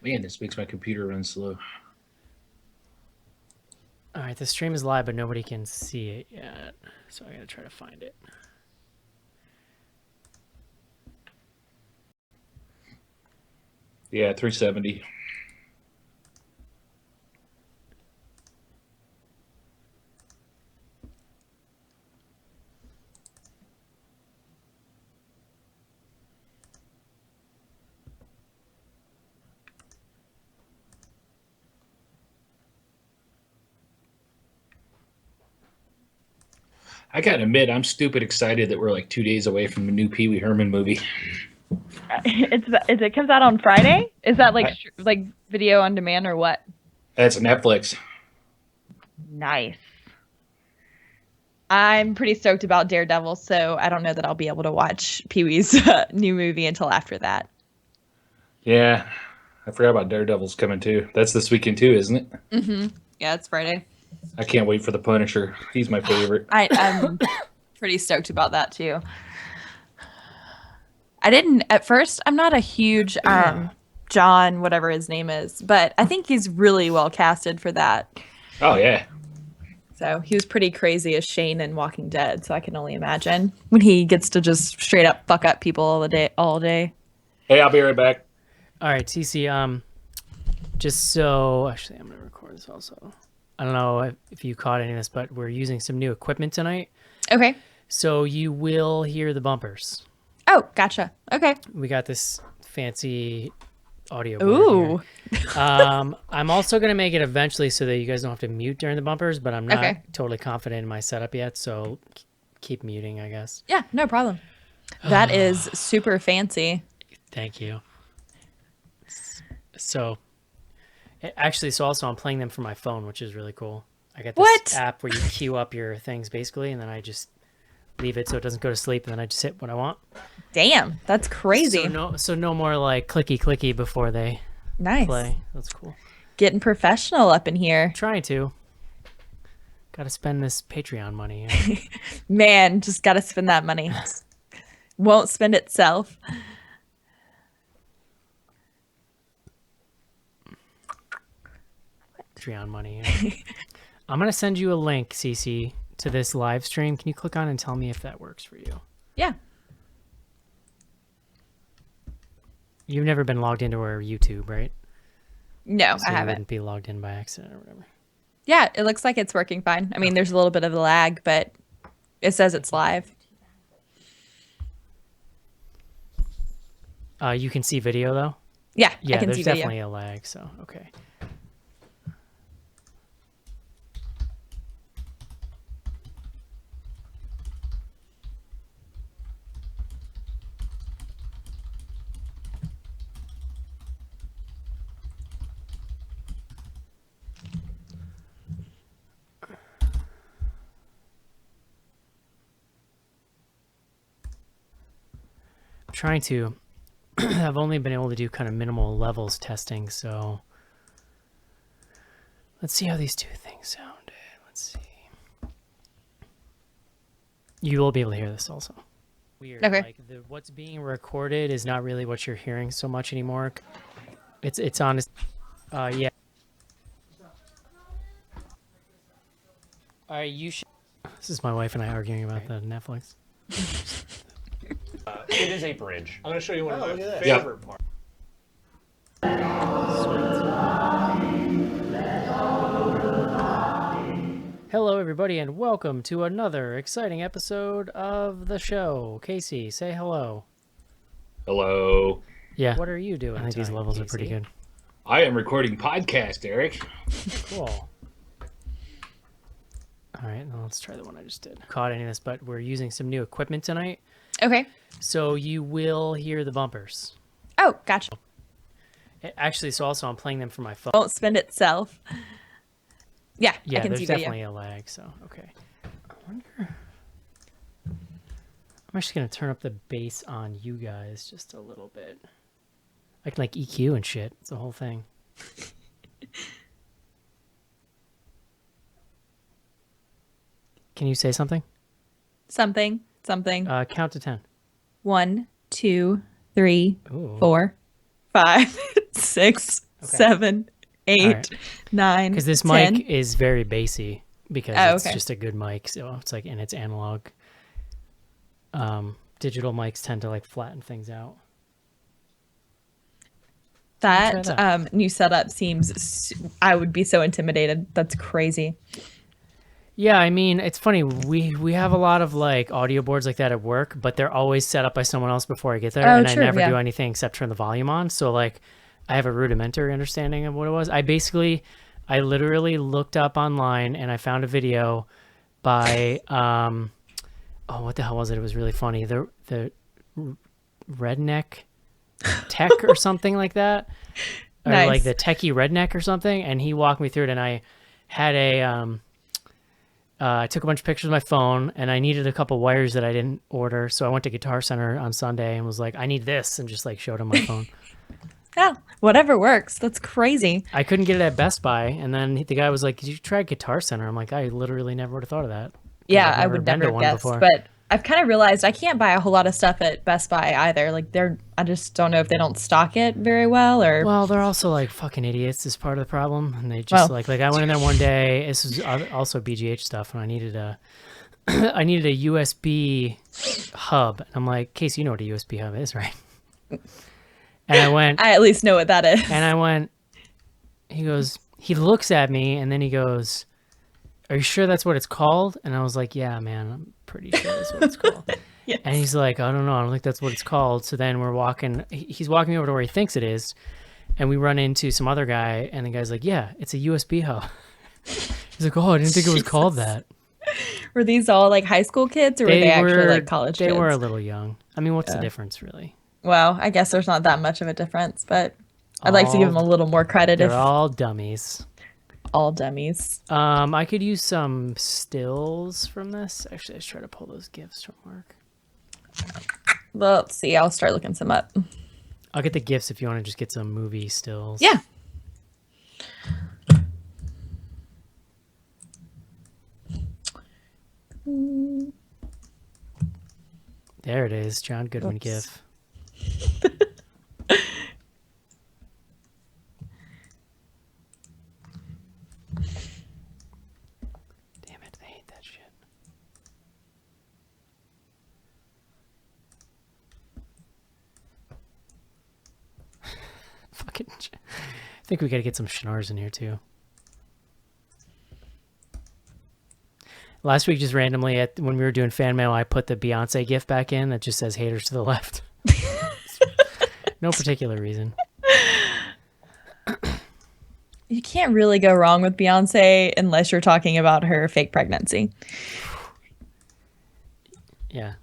Man, this makes my computer run slow. All right, the stream is live, but nobody can see it yet, so I gotta try to find it. Yeah, 370. I gotta admit, I'm stupid excited that we're like 2 days away from the new Pee Wee Herman movie. It comes out on Friday? Is that like video on demand or what? That's Netflix. Nice. I'm pretty stoked about Daredevil, so I don't know that I'll be able to watch Pee-wee's new movie until after that. Yeah, I forgot about Daredevil's coming too. That's this weekend too, isn't it? Mm-hmm. Yeah, it's Friday. I can't wait for the Punisher. He's my favorite. I'm pretty stoked about that too. At first, I'm not a huge John, whatever his name is, but I think he's really well casted for that. Oh yeah. So he was pretty crazy as Shane in Walking Dead, so I can only imagine when he gets to just straight up fuck up people all day. Hey, I'll be right back. All right, CC. Just so actually, I'm gonna record this also. I don't know if you caught any of this, but we're using some new equipment tonight, Okay. so you will hear the bumpers. Oh, gotcha. Okay. We got this fancy audio board Ooh. here. I'm also going to make it eventually so that you guys don't have to mute during the bumpers, but I'm not totally confident in my setup yet, so keep muting, I guess. Yeah, no problem. That is super fancy. Thank you. So, actually, also I'm playing them from my phone, which is really cool. I got this app where you queue up your things, basically, and then I just leave it so it doesn't go to sleep, and then I just hit what I want. Damn, that's crazy. So no more like clicky before they play. That's cool. Getting professional up in here. Trying to. Got to spend this Patreon money. Man, just got to spend that money. Won't spend itself. Patreon money. I'm going to send you a link, Cece, to this live stream. Can you click on it and tell me if that works for you? Yeah. You've never been logged into our YouTube, right? No, So I you haven't. wouldn't be logged in by accident or whatever. Yeah, it looks like it's working fine. I mean, there's a little bit of a lag, but it says it's live. You can see video, though? Yeah, Yeah, I can there's see video. definitely a lag, so okay. Trying to. I've only been able to do kind of minimal levels testing, so let's see how these two things sounded. Let's see. You will be able to hear this also. Weird. Okay. Like what's being recorded is not really what you're hearing so much anymore. It's honest. Yeah. All right, you should. This is my wife and I arguing about the Netflix. It is a bridge. I'm going to show you one of my Yeah. favorite parts. Hello, everybody, and welcome to another exciting episode of the show. Casey, say hello. Hello. Yeah. What are you doing? I think these levels are pretty good. I am recording podcast, Eric. Cool. All right, now let's try the one I just did. Caught any of this, but we're using some new equipment tonight, Okay. so you will hear the bumpers. Oh, gotcha. Actually, so also I'm playing them from my phone. Won't spend itself. Yeah, Yeah, I can there's see video. definitely a lag, so okay. I wonder. I'm actually gonna turn up the bass on you guys just a little bit. I can like EQ and shit. It's the whole thing. Can you say something? Something. Count to 10. 1, 2, 3, Ooh. 4, 5, 6, 7, 8, right. 9, Because this 10. mic is very bassy because it's okay. just a good mic. So it's like, and it's analog. Digital mics tend to like flatten things out. That, that. new setup seems, I would be so intimidated. That's crazy. Yeah, I mean, it's funny. We have a lot of like audio boards like that at work, but they're always set up by someone else before I get there, Oh, and true, I never yeah. do anything except turn the volume on. So like, I have a rudimentary understanding of what it was. I literally looked up online and I found a video by oh, what the hell was it? It was really funny. The redneck tech or something like that, or like Nice. the techie redneck or something, and he walked me through it. And I had I took a bunch of pictures of my phone, and I needed a couple wires that I didn't order, so I went to Guitar Center on Sunday and was like, I need this, and just like showed him my phone. Yeah, whatever works. That's crazy. I couldn't get it at Best Buy, and then the guy was like, "Did you try Guitar Center?" I'm like, I literally never would have thought of that. Yeah, I've I would been never to have one guessed, before. but I've kind of realized I can't buy a whole lot of stuff at Best Buy either. Like I just don't know if they don't stock it very well or. Well, they're also like fucking idiots is part of the problem, and they just Well. like I went in there one day. This was also BGH stuff, and I needed a I needed a USB hub. And I'm like, Casey, you know what a USB hub is, right? And I went, I at least know what that is. and I went. He goes. He looks at me, and then he goes, "Are you sure that's what it's called?" And I was like, "Yeah, man, I'm pretty sure that's what it's called." Yes. And he's like, I don't know. I don't think that's what it's called. So then we're walking. He's walking me over to where he thinks it is. And we run into some other guy. And the guy's like, yeah, it's a USB hub. He's like, oh, I didn't think it was called that. Were these all like high school kids or were they actually like college kids? They were a little young. I mean, what's the difference, really? Well, I guess there's not that much of a difference, but I'd like to give them a little more credit They're if all dummies. all dummies. I could use some stills from this. Actually, let's try to pull those GIFs from work. Well, let's see. I'll start looking some up. I'll get the GIFs if you want to just get some movie stills. Yeah. There it is, John Goodman Oops. GIF. Damn it, I hate that shit. Fucking. I think we gotta get some schnars in here too. Last week, just randomly when we were doing fan mail, I put the Beyonce GIF back in that just says "haters to the left." No particular reason. You can't really go wrong with Beyonce unless you're talking about her fake pregnancy. Yeah,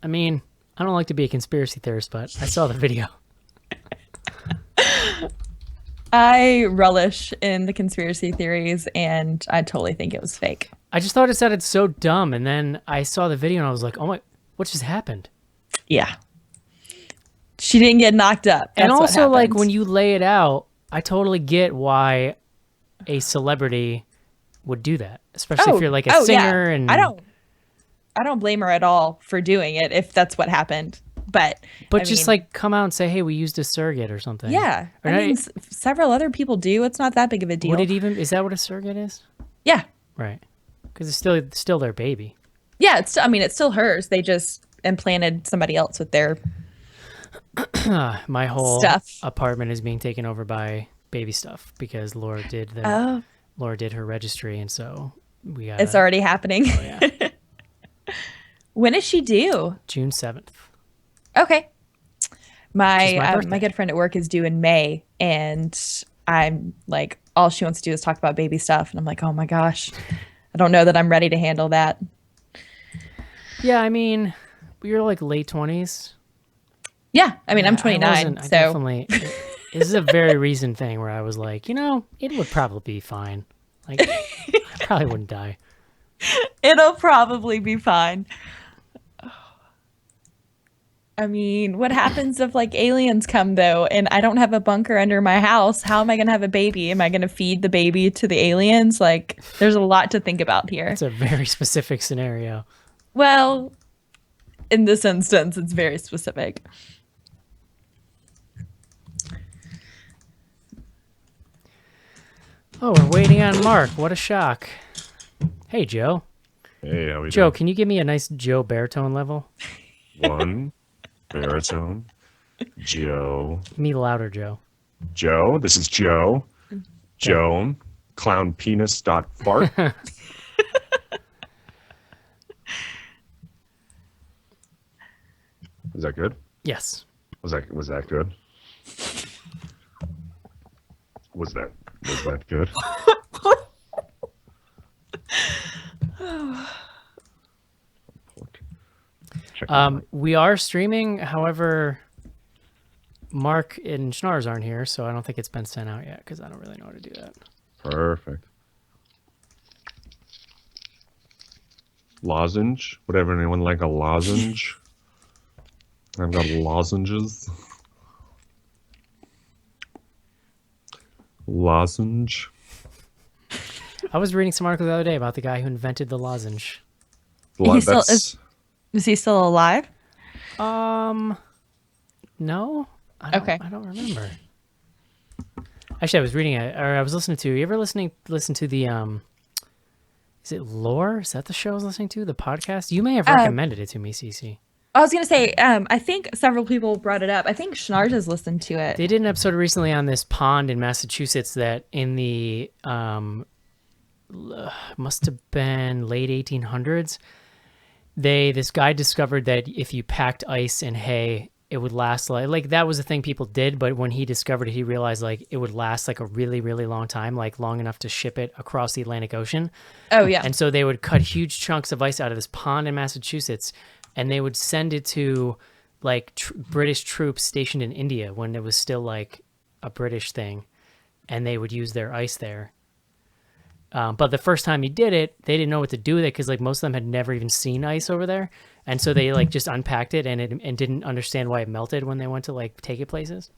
I mean, I don't like to be a conspiracy theorist, but I saw the video. I relish in the conspiracy theories, and I totally think it was fake. I just thought it sounded so dumb, and then I saw the video and I was like, "Oh my, what just happened?" Yeah. She didn't get knocked up. And That's what also, like, happened. when you lay it out, I totally get why a celebrity would do that, especially if you're like a singer. Yeah. And I don't blame her at all for doing it if that's what happened. But just like come out and say, "Hey, we used a surrogate" or something. yeah, Or I not- mean, several other people do. It's not that big of a deal. would it even? Is that what a surrogate is? Yeah, Right. Because it's still their baby. yeah. It's still hers. They just implanted somebody else with their My whole stuff. apartment is being taken over by baby stuff because Laura did her registry, and so we got. It's already happening. Oh, yeah. When is she due? June 7th. Okay. my My birthday. good friend at work is due in May, and I'm like, all she wants to do is talk about baby stuff, and I'm like, oh my gosh, I don't know that I'm ready to handle that. Yeah, I mean, you're like late 20s. Yeah, I mean, I'm I 29, so definitely. This is a very recent thing where I was like, it would probably be fine. Like, I probably wouldn't die. it'll probably be fine. I mean, what happens if like aliens come though, and I don't have a bunker under my house? How am I going to have a baby? Am I going to feed the baby to the aliens? Like, there's a lot to think about here. It's a very specific scenario. Well, in this instance, it's very specific. Oh, we're waiting on Mark. What a shock. Hey, Joe. Hey, how we Joe, doing? can you give me a nice Joe baritone level? One baritone. Joe. Give me louder, Joe. Joe. This is Joe. Joan. Clown penis dot fart. Is that good? Yes. Was that good? Was that good? Check it out. We are streaming. However, Mark and Schnars aren't here, so I don't think it's been sent out yet because I don't really know how to do that. Perfect. Lozenge? Would ever anyone like a lozenge? I've got lozenges. Lozenge. I was reading some article the other day about the guy who invented the lozenge. He still That's Is he still alive? No, Okay. I don't remember. Actually, I was reading it, or I was listening to. You ever listen to the Is it Lore? Is that the show I was listening to? The podcast? You may have recommended it to me, Cece. I was gonna say, I think several people brought it up. I think Schnars has listened to it. They did an episode recently on this pond in Massachusetts that in the must have been late 1800s. This guy discovered that if you packed ice and hay, it would last like that was a thing people did. But when he discovered it, he realized like it would last like a really, really long time, like long enough to ship it across the Atlantic Ocean. Oh yeah. And so they would cut huge chunks of ice out of this pond in Massachusetts, and they would send it to like British troops stationed in India when it was still like a British thing, and they would use their ice there. But the first time he did it, they didn't know what to do with it because like most of them had never even seen ice over there, and so they like just unpacked it and didn't understand why it melted when they went to like take it places.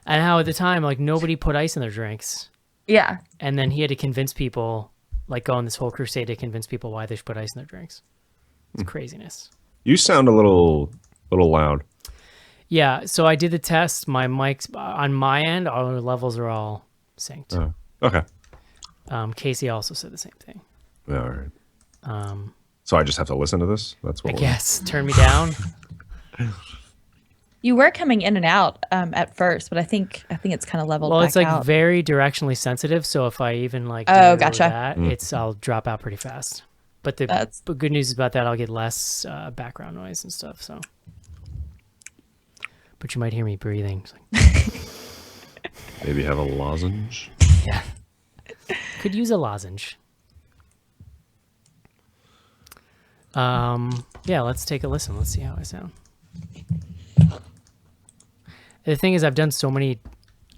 And how at the time like nobody put ice in their drinks, Yeah. and then he had to convince people, like go on this whole crusade to convince people why they should put ice in their drinks. It's craziness. You sound a little loud. Yeah, so I did the test. My mics on my end, our levels are all synced. Oh, okay. Casey also said the same thing. Yeah, all right. So I just have to listen to this? That's what I guess turn me down. You were coming in and out at first, but I think it's kind of leveled Well, back it's like out. very directionally sensitive, so if I even like Oh, do gotcha. that, I'll drop out pretty fast. But the good news about that, I'll get less background noise and stuff. So, but you might hear me breathing. It's like, Maybe have a lozenge. yeah, could use a lozenge. Yeah, let's take a listen. Let's see how I sound. The thing is, I've done so many.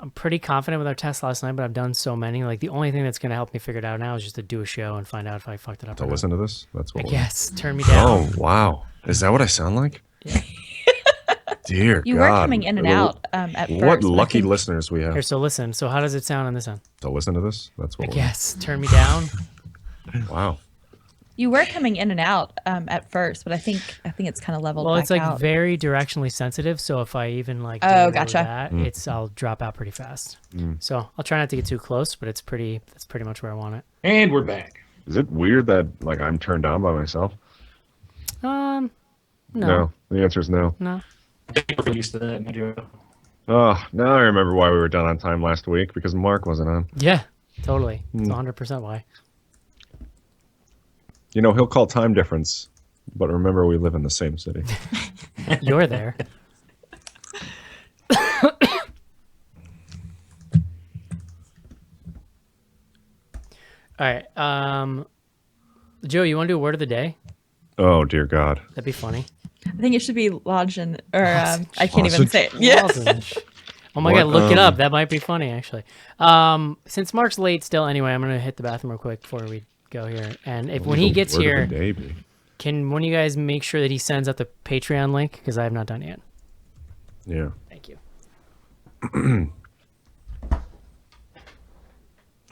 I'm pretty confident with our test last night, but I've done so many. Like the only thing that's gonna help me figure it out now is just to do a show and find out if I fucked it up. To or not. listen to this? That's what I we're- guess turn me down. Oh, wow. Is that what I sound like? Yeah. Dear You God. were coming in and out at first. What but I lucky think- listeners we have. Here, so listen. So how does it sound on this end? To listen to this? That's what I we're... guess turn me down. Wow. You were coming in and out at first, but I think it's kind of leveled Well, back it's like out. very directionally sensitive, so if I even like Oh, do gotcha. that, I'll drop out pretty fast. So I'll try not to get too close, but that's pretty much where I want it. And we're back. Is it weird that like I'm turned on by myself? No, The answer is no. no. I think we're used to that, my Joe. Oh, now I remember why we were done on time last week, because Mark wasn't on. Yeah, totally. It's 100% why. You know, he'll call time difference, but remember we live in the same city. You're there. All right. Joe, you want to do a word of the day? Oh, dear God. That'd be funny. I think it should be lodging, or I can't even Lozenge? say it. Yeah. Lozenge. Oh my What, God, look it up. That might be funny, actually. Since Mark's late still, anyway, I'm going to hit the bathroom real quick before we go here. And if when he gets Word of here, the day be? can one of you guys make sure that he sends out the Patreon link? Because I have not done it yet. Yeah. Thank you.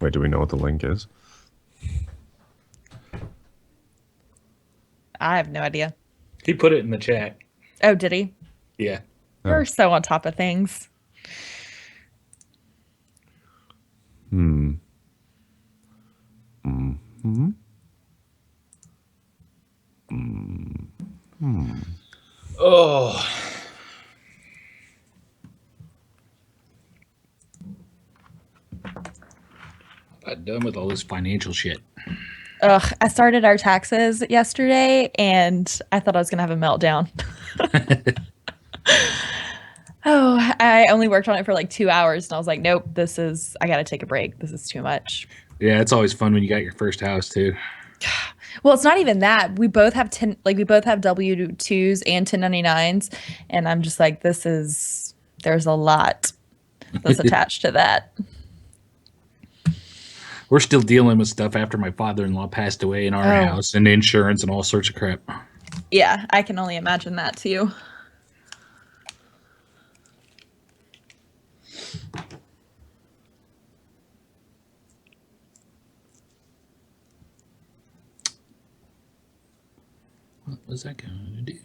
Wait, do we know what the link is? I have no idea. He put it in the chat. Oh, did he? Yeah. You're so on top of things. Oh, I'm done with all this financial shit. Ugh, I started our taxes yesterday and I thought I was going to have a meltdown. Oh, I only worked on it for like 2 hours and I was like, nope, I got to take a break. This is too much. Yeah, it's always fun when you got your first house too. Well, it's not even that. We both have we both have W-2s and 1099s. And I'm just like, there's a lot that's attached to that. We're still dealing with stuff after my father-in-law passed away in our house and insurance and all sorts of crap. Yeah, I can only imagine that too. What was I going to do?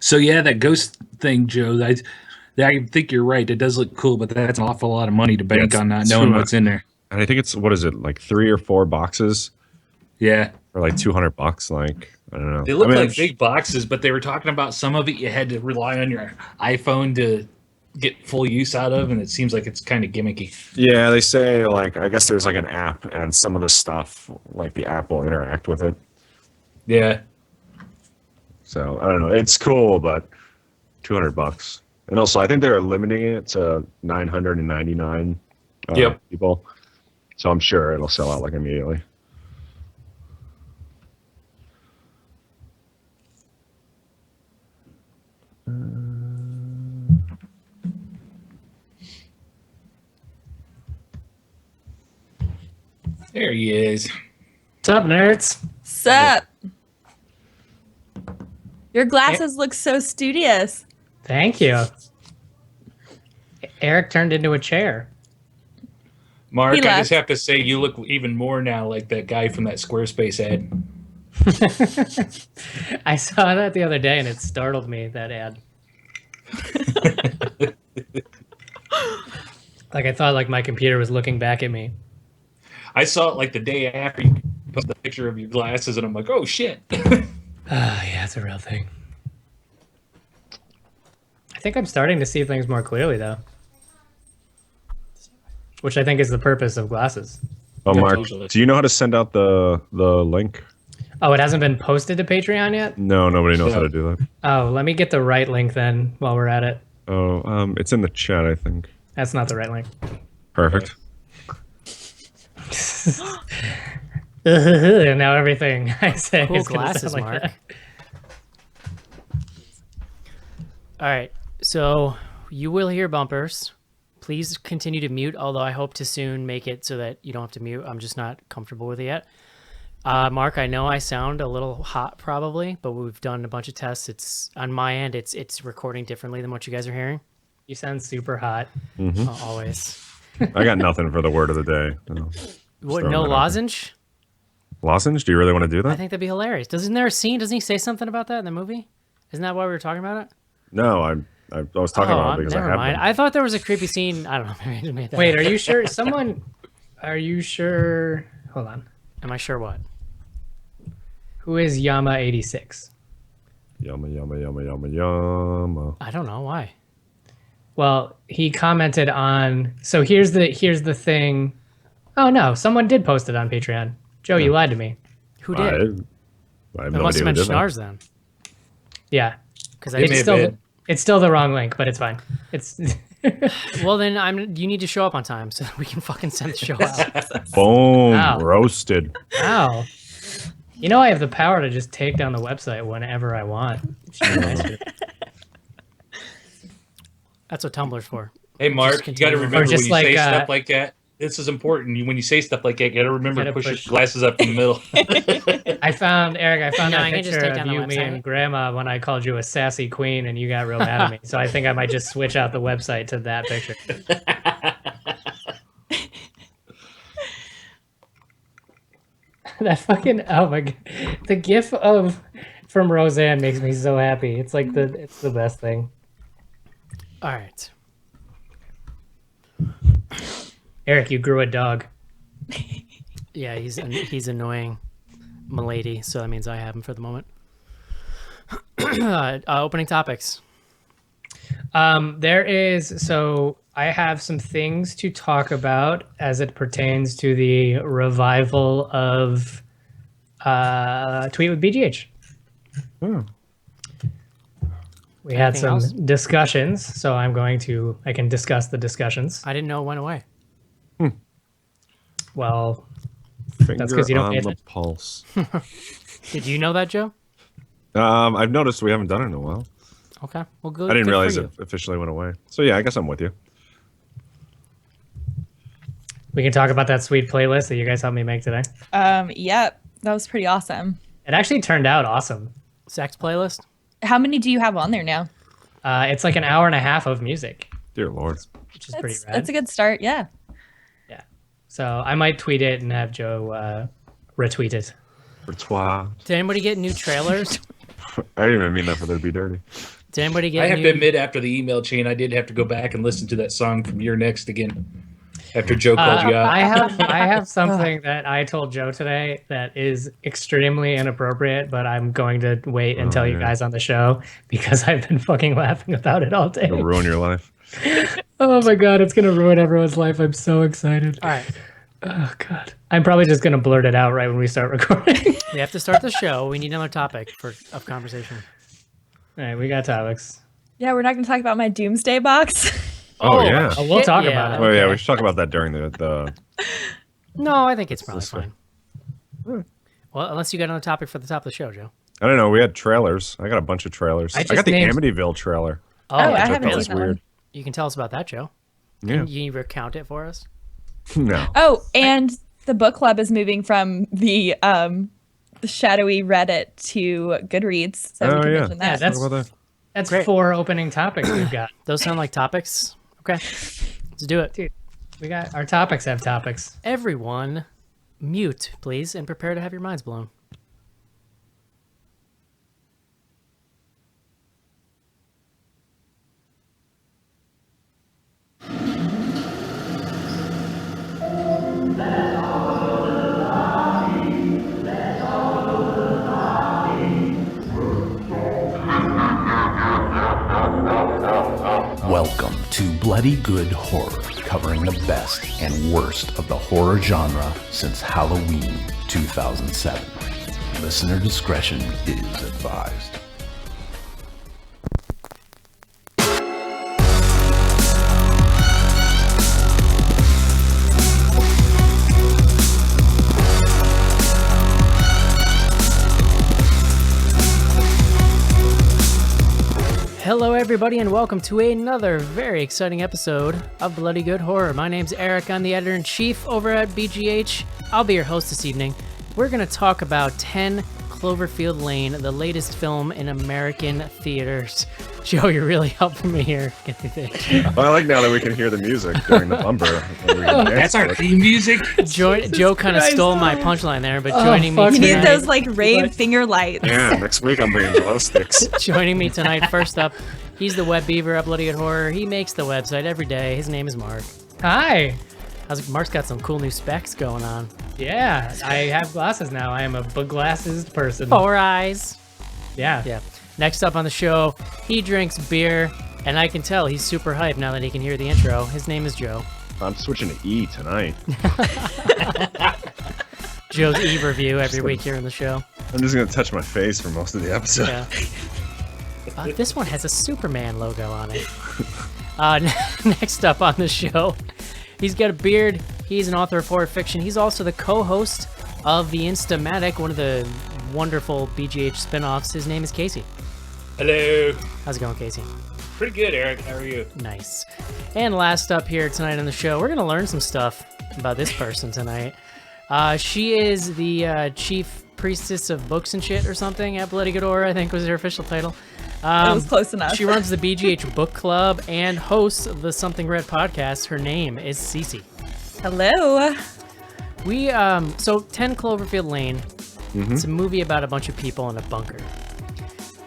So yeah, that ghost thing, Joe. I think you're right. It does look cool, but that's an awful lot of money to bank it's on not knowing too what's in there. And I think it's, what is it, like 3 or 4 boxes Yeah, for like $200. Like, I don't know. they look I mean, like big boxes, but they were talking about some of it you had to rely on your iPhone to get full use out of, and it seems like it's kind of gimmicky. Yeah, they say, like, I guess there's like an app, and some of the stuff, like the app will interact with it. Yeah, So I don't know. It's cool, but $200. And also, I think they're limiting it to 999 Yep. people. So I'm sure it'll sell out like immediately. there he is. What's up, nerds? Sup? Your glasses look so studious. Thank you. Eric turned into a chair. Mark, He I just left. have to say you look even more now like that guy from that Squarespace ad. I saw that the other day and it startled me, that ad. Like I thought like my computer was looking back at me. I saw it like the day after you posted the picture of your glasses, and I'm like, oh shit. Yeah, it's a real thing. I think I'm starting to see things more clearly though. Which I think is the purpose of glasses. Oh, Yeah, Mark, totally. do you know how to send out the link? Oh, it hasn't been posted to Patreon yet? No, nobody knows how No. to do that. Oh, let me get the right link then while we're at it. Oh, it's in the chat, I think. That's not the right link. Perfect. And now everything I say Cool is gonna glasses, sound like Mark. that. All right, so you will hear bumpers. Please continue to mute, although I hope to soon make it so that you don't have to mute. I'm just not comfortable with it yet. Mark, I know I sound a little hot probably, but we've done a bunch of tests. It's on my end, it's recording differently than what you guys are hearing. You sound super hot. Always. I got nothing for the word of the day. What, throwing no that out there. lozenge? Lozenge? Do you really want to do I that? think that'd be hilarious. Isn't there a scene? Doesn't he say something about that in the movie? Isn't that why we were talking about it? No, I was talking about it because I never have mind. them. I thought there was a creepy scene. I don't know. Maybe I just made that Wait, up. are you sure? Are you sure? Hold on. Am I sure what? Who is Yama86? Yama, yama, yama, yama, yama. I don't know why. Well, he commented on. So here's the thing. Oh no, someone did post it on Patreon. Joe, you lied to me. Who I, did? I have It no must idea have who been did that. Schnars then. Yeah, Because I It may it's have still been. it's still the wrong link, but it's fine. It's Well, then you need to show up on time so that we can fucking send the show out. Boom. Wow. Roasted. wow. You know I have the power to just take down the website whenever I want. Should be nice to- That's what Tumblr's for. Hey, Mark, you got to continue. remember Or when just you like, say stuff like that. This is important. When you say stuff like that, you got to remember to Gotta push push- your glasses up in the middle. I found No, that I can just picture take of down the you, me, website. and Grandma when I called you a sassy queen, and you got real mad at me. So I think I might just switch out the website to that picture. That fucking oh my god, the gif of from Roseanne makes me so happy. It's like it's the best thing. All right. Eric, you grew a dog. Yeah, he's annoying, milady. So that means I have him for the moment. Opening topics. So I have some things to talk about as it pertains to the revival of Tweet with BGH. We had Anything some else? discussions, so I can discuss the discussions. I didn't know it went away. Well, Finger 'cause you don't on pay the attention. pulse. Did you know that, Joe? I've noticed we haven't done it in a while. Okay, well, good. I didn't good for realize you. it officially went away. So yeah, I guess I'm with you. We can talk about that sweet playlist that you guys helped me make today. Yep. That was pretty awesome. It actually turned out awesome. Sex playlist. How many do you have on there now? It's like an hour and a half of music, Dear Lord. which is pretty rad. That's a good start. Yeah. So I might tweet it and have Joe retweet it. Repertoire. Did anybody get new trailers? I didn't even mean that for there to be dirty. Did anybody get I have new? to admit, after the email chain, I did have to go back and listen to that song from You're Next again. After Joe called you out. I have something that I told Joe today that is extremely inappropriate, but I'm going to wait and tell you yeah. guys on the show because I've been fucking laughing about it all day. It'll ruin your life. Oh my god, it's gonna ruin everyone's life. I'm so excited. All right, Oh god. I'm probably just gonna blurt it out right when we start recording. we have to start the show. We need another topic of conversation. All right, we got topics. Yeah, we're not going to talk about my doomsday box. Oh, yeah. Oh, we'll shit, talk yeah. about it. Oh yeah, Okay. we should talk about that during the No, I think it's probably This way. fine. Well, unless you got another topic for the top of the show, Joe. I don't know, we had trailers. I got a bunch of trailers. I I just got the named- Amityville trailer. Oh, I Which I haven't thought seen was that weird. one. You can tell us about that, Joe. Yeah. Can you recount it for us? No. Oh, and the book club is moving from the shadowy Reddit to Goodreads. So we Oh, can yeah. mention Yeah, that. that's Talk about that. that's Great. 4 opening topics we've got. Those sound like topics. Okay, let's do it. Dude, we got our topics have topics. Everyone, mute, please, and prepare to have your minds blown. Welcome to Bloody Good Horror, covering the best and worst of the horror genre since Halloween 2007. Listener discretion is advised. Hello, everybody, and welcome to another very exciting episode of Bloody Good Horror. My name's Eric. I'm the editor-in-chief over at BGH. I'll be your host this evening. We're going to talk about 10 Cloverfield Lane, the latest film in American theaters. Joe, you're really helping me here. Get through things. Well, I like now that we can hear the music during the bumper. That's our theme music. Joe kind of stole my punchline there, but joining me fuck You me. need tonight, those like rave finger lights. Yeah, next week I'm bringing glow sticks. joining me tonight, first up, he's the web beaver at Bloody Good Horror. He makes the website every day. His name is Mark. Hi. Mark's got some cool new specs going on. Yeah, I have glasses now. I am a glasses person. 4 eyes. Yeah. Yeah. Next up on the show, he drinks beer, and I can tell he's super hyped now that he can hear the intro. His name is Joe. I'm switching to E tonight. Joe's Eve review every week here on the show. I'm just gonna touch my face for most of the episode. Yeah. This one has a Superman logo on it. Next up on the show, he's got a beard. He's an author of horror fiction. He's also the co-host of the Instamatic, one of the wonderful BGH spin-offs. His name is Casey. Hello. How's it going, Casey? Pretty good, Eric. How are you? Nice. And last up here tonight on the show, we're going to learn some stuff about this person tonight. She is the chief priestess of books and shit or something at Bloody Good Horror, I think was her official title. That was close enough. She runs the BGH Book Club and hosts the Something Red podcast. Her name is Cece. Hello. We, so 10 Cloverfield Lane, it's a movie about a bunch of people in a bunker.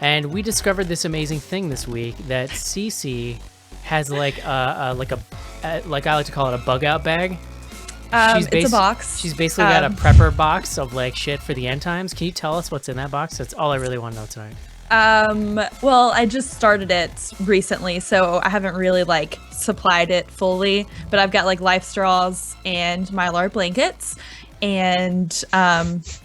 And we discovered this amazing thing this week that Cece has like a like I like to call it a bug out bag. It's a box. She's basically got a prepper box of like shit for the end times. Can you tell us what's in that box? That's all I really want to know tonight. Well, I just started it recently, so I haven't really like supplied it fully, but I've got like life straws and Mylar blankets and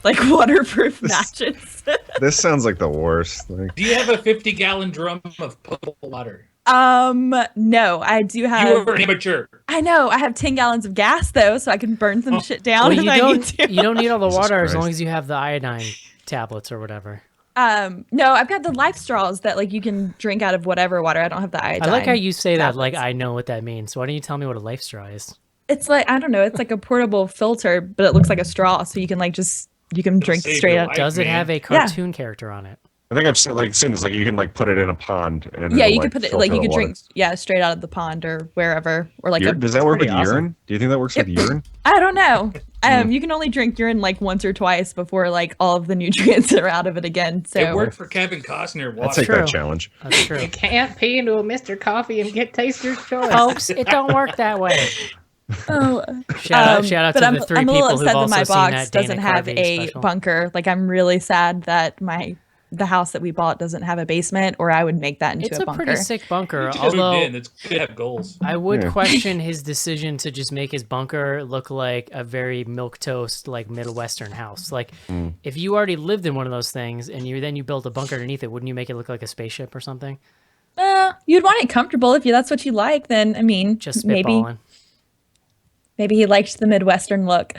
like waterproof matches. This sounds like the worst. Like, Do you have a 50-gallon drum of potable water? No, I do have. You are an amateur. I know. I have 10 gallons of gas though, so I can burn some shit down Well, if I need to. you don't need all the Jesus water as Christ. long as you have the iodine tablets or whatever. No, I've got the life straws that like you can drink out of whatever water. I don't have the iodine. I like how you say that like tablets. I know what that means. So why don't you tell me what a life straw is? It's like, I don't know, it's like a portable filter, but it looks like a straw, so you can like you can drink save straight your out. life. Does it man. have a cartoon character on it? I think I've seen this. Like you can like put it in a pond and Yeah, it'll, you could put it filter like you the could water. drink straight out of the pond or wherever, or like Does that work with pretty awesome. urine? Do you think that works with urine? I don't know. You can only drink urine like once or twice before like all of the nutrients are out of it again. So It worked for Kevin Costner. I'll Watch take true. that challenge. That's true. Can't pee into a Mr. Coffee and get Taster's Choice. Folks, it don't work that way. Oh, Shout out but to I'm, the three I'm a little people who've upset that also my seen box that Dana doesn't have Carvey a special. bunker. Like I'm really sad that the house that we bought doesn't have a basement, or I would make that into It's a a bunker. pretty sick bunker, You just moved although in. It's good to have goals. I would Yeah. question his decision to just make his bunker look like a very milquetoast, like Midwestern house. Like, if you already lived in one of those things and you built a bunker underneath it, wouldn't you make it look like a spaceship or something? You'd want it comfortable if that's what you like. Then I mean, Just maybe spitballing. he liked the Midwestern look.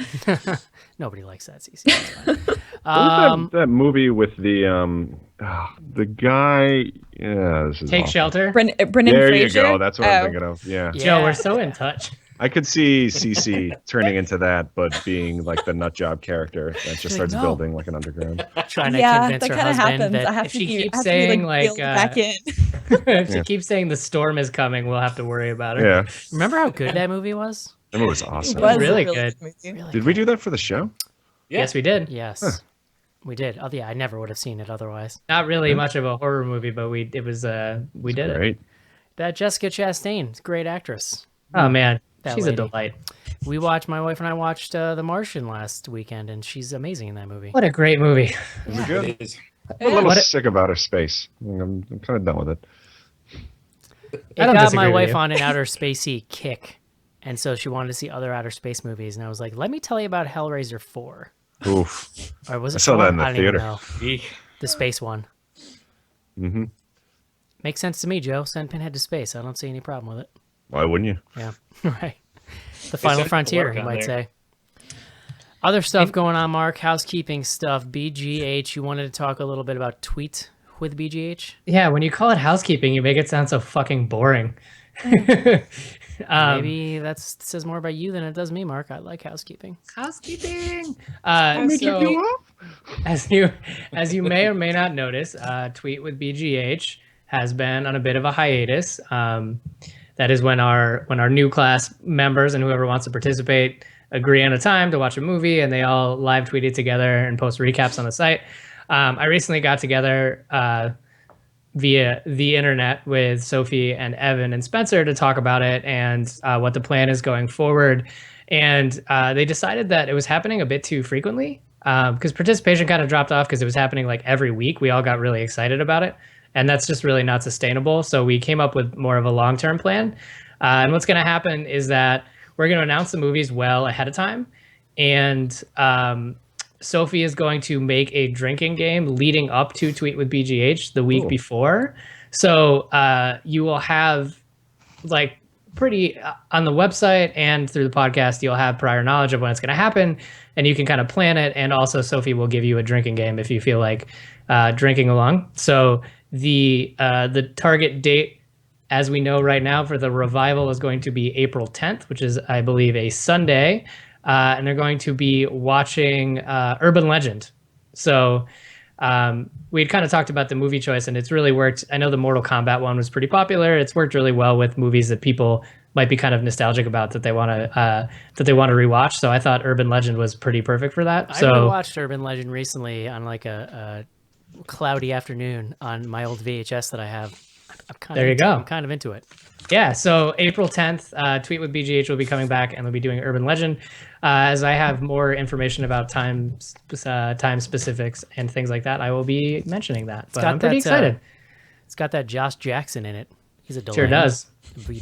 Nobody likes that, CC. It's fine. What was that movie with the guy? Yeah, this is Take awful. shelter. Brendan There you Fraser? go. That's what I'm Oh. thinking of. Yeah. Yeah. Joe, we're so in touch. I could see CC turning into that, but being like the nut job character that just starts no. building like an underground. Trying to Yeah, convince that her kind of husband happens. I that have if to she keep keeps saying saying, like, like back in. If she keeps saying the storm is coming, we'll have to worry about her. Yeah. remember how good that movie was? That movie was awesome. It was really a good. movie. Really Did we do that for the show? Yeah. Yes, we did. Yes. We did. Oh yeah, I never would have seen it otherwise. Not really much of a horror movie, but we did it. Great. That Jessica Chastain, great actress. Oh man, That she's lady. a delight. My wife and I watched The Martian last weekend, and she's amazing in that movie. What a great movie. Was it good? It is. I'm a little What a- sick of outer space. I'm kind of done with it. It I don't got disagree my with wife you. on an outer spacey kick, and so she wanted to see other outer space movies, and I was like, "Let me tell you about Hellraiser 4." Oof. Or was it? I saw 4? that in the I don't even theater. know. Eek. The space one. Mm-hmm. Makes sense to me, Joe. Send Pinhead to space. I don't see any problem with it. Why wouldn't you? Yeah, right. The final sent frontier, work you on might there. say. Other stuff going on, Mark. Housekeeping stuff. BGH. You wanted to talk a little bit about Tweet with BGH. Yeah, when you call it housekeeping, you make it sound so fucking boring. Maybe that says more about you than it does me, Mark. I like housekeeping. Housekeeping. So, as you may or may not notice, Tweet with BGH has been on a bit of a hiatus. That is when our new class members and whoever wants to participate agree on a time to watch a movie, and they all live tweet it together and post recaps on the site. I recently got together via the internet with Sophie and Evan and Spencer to talk about it and what the plan is going forward. And they decided that it was happening a bit too frequently because participation kind of dropped off because it was happening like every week. We all got really excited about it. And that's just really not sustainable. So we came up with more of a long-term plan. And what's going to happen is that we're going to announce the movies well ahead of time. And Sophie is going to make a drinking game leading up to Tweet with BGH the week before. So you will have like pretty on the website and through the podcast, you'll have prior knowledge of when it's going to happen and you can kind of plan it. And also Sophie will give you a drinking game if you feel like drinking along. So the target date, as we know right now, for the revival is going to be April 10th, which is, I believe, a Sunday. And they're going to be watching Urban Legend. So we had kind of talked about the movie choice, and it's really worked. I know the Mortal Kombat one was pretty popular. It's worked really well with movies that people might be kind of nostalgic about that they want to rewatch. So I thought Urban Legend was pretty perfect for that. I So rewatched Urban Legend recently on like a cloudy afternoon on my old VHS that I have. I'm kind There of you go. I'm kind of into it. Yeah, so April 10th, Tweet with BGH will be coming back, and they'll be doing Urban Legend. As I have more information about time specifics and things like that, I will be mentioning that. But I'm pretty excited. It's got that Josh Jackson in it. He's a Sure does.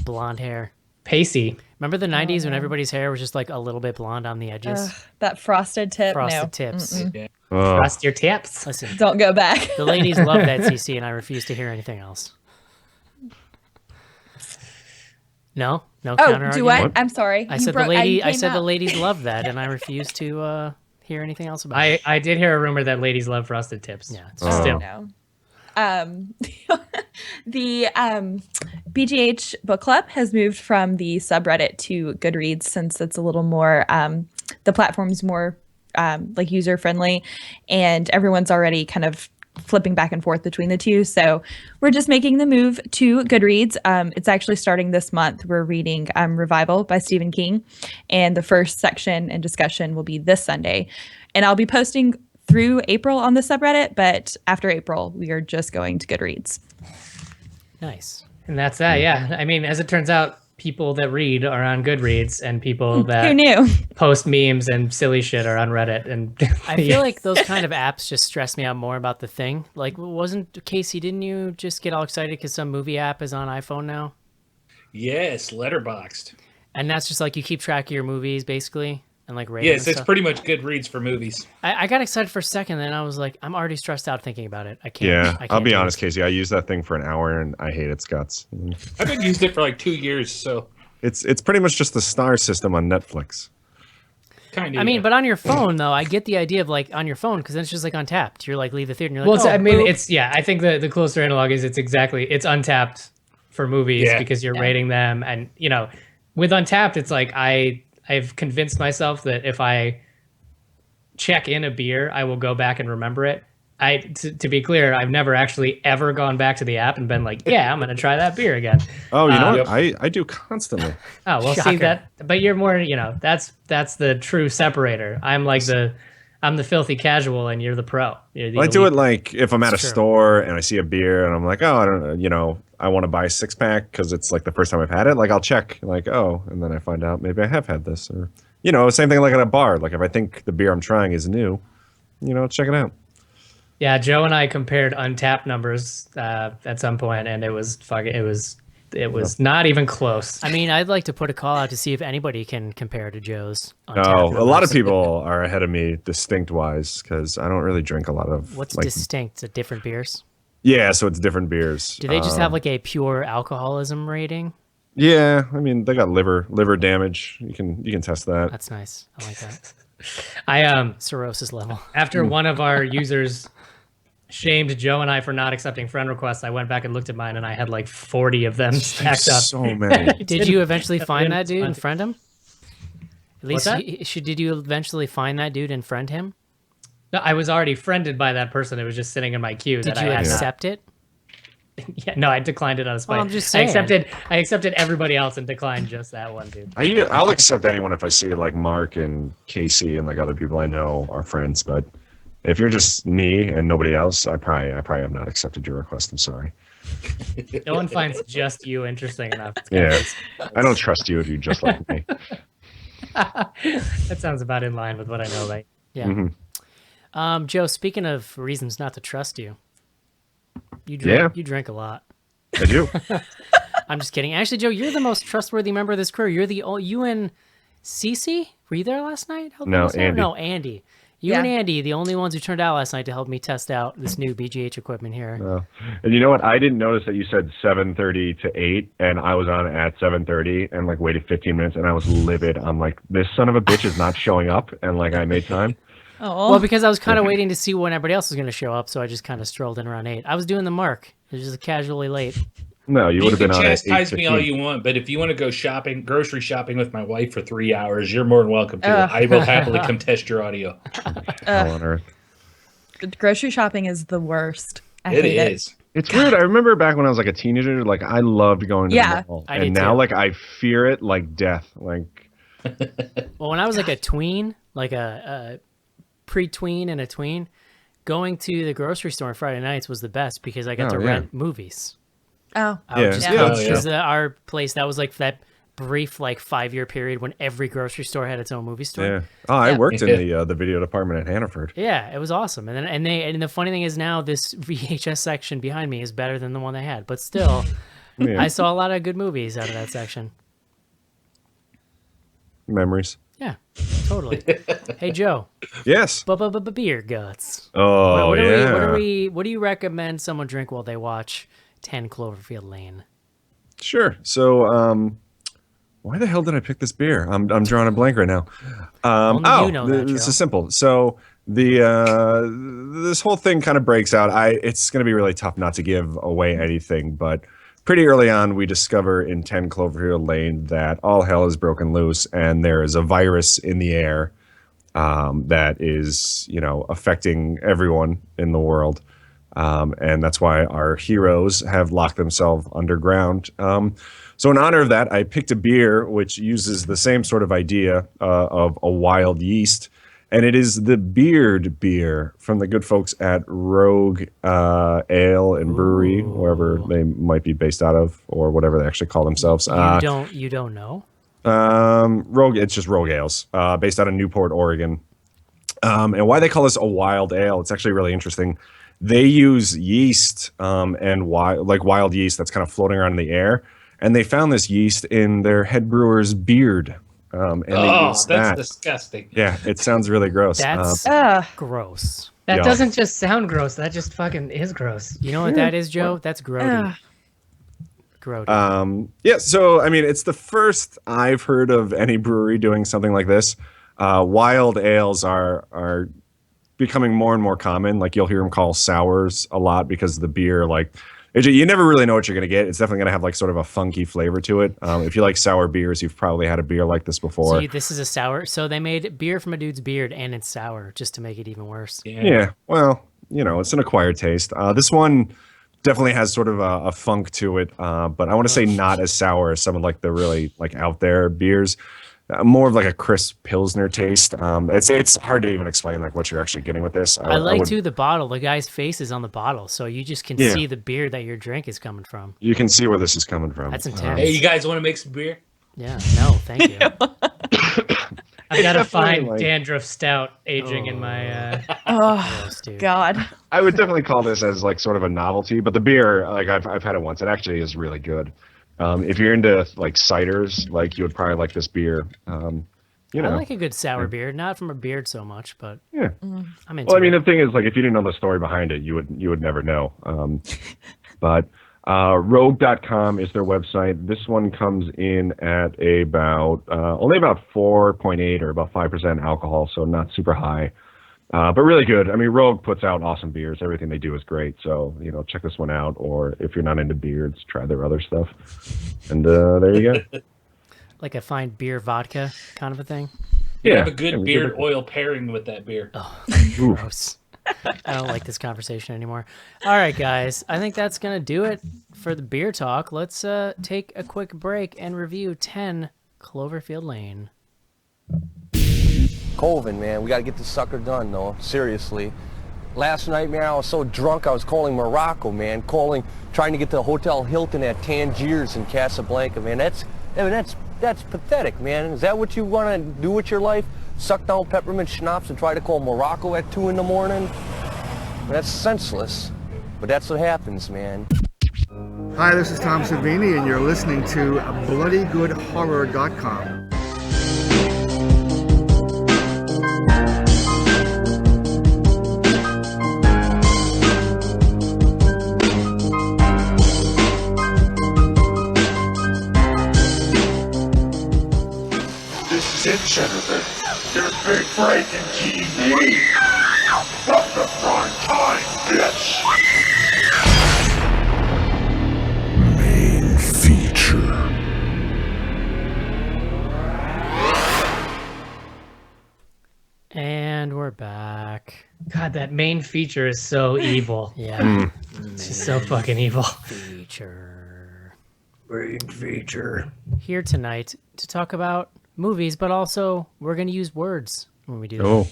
Blonde hair. Pacey. Remember the 90s when everybody's hair was just like a little bit blonde on the edges? That frosted tip. Frosted tips. Yeah. Frost your tips. Listen, Don't go back. the ladies love that CC, and I refuse to hear anything else. No counter Oh, do argument? I? I'm sorry. I You said broke- the lady. I came said the out. ladies love that, and I refuse to hear anything else about it. I did hear a rumor that ladies love frosted tips. Yeah, it's Still. No. The BGH book club has moved from the subreddit to Goodreads since it's a little more the platform's more like user friendly, and everyone's already kind of flipping back and forth between the two. So we're just making the move to Goodreads. It's actually starting this month. We're reading Revival by Stephen King, and the first section and discussion will be this Sunday. And I'll be posting through April on the subreddit, but after April, we are just going to Goodreads. nice. And that's that, yeah. I mean, as it turns out, people that read are on Goodreads, and people Who that knew? post memes and silly shit are on Reddit. And I feel like those kind of apps just stress me out more about the thing. Like, wasn't Casey? Didn't you just get all excited because some movie app is on iPhone now? Yes, Letterboxd. And that's just like you keep track of your movies basically, and like rating. Yes, and it's stuff. pretty much Goodreads for movies. I got excited for a second, then I was like, I'm already stressed out thinking about it. I can't. Yeah, I can't I'll be do honest, this. Casey. I used that thing for an hour and I hate its guts. I've been used it for like 2 years, so It's pretty much just the star system on Netflix. kind of. I mean, but on your phone though, I get the idea of like on your phone because then it's just like untapped. You're like leave the theater and you're like, well, oh, I mean, boop. it's I think the closer analog is it's untapped for movies Yeah. because you're rating them, and with Untapped, it's like I've convinced myself that if I check in a beer, I will go back and remember it. To be clear, I've never actually ever gone back to the app and been like, yeah, I'm gonna try that beer again. Oh, you know Yep. what? I do constantly. Oh, well, see Shocker. that, but you're more, that's the true separator. I'm like I'm the filthy casual, and you're the pro. You're the I do it elite. like if I'm at a It's true. store and I see a beer and I'm like, oh, I don't know, I want to buy a 6-pack because it's like the first time I've had it. Like I'll check, like, oh, and then I find out maybe I have had this, or same thing like at a bar. Like if I think the beer I'm trying is new, check it out. Yeah, Joe and I compared Untapped numbers at some point, and it was not even close. I mean, I'd like to put a call out to see if anybody can compare to Joe's. No, a lot of people are ahead of me distinct wise because I don't really drink a lot of. What's like, distinct? The different beers? Yeah, so it's different beers. Do they just have like a pure alcoholism rating? Yeah, I mean they got liver damage. You can test that. That's nice. I like that. I Cirrhosis level. after one of our users shamed Joe and I for not accepting friend requests, I went back and looked at mine, and I had like 40 of them stacked up. So many. Did you eventually find didn't that dude and respond. friend him? At What's least that? did you eventually find that dude and friend him? No, I was already friended by that person. It was just sitting in my queue. Did that you I had not- accept it? Yeah, no, I declined it out of spite. Well, I'm just saying. I accepted everybody else and declined just that one dude. I'll accept anyone if I see like Mark and Casey and like other people I know are friends. But if you're just me and nobody else, I probably have not accepted your request. I'm sorry. No one finds just you interesting enough. Yeah, I don't trust you if you just like me. That sounds about in line with what I know, right? Yeah. Mhm. Joe, speaking of reasons not to trust you, you drink a lot. I do. I'm just kidding. Actually, Joe, you're the most trustworthy member of this crew. You and Cece? Were you there last night? helping No, us out? Andy. No, Andy. You and Yeah. Andy, the only ones who turned out last night to help me test out this new BGH equipment here. And you know what? I didn't notice that you said 7:30 to 8, and I was on at 7:30 and like waited 15 minutes, and I was livid. I'm like, this son of a bitch is not showing up, and like I made time. Oh, Well, because I was kind of waiting to see when everybody else was going to show up, so I just kind of strolled in around 8. I was doing the mark. It was just casually late. No, you would You have can been on at chastise me all 8:15. you want, but if you want to go grocery shopping with my wife for 3 hours, you're more than welcome to. I will happily come test your audio. Hell on earth. grocery shopping is the worst. I It hate it. is. It's weird. I remember back when I was like a teenager, like I loved going to Yeah, the mall, I and did now too. like I fear it like death. Like Well, when I was like a tween, like a pre-tween and a tween, going to the grocery store on Friday nights was the best because I got Oh, to yeah. rent movies. Oh, I would just Yeah. come Oh, yeah. because our place, that was like that brief like 5-year period when every grocery store had its own movie store. Yeah. Oh, I Yeah. worked in the video department at Hannaford. Yeah, it was awesome. And the funny thing is now this VHS section behind me is better than the one they had. But still, Yeah. I saw a lot of good movies out of that section. Memories. Yeah, totally. Hey Joe, Yes. beer guts. Oh, What yeah. what do you recommend someone drink while they watch 10 Cloverfield Lane? Sure. So, why the hell did I pick this beer? I'm drawing a blank right now. Only you know that, this Joe. is simple. So this whole thing kind of breaks out. It's going to be really tough not to give away anything, but pretty early on we discover in 10 Cloverfield Lane that all hell is broken loose and there is a virus in the air that is, affecting everyone in the world. And that's why our heroes have locked themselves underground. So in honor of that, I picked a beer which uses the same sort of idea of a wild yeast, and it is the Beard beer from the good folks at Rogue Ale and Brewery, wherever they might be based out of, or whatever they actually call themselves. You don't know? Rogue, it's just Rogue Ales, based out of Newport, Oregon. And why they call this a wild ale, it's actually really interesting. They use yeast and wild yeast that's kind of floating around in the air. And they found this yeast in their head brewer's beard. And they that's used that. disgusting. Yeah, it sounds really gross. That's Ugh. gross. That Yeah. doesn't just sound gross. That just fucking is gross. You know what that is, Joe? That's grody. Ugh. Grody. Yeah, so I mean, it's the first I've heard of any brewery doing something like this. Wild ales are becoming more and more common. Like you'll hear them call sours a lot because the beer, like you never really know what you're gonna get. It's definitely gonna have like sort of a funky flavor to it. If you like sour beers, you've probably had a beer like this before. So this is a sour. So they made beer from a dude's beard and it's sour just to make it even worse. Yeah, well, it's an acquired taste. This one definitely has sort of a funk to it, but I want to say not as sour as some of like the really like out there beers. More of like a crisp Pilsner taste. It's hard to even explain like what you're actually getting with this. I like would- too the bottle. The guy's face is on the bottle, so you just can Yeah. see the beer that your drink is coming from. You can see where this is coming from. That's intense. Hey, you guys want to make some beer? Yeah, no, thank you. I've got to find like- dandruff stout aging in my. Oh, Gross, dude. God. I would definitely call this as like sort of a novelty, but the beer, like I've had it once. It actually is really good. If you're into like ciders, like you would probably like this beer. I like a good sour beer, not from a beard so much, but Yeah. I'm into Well, I mean, it. the thing is, like, if you didn't know the story behind it, you would never know. But Rogue.com is their website. This one comes in at only about 4.8 or about 5% alcohol, so not super high, but really good. I mean, Rogue puts out awesome beers. Everything they do is great. So check this one out. Or if you're not into beards, try their other stuff. And there you go. Like a fine beer vodka kind of a thing. You Yeah, have a good yeah, beard oil pairing with that beer. Oof. Gross. I don't like this conversation anymore. All right, guys. I think that's going to do it for the beer talk. Let's take a quick break and review 10 Cloverfield Lane. Colvin, man, we gotta get this sucker done, though. Seriously. Last night, man, I was so drunk I was calling Morocco, man. Trying to get to the Hotel Hilton at Tangiers in Casablanca, man. That's pathetic, man. Is that what you want to do with your life? Suck down peppermint schnapps and try to call Morocco at 2 in the morning? That's senseless. But that's what happens, man. Hi, this is Tom Savini, and you're listening to BloodyGoodHorror.com. This is it, Jennifer. Your big break in TV. From the prime time, bitch. Main feature. And we're back. God, that main feature is so evil. Yeah. It's just so fucking evil. Feature. Main feature. Here tonight to talk about movies, but also we're going to use words when we do that. Oh,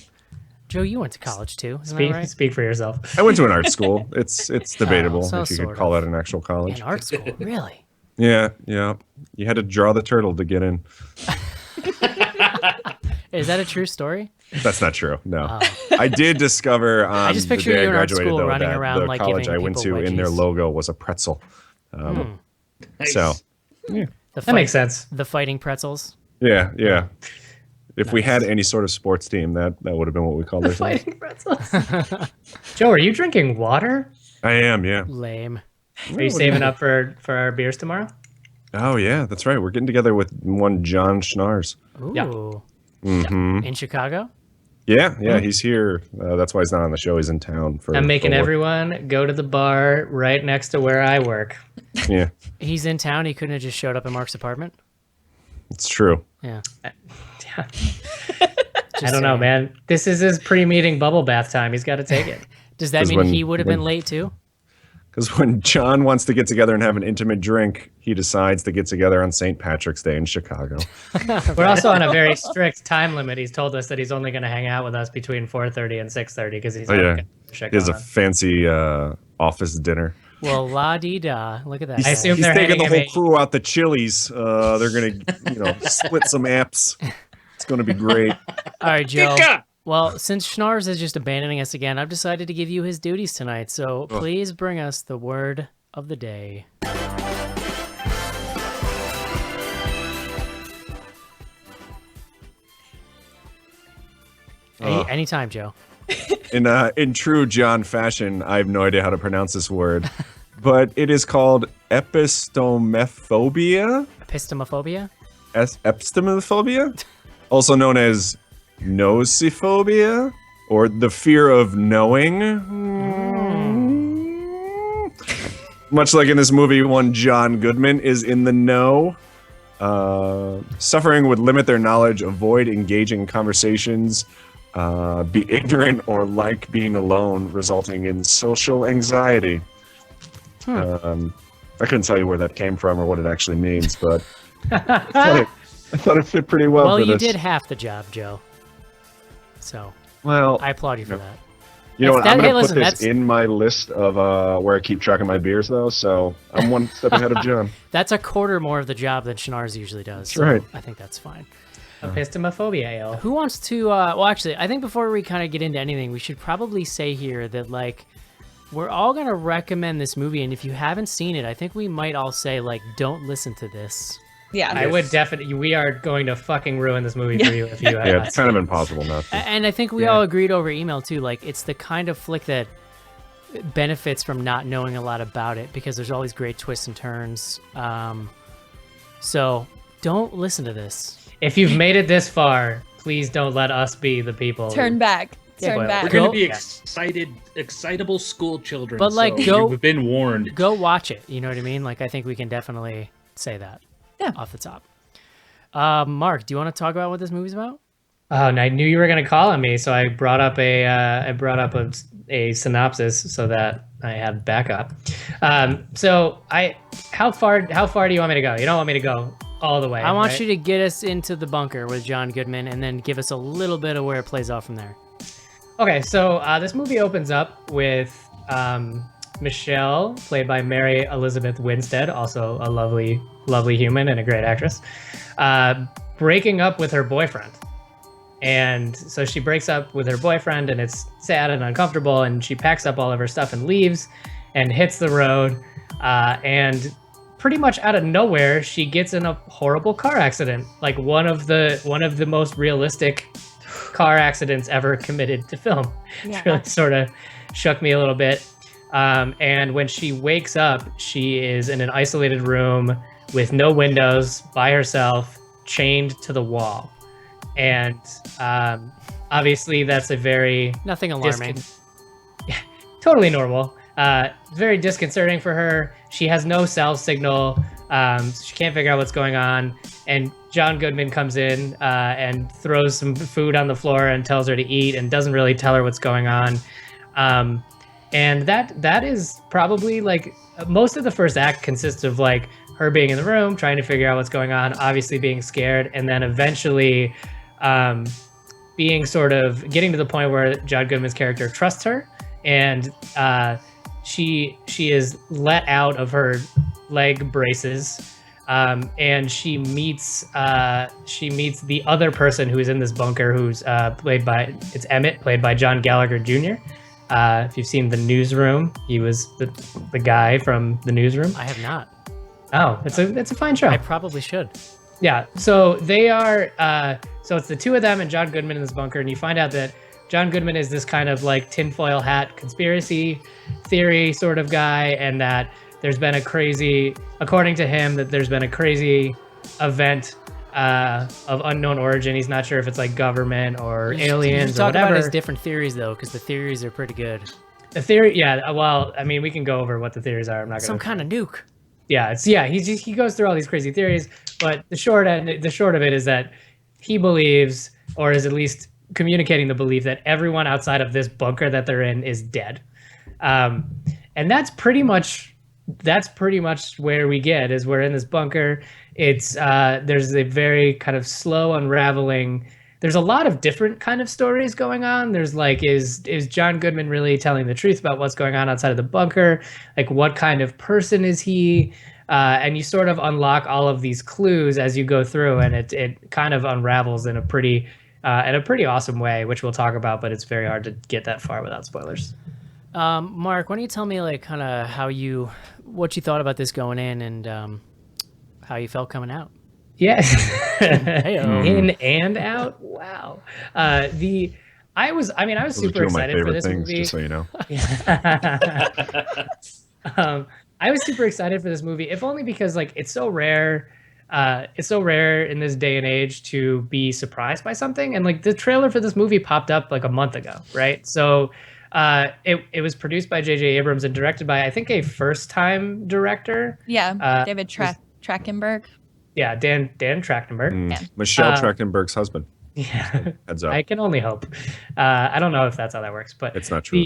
Joe, you went to college too, isn't that right? Speak for yourself. I went to an art school. It's debatable so if you sort could call of. it an actual college. An art school, really? Yeah. You had to draw the turtle to get in. Is that a true story? That's not true. No, I did discover. I just the picture day you in art graduated, school though, running that around the like college giving I went to people in their wedgies. logo was a pretzel. Nice. So That makes sense. The fighting pretzels. yeah. If we had any sort of sports team, that would have been what we called ourselves. Fighting pretzels. Joe, are you drinking water? I am. Yeah. Lame. Are you saving up for our beers tomorrow? Oh yeah, that's right. We're getting together with one John Schnars. Ooh. Yeah. In Chicago? Yeah, he's here. That's why he's not on the show. He's in town for. I'm making for work. everyone go to the bar right next to where I work. Yeah, He's in town. He couldn't have just showed up at Mark's apartment. it's true. Yeah. I don't know, man. This is his pre-meeting bubble bath time. He's got to take it. Does that 'Cause mean when- he would have been when- late too? Because when John wants to get together and have an intimate drink, he decides to get together on St. Patrick's Day in Chicago. We're also on a very strict time limit. He's told us that he's only going to hang out with us between 4:30 and 6:30 because he's got shit He has a going on. fancy office dinner. Well, la di da. Look at that. I guy. assume He's they're taking the handing whole him crew out the Chili's. They're gonna, split some apps. It's gonna be great. All right, Joe. Dicka! Well, since Schnars is just abandoning us again, I've decided to give you his duties tonight. So please bring us the word of the day. Anytime, Joe. In true John fashion, I have no idea how to pronounce this word, but it is called epistomophobia. Epistomophobia? Epistomophobia, also known as nosiphobia, or the fear of knowing. Much like in this movie, one John Goodman is in the know. Suffering would limit their knowledge, avoid engaging in conversations, be ignorant, or like being alone, resulting in social anxiety. I couldn't tell you where that came from or what it actually means, but I thought it fit pretty well. Well, for you this. did half the job, Joe. So Well, I applaud you for that. you know what? I'm Hey, going to listen, put that's- this in my list of where I keep track of my beers, though. So I'm one step ahead of John. That's a quarter more of the job than Schnars usually does. So right. I think that's fine. Epistomophobia ale. Who wants to? Well, actually, I think before we kind of get into anything, we should probably say here that like we're all gonna recommend this movie, and if you haven't seen it, I think we might all say like, don't listen to this. Yeah. I would definitely. We are going to fucking ruin this movie for you if you have Yeah, not it's kind of impossible not to. And I think we all agreed over email too. Like, it's the kind of flick that benefits from not knowing a lot about it because there's all these great twists and turns. So don't listen to this. If you've made it this far, please don't let us be the people. Turn back. Turn well, back. We're gonna Go- be excitable school children. But, like, so go- You've been warned. Go watch it. You know what I mean? Like, I think we can definitely say that. Yeah. Off the top. Mark, do you want to talk about what this movie's about? Oh, and I knew you were going to call on me, so I brought up a synopsis so that I had backup. How far do you want me to go? You don't want me to go all the way. I want right? you to get us into the bunker with John Goodman and then give us a little bit of where it plays out from there. Okay, so this movie opens up with Michelle, played by Mary Elizabeth Winstead, also a lovely, lovely human and a great actress, breaking up with her boyfriend. And so she breaks up with her boyfriend, and it's sad and uncomfortable, and she packs up all of her stuff and leaves and hits the road. And pretty much out of nowhere, she gets in a horrible car accident, like one of the most realistic car accidents ever committed to film. Yeah. It really sort of shook me a little bit. And when she wakes up, she is in an isolated room with no windows, by herself, chained to the wall. And obviously that's a very Nothing alarming. totally normal. Very disconcerting for her. She has no cell signal. She can't figure out what's going on. And John Goodman comes in and throws some food on the floor and tells her to eat and doesn't really tell her what's going on. And that is probably like most of the first act consists of like her being in the room, trying to figure out what's going on, obviously being scared, and then eventually being sort of getting to the point where John Goodman's character trusts her, and she is let out of her leg braces, and she meets the other person who is in this bunker, who's it's Emmett, played by John Gallagher Jr. If you've seen The Newsroom, he was the guy from The Newsroom. I have not. Oh, it's a fine show. I probably should. Yeah, so they are, so it's the two of them and John Goodman in this bunker, and you find out that John Goodman is this kind of like tinfoil hat conspiracy theory sort of guy, and that there's been a crazy, according to him, that there's been a crazy event of unknown origin. He's not sure if it's like government or aliens or talk whatever. about his different theories though, because the theories are pretty good. The theory, yeah, well, I mean, we can go over what the theories are. I'm not gonna. Some kind of nuke. Yeah, he goes through all these crazy theories, but the short of it is that he believes, or is at least communicating the belief, that everyone outside of this bunker that they're in is dead, and that's pretty much where we get is we're in this bunker. It's there's a very kind of slow unraveling. There's a lot of different kind of stories going on. There's like, is John Goodman really telling the truth about what's going on outside of the bunker? Like, what kind of person is he? And you sort of unlock all of these clues as you go through, and it kind of unravels in a pretty awesome way, which we'll talk about. But it's very hard to get that far without spoilers. Mark, why don't you tell me like kind of what you thought about this going in, and how you felt coming out? Yes. Hey-o. In and out. Wow. I was super excited for this movie. Just so you know. I was super excited for this movie, if only because like it's so rare. It's so rare in this day and age to be surprised by something. And like the trailer for this movie popped up like a month ago, right? So it was produced by J.J. Abrams and directed by, I think, a first-time director. Yeah, David Trachtenberg. Yeah, Dan Trachtenberg. Yeah. Michelle Trachtenberg's husband. Yeah, Heads up. I can only hope. I don't know if that's how that works, but It's not true.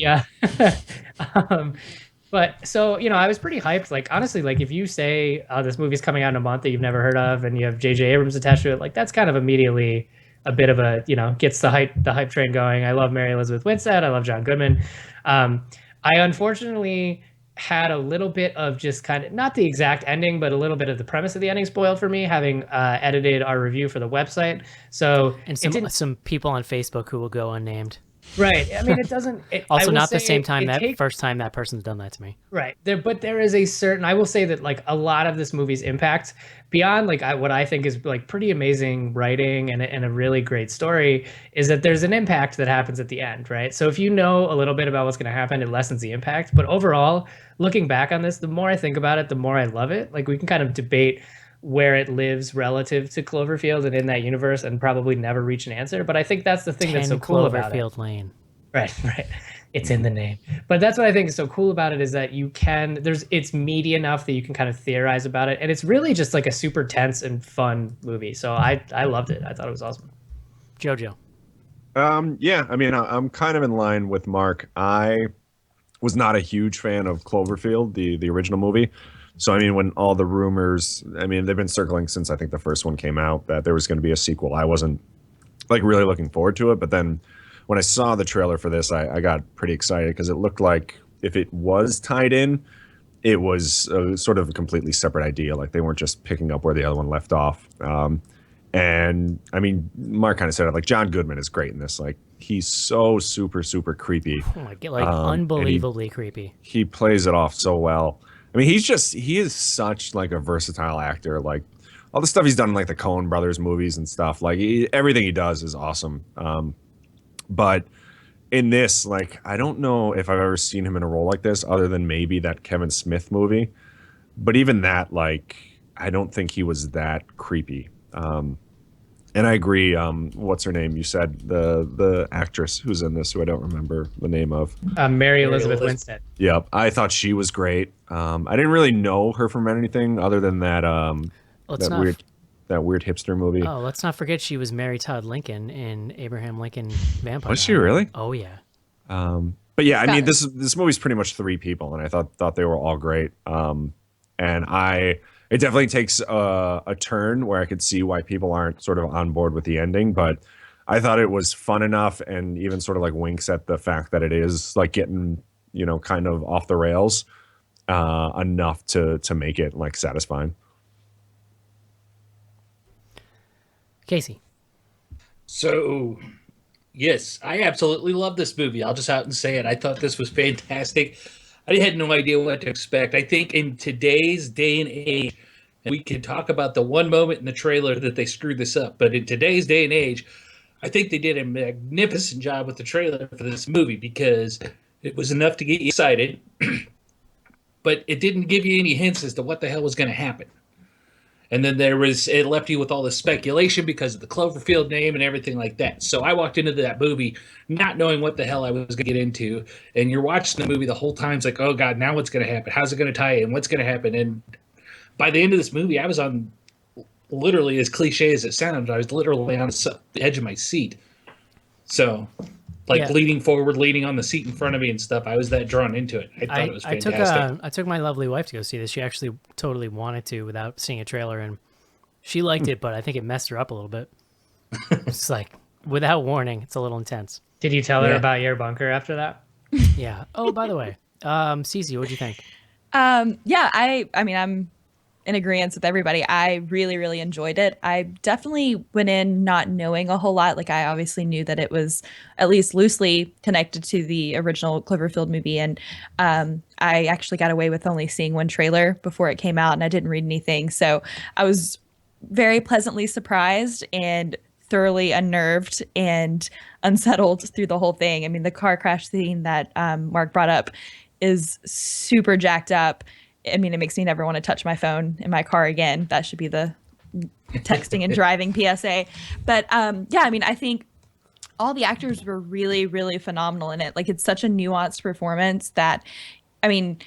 But so, I was pretty hyped. Like, honestly, like if you say this movie's coming out in a month that you've never heard of, and you have J.J. Abrams attached to it, like that's kind of immediately a bit of a, gets the hype train going. I love Mary Elizabeth Winstead. I love John Goodman. I unfortunately had a little bit of just kind of, not the exact ending, but a little bit of the premise of the ending spoiled for me, having edited our review for the website. So And some people on Facebook who will go unnamed. Right. I mean, it doesn't. Also, not the same time first time that person's done that to me. Right. But there is a certain. I will say that like a lot of this movie's impact, beyond like what I think is like pretty amazing writing and a really great story, is that there's an impact that happens at the end. Right. So if you know a little bit about what's going to happen, it lessens the impact. But overall, looking back on this, the more I think about it, the more I love it. Like we can kind of debate where it lives relative to Cloverfield and in that universe, and probably never reach an answer. But I think that's the thing that's so cool about it. Cloverfield Lane. Right. It's in the name. But that's what I think is so cool about it, is that it's meaty enough that you can kind of theorize about it. And it's really just like a super tense and fun movie. So I loved it. I thought it was awesome. Jojo. Yeah, I mean, I'm kind of in line with Mark. I was not a huge fan of Cloverfield, the original movie. So, I mean, when all the rumors, I mean, they've been circling since I think the first one came out that there was going to be a sequel. I wasn't like really looking forward to it. But then when I saw the trailer for this, I got pretty excited because it looked like if it was tied in, it was sort of a completely separate idea. Like they weren't just picking up where the other one left off. And I mean, Mark kind of said it, like John Goodman is great in this. Like he's so super, super creepy. Oh my God, like unbelievably creepy. He plays it off so well. I mean, he is such like a versatile actor. Like all the stuff he's done in like the Coen Brothers movies and stuff, like everything he does is awesome. But in this, like, I don't know if I've ever seen him in a role like this other than maybe that Kevin Smith movie. But even that, like, I don't think he was that creepy. And I agree. What's her name? You said the actress who's in this, who I don't remember the name of. Mary Elizabeth Winstead. Yep, I thought she was great. I didn't really know her from anything other than that weird hipster movie. Oh, let's not forget she was Mary Todd Lincoln in Abraham Lincoln Vampire. Was she really? Oh yeah. But yeah, I mean, this movie's pretty much three people, and I thought they were all great. And it definitely takes a turn where I could see why people aren't sort of on board with the ending, but I thought it was fun enough, and even sort of like winks at the fact that it is like getting, you know, kind of off the rails enough to make it like satisfying. Casey. So, yes, I absolutely love this movie. I'll just out and say it. I thought this was fantastic. I had no idea what to expect. I think in today's day and age, and we can talk about the one moment in the trailer that they screwed this up, but in today's day and age, I think they did a magnificent job with the trailer for this movie because it was enough to get you excited, but it didn't give you any hints as to what the hell was going to happen. And then it left you with all this speculation because of the Cloverfield name and everything like that. So I walked into that movie not knowing what the hell I was going to get into. And you're watching the movie the whole time. It's like, oh God, now what's going to happen? How's it going to tie in? What's going to happen? And by the end of this movie, I was on, literally, as cliche as it sounds, I was literally on the edge of my seat. So, like, leaning forward, leaning on the seat in front of me and stuff. I was that drawn into it. I thought it was fantastic. I took my lovely wife to go see this. She actually totally wanted to without seeing a trailer, and she liked it, but I think it messed her up a little bit. It's like, without warning, it's a little intense. Did you tell her about your bunker after that? Yeah. Oh, by the way, Cece, what'd you think? Yeah, I mean, I'm in agreement with everybody. I really, really enjoyed it. I definitely went in not knowing a whole lot. Like, I obviously knew that it was at least loosely connected to the original Cloverfield movie. And I actually got away with only seeing one trailer before it came out, and I didn't read anything. So I was very pleasantly surprised and thoroughly unnerved and unsettled through the whole thing. I mean, the car crash scene that Mark brought up is super jacked up. I mean, it makes me never want to touch my phone in my car again. That should be the texting and driving PSA. But yeah, I mean, I think all the actors were really, really phenomenal in it. Like, it's such a nuanced performance that, I mean,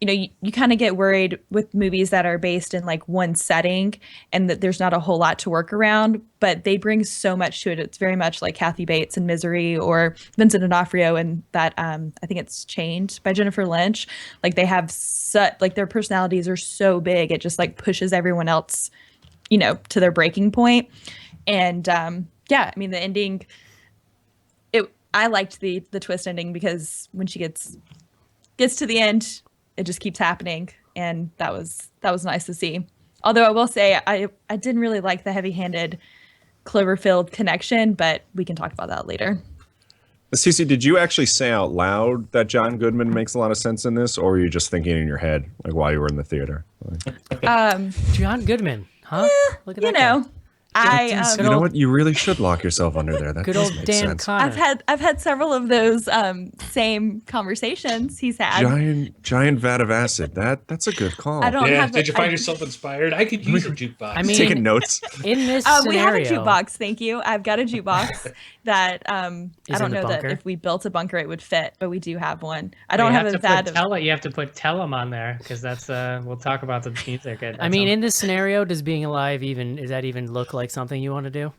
you know, you kind of get worried with movies that are based in like one setting and that there's not a whole lot to work around, but they bring so much to it. It's very much like Kathy Bates in Misery or Vincent D'Onofrio and that I think it's Chained by Jennifer Lynch. Like, they have such, like, their personalities are so big, it just like pushes everyone else, you know, to their breaking point. And yeah, I mean, the ending, I liked the twist ending because when she gets to the end, it just keeps happening, and that was nice to see. Although I will say I didn't really like the heavy-handed Cloverfield connection, but we can talk about that later. Cece, did you actually say out loud that John Goodman makes a lot of sense in this, or were you just thinking in your head, like while you were in the theater? John Goodman, huh? Look at that. You know, you know what? You really should lock yourself under there. That good old makes Dan sense. Connor. I've had several of those same conversations he's had. Giant vat of acid. That's a good call. I don't have. Did you find yourself inspired? I could use a jukebox. I mean, taking notes. In this scenario, we have a jukebox. Thank you. I've got a jukebox that I don't know that if we built a bunker it would fit, but we do have one. I don't have a vat. You have to put Tellum on there because that's we'll talk about the music. I mean, in this scenario, does being alive does that even look like something you want to do?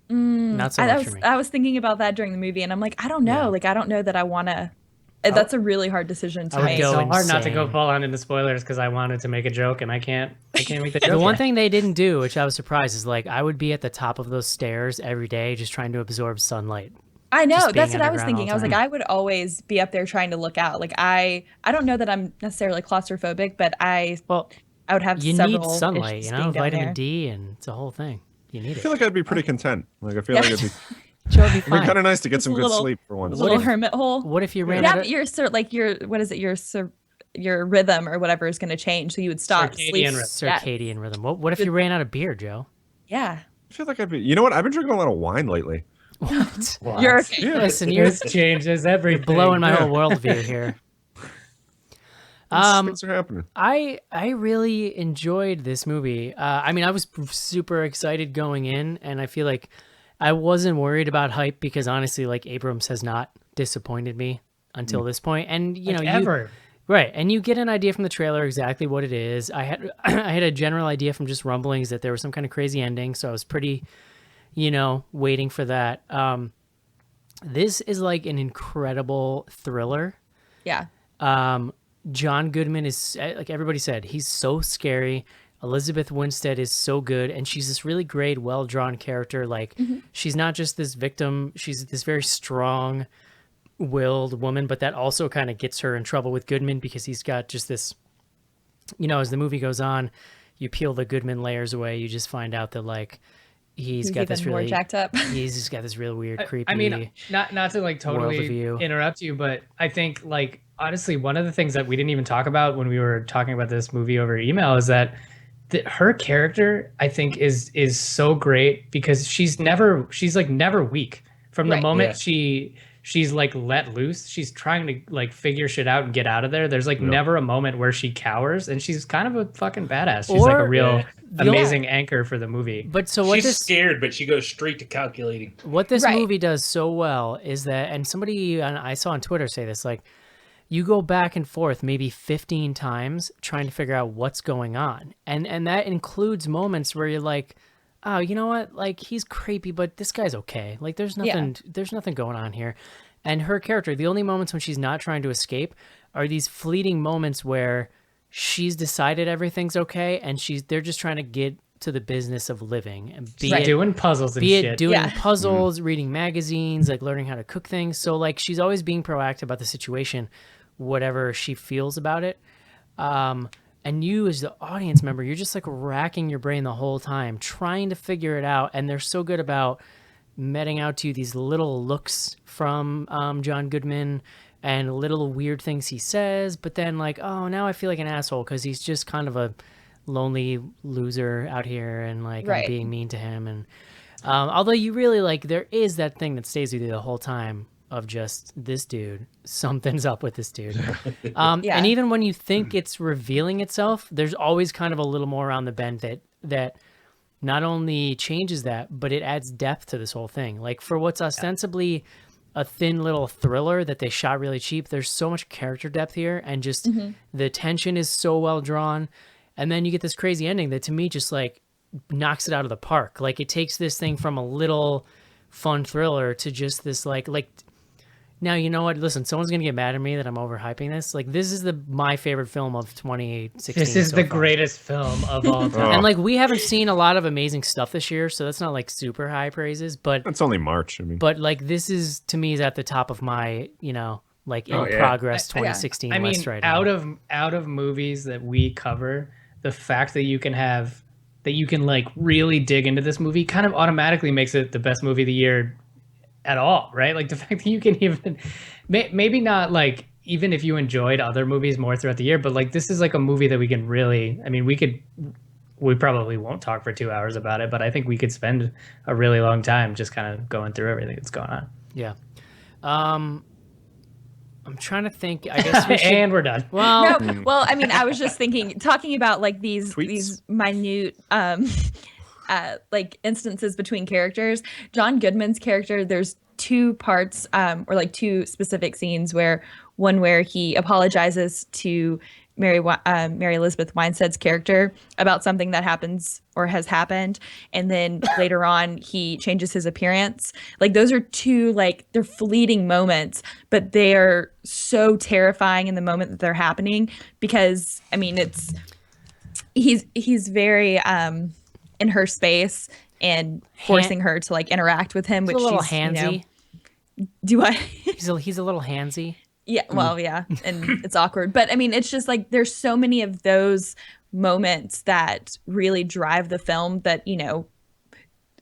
Not so much for me. I was thinking about that during the movie, and I'm like, I don't know. Yeah. Like, I don't know that I want to. That's a really hard decision to make. It's so hard not to go full on into spoilers because I wanted to make a joke and I can't make the joke. The one thing they didn't do, which I was surprised, is like I would be at the top of those stairs every day just trying to absorb sunlight. I know, that's what I was thinking. I was like, I would always be up there trying to look out. Like, I don't know that I'm necessarily claustrophobic, but I would have several. You need sunlight, you know, vitamin D, and it's a whole thing. You need it. I feel like I'd be pretty content. Like, I feel like it'd be. It'd be kind of nice to get some good sleep for once. Little hermit hole. What if you ran out of... your rhythm or whatever is going to change, so you would stop sleep. Circadian rhythm. What if you ran out of beer, Joe? Yeah. I feel like I'd be... You know what? I've been drinking a lot of wine lately. What? You're okay. Yeah. Listen, this changes everything. You're blowing my whole worldview here. Things are happening. I really enjoyed this movie. I mean, I was super excited going in, and I feel like I wasn't worried about hype because honestly, like, Abrams has not disappointed me until this point. And you know, ever. Right, and you get an idea from the trailer exactly what it is. I had a general idea from just rumblings that there was some kind of crazy ending, so I was pretty, you know, waiting for that. This is like an incredible thriller. Yeah. John Goodman is, like everybody said, he's so scary. Elizabeth Winstead is so good, and she's this really great, well-drawn character. Like, she's not just this victim; she's this very strong-willed woman, but that also kind of gets her in trouble with Goodman because he's got just this. You know, as the movie goes on, you peel the Goodman layers away, you just find out that like he's got this really more jacked up. He's just got this real weird, creepy. I mean, not to like totally interrupt you, but I think like honestly, one of the things that we didn't even talk about when we were talking about this movie over email is that her character, I think, is so great because she's like never weak. From the moment she's like let loose, she's trying to like figure shit out and get out of there. There's like never a moment where she cowers, and she's kind of a fucking badass. She's like a real amazing anchor for the movie. But so what she's scared, but she goes straight to calculating. What this movie does so well is that, and somebody I saw on Twitter say this, like, you go back and forth maybe 15 times trying to figure out what's going on. And that includes moments where you're like, oh, you know what? Like, he's creepy, but this guy's okay. Like, there's nothing going on here. And her character, the only moments when she's not trying to escape are these fleeting moments where she's decided everything's okay, and they're just trying to get to the business of living, and doing puzzles and shit. Puzzles, reading magazines, like learning how to cook things. So like she's always being proactive about the situation, whatever she feels about it. And you as the audience member, you're just like racking your brain the whole time, trying to figure it out. And they're so good about meting out to you these little looks from John Goodman and little weird things he says. But then like, oh, now I feel like an asshole because he's just kind of a lonely loser out here, and like I'm being mean to him. And although you really like, there is that thing that stays with you the whole time of just this dude, something's up with this dude. And even when you think it's revealing itself, there's always kind of a little more around the bend that not only changes that, but it adds depth to this whole thing. Like for what's ostensibly a thin little thriller that they shot really cheap, there's so much character depth here, and just the tension is so well drawn. And then you get this crazy ending that to me just like knocks it out of the park. Like it takes this thing from a little fun thriller to just this like now, you know what? Listen, someone's going to get mad at me that I'm overhyping this. Like, this is my favorite film of 2016. This is the greatest film of all time. And, like, we haven't seen a lot of amazing stuff this year, so that's not, like, super high praises. But it's only March. I mean, but, like, this is, to me, is at the top of my, you know, like, progress 2016 list right now. Out of movies that we cover, the fact that you can like, really dig into this movie kind of automatically makes it the best movie of the year at all, right? Like the fact that you can even maybe not like, even if you enjoyed other movies more throughout the year, but like this is like a movie that we can really, I mean, we probably won't talk for 2 hours about it, but I think we could spend a really long time just kind of going through everything that's going on. Yeah. I'm trying to think, I guess we should... And we're done. Well, no, well, I mean, I was just talking about like these minute like instances between characters. John Goodman's character, there's two parts or like two specific scenes where he apologizes to Mary Elizabeth Winstead's character about something that happens or has happened, and then later on he changes his appearance. Like those are two, like, they're fleeting moments, but they are so terrifying in the moment that they're happening, because I mean he's very in her space and forcing her to like interact with him, which a little she's handsy. Do I? He's a little handsy. Yeah, well, yeah, and it's awkward. But I mean, it's just like there's so many of those moments that really drive the film that, you know,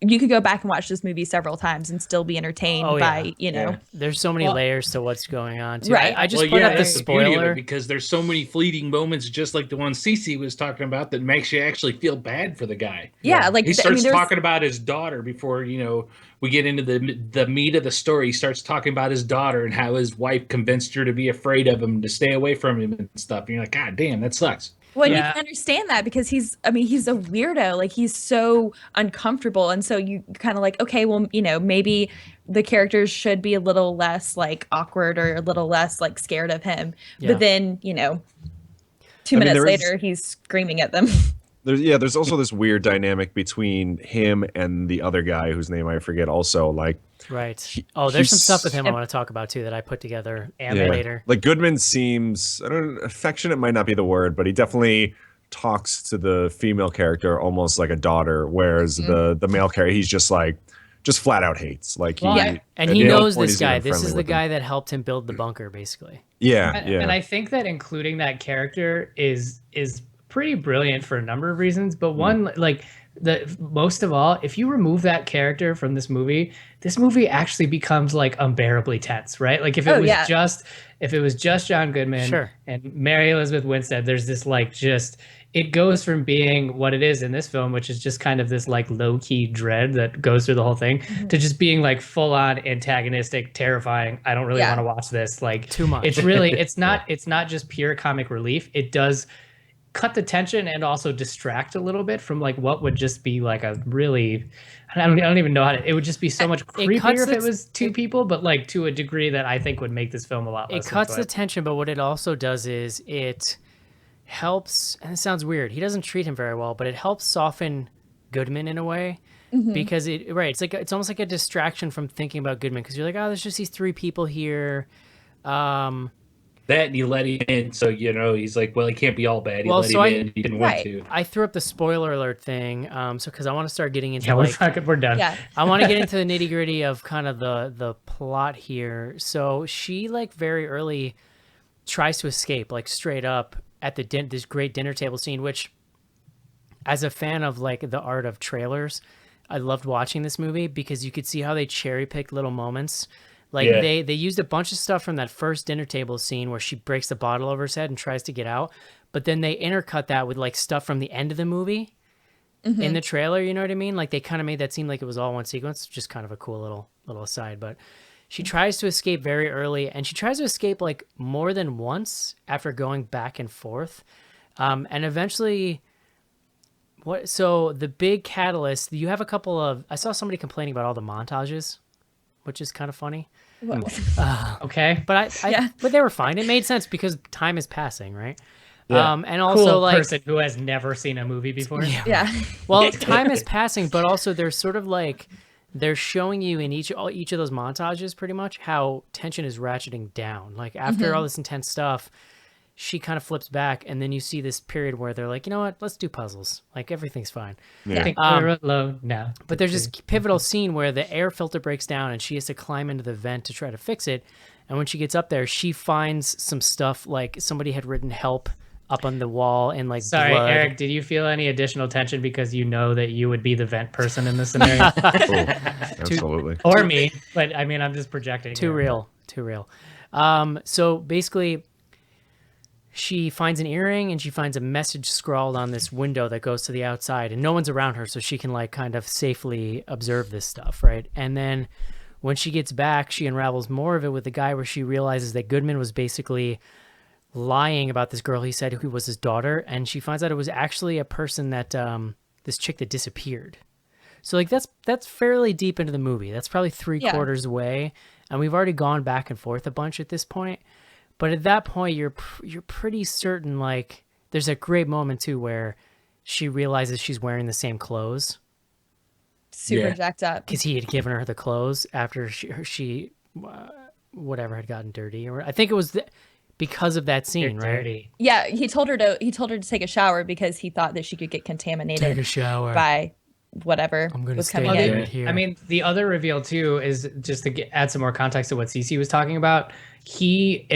you could go back and watch this movie several times and still be entertained by, you know. There's so many layers to what's going on, too. Right. I just put up the spoiler. Because there's so many fleeting moments, just like the one Cece was talking about, that makes you actually feel bad for the guy. Yeah, like he starts talking about his daughter before, you know, we get into the meat of the story. He starts talking about his daughter and how his wife convinced her to be afraid of him, to stay away from him and stuff. And you're like, God damn, that sucks. Well, you can understand that because he's a weirdo. Like, he's so uncomfortable. And so you kind of like, okay, well, you know, maybe the characters should be a little less like awkward or a little less like scared of him. Yeah. But then, you know, 2 minutes later, he's screaming at them. There's also this weird dynamic between him and the other guy whose name I forget also. Like, right. There's some stuff with him I want to talk about too that I put together later. Like Goodman seems, affectionate might not be the word, but he definitely talks to the female character almost like a daughter, whereas the male character, he's just flat out hates. Like he and he knows this guy. This is the guy that helped him build the bunker, basically. And I think that including that character is pretty brilliant for a number of reasons. But one, like most of all, if you remove that character from this movie actually becomes like unbearably tense, right? Like if it was just John Goodman and Mary Elizabeth Winstead, there's this like it goes from being what it is in this film, which is just kind of this like low key dread that goes through the whole thing, to just being like full on antagonistic, terrifying. I don't really want to watch this. Like too much. It's really, it's not just pure comic relief. It does cut the tension and also distract a little bit from like what would just be like a really, I don't even know how to, it would just be so much creepier if it was two people, but like to a degree that I think would make this film a lot less. It cuts the tension, but what it also does is it helps, and it sounds weird, he doesn't treat him very well, but it helps soften Goodman in a way, because it's almost like a distraction from thinking about Goodman, because you're like, oh, there's just these three people here. That and you let him in, so he's like, well, he can't be all bad. You let him in. He didn't want to. I threw up the spoiler alert thing, so because I want to start getting into we're done. Yeah. I want to get into the nitty gritty of kind of the plot here. So she like very early tries to escape, like straight up at this great dinner table scene, which, as a fan of like the art of trailers, I loved watching this movie because you could see how they cherry picked little moments. Like they used a bunch of stuff from that first dinner table scene where she breaks the bottle over his head and tries to get out, but then they intercut that with like stuff from the end of the movie in the trailer. You know what I mean? Like they kind of made that seem like it was all one sequence. Just kind of a cool little aside. But she tries to escape very early, and she tries to escape like more than once after going back and forth, and eventually. So the big catalyst, you have a couple of. I saw somebody complaining about all the montages, which is kind of funny. Okay, but but they were fine. It made sense because time is passing, right? Yeah. And also cool like person who has never seen a movie before. Yeah. Well, time is passing, but also there's sort of like they're showing you in each of those montages pretty much how tension is ratcheting down. Like after all this intense stuff, she kind of flips back, and then you see this period where they're like, you know what, let's do puzzles. Like everything's fine. I think we're alone now. But there's this pivotal scene where the air filter breaks down, and she has to climb into the vent to try to fix it. And when she gets up there, she finds some stuff like somebody had written "help" up on the wall and like Sorry, blood. Eric, did you feel any additional tension because you know that you would be the vent person in this scenario? Absolutely. Or me, but I mean, I'm just projecting. Too real. So basically, she finds an earring and she finds a message scrawled on this window that goes to the outside, and no one's around her, so she can like kind of safely observe this stuff, right? And then when she gets back, she unravels more of it with the guy where she realizes that Goodman was basically lying about this girl he said who was his daughter, and she finds out it was actually a person that this chick that disappeared. So like that's fairly deep into the movie. That's probably three-quarters away, and we've already gone back and forth a bunch at this point. But at that point, you're pretty certain, like, there's a great moment, too, where she realizes she's wearing the same clothes. Super jacked up. Because he had given her the clothes after she whatever, had gotten dirty. Or I think it was because of that scene, right? Dirty. Yeah, he told her to take a shower because he thought that she could get contaminated Take a shower. by whatever I'm gonna was stay coming in. right here. I mean, the other reveal too is just to add some more context to what Cece was talking about. He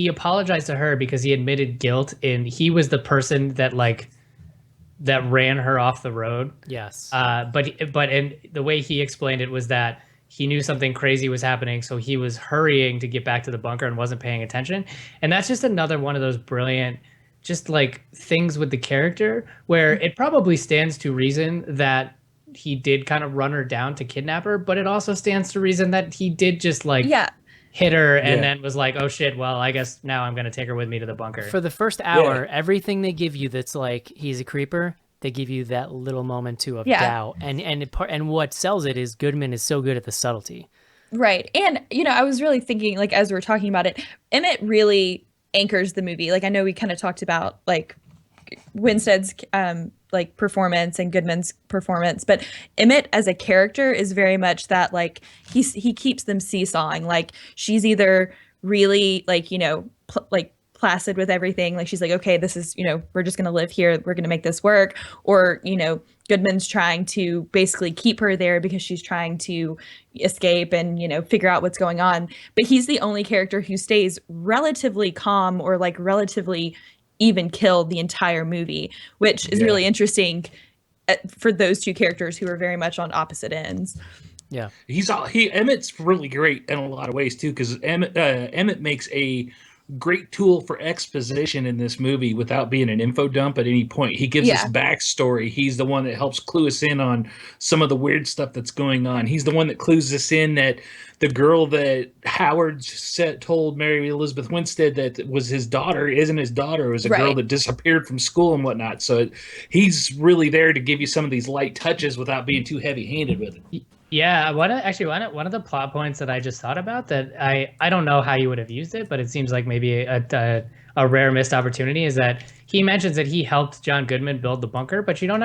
apologized to her because he admitted guilt in he was the person that ran her off the road. Yes. But in the way he explained it was that he knew something crazy was happening, so he was hurrying to get back to the bunker and wasn't paying attention. And that's just another one of those brilliant just like things with the character where it probably stands to reason that he did kind of run her down to kidnap her, but it also stands to reason that he did just like hit her and then was like, oh shit, well, I guess now I'm going to take her with me to the bunker. For the first hour, everything they give you that's like, he's a creeper, they give you that little moment too of doubt. And what sells it is Goodman is so good at the subtlety. Right. And, I was really thinking, like, as we were talking about it, Emmett really anchors the movie. Like, I know we kind of talked about like Winstead's like performance and Goodman's performance, but Emmett as a character is very much that like he keeps them seesawing. Like she's either really like placid with everything. Like she's like, okay, this is, we're just going to live here. We're going to make this work. Or, Goodman's trying to basically keep her there because she's trying to escape and, figure out what's going on. But he's the only character who stays relatively calm or like relatively even killed the entire movie, which is really interesting for those two characters who are very much on opposite ends. Yeah, Emmett's really great in a lot of ways too, because Emmett makes a great tool for exposition in this movie without being an info dump at any point. He gives us backstory. He's the one that helps clue us in on some of the weird stuff that's going on. He's the one that clues us in that the girl that Howard told Mary Elizabeth Winstead that was his daughter isn't his daughter. It was a girl that disappeared from school and whatnot. So he's really there to give you some of these light touches without being too heavy-handed with it. Yeah, one of the plot points that I just thought about that I don't know how you would have used it, but it seems like maybe a rare missed opportunity is that he mentions that he helped John Goodman build the bunker, but you don't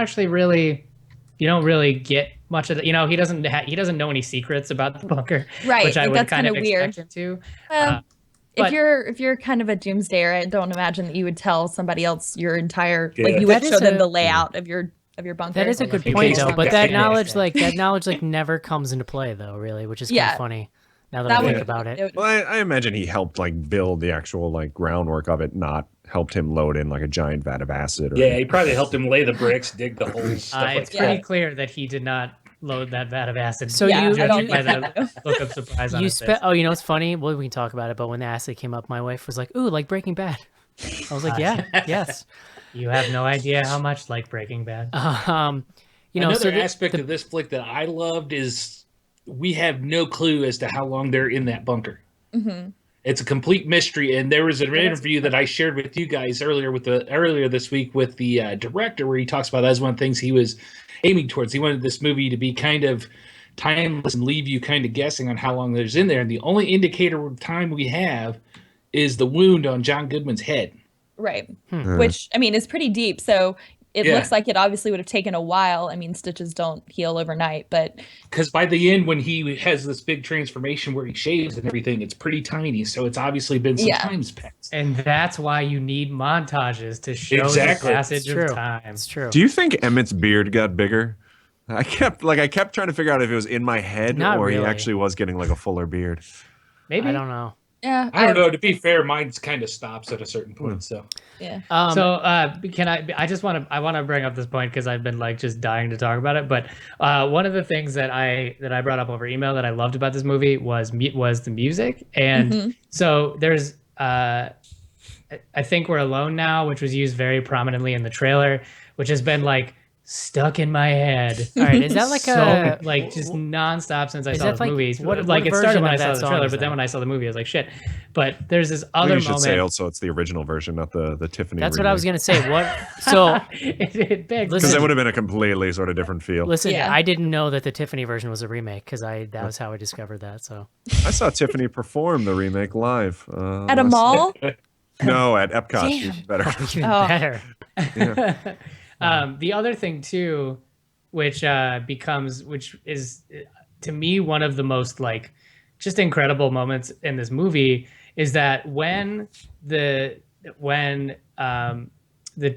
really get much of the, he doesn't know any secrets about the bunker, right? Which I would that's kind of weird. expect him to. If you're kind of a doomsdayer, I don't imagine that you would tell somebody else your entire like you would show them the layout of your bunker. That is a good point though, but that knowledge never comes into play though, really, which is kind of funny now that I think about it. Well, I imagine he helped like build the actual like groundwork of it, not helped him load in like a giant vat of acid. Or... Yeah, he probably helped him lay the bricks, dig the holes. It's pretty clear that he did not load that vat of acid. So judging by the look of surprise on his face. Oh, it's funny. Well, we can talk about it, but when the acid came up, my wife was like, "Ooh, like Breaking Bad." I was like, "Yeah, yes." You have no idea how much like Breaking Bad. Another aspect of this flick that I loved is we have no clue as to how long they're in that bunker. Mm-hmm. It's a complete mystery. And there was an interview that I shared with you guys earlier this week with the director, where he talks about that as one of the things he was aiming towards. He wanted this movie to be kind of timeless and leave you kind of guessing on how long there's in there. And the only indicator of time we have is the wound on John Goodman's head. Right. Which, is pretty deep. So it looks like it obviously would have taken a while. Stitches don't heal overnight, but... Because by the end, when he has this big transformation where he shaves and everything, it's pretty tiny. So it's obviously been some times passed. And that's why you need montages to show the passage of time. It's true. Do you think Emmett's beard got bigger? I kept trying to figure out if it was in my head he actually was getting like a fuller beard. Maybe. I don't know. Yeah, I don't know. To be fair, mine kind of stops at a certain point. So yeah. Can I want to bring up this point because I've been like just dying to talk about it. But one of the things that I brought up over email that I loved about this movie was the music. And so there's I Think We're Alone Now, which was used very prominently in the trailer, which has been like stuck in my head. All right, is that like just nonstop since I saw the movies? It started when I saw the trailer, but then when I saw the movie, I was like, shit. But there's this other moment. You should say also it's the original version, not the Tiffany. That's remake. what I was gonna say. What? So because that would have been a completely sort of different feel. Listen, I didn't know that the Tiffany version was a remake because that was how I discovered that. So I saw Tiffany perform the remake live at a mall. No, at Epcot. Even better. Better. Yeah. The other thing too, which is to me one of the most like just incredible moments in this movie is that when the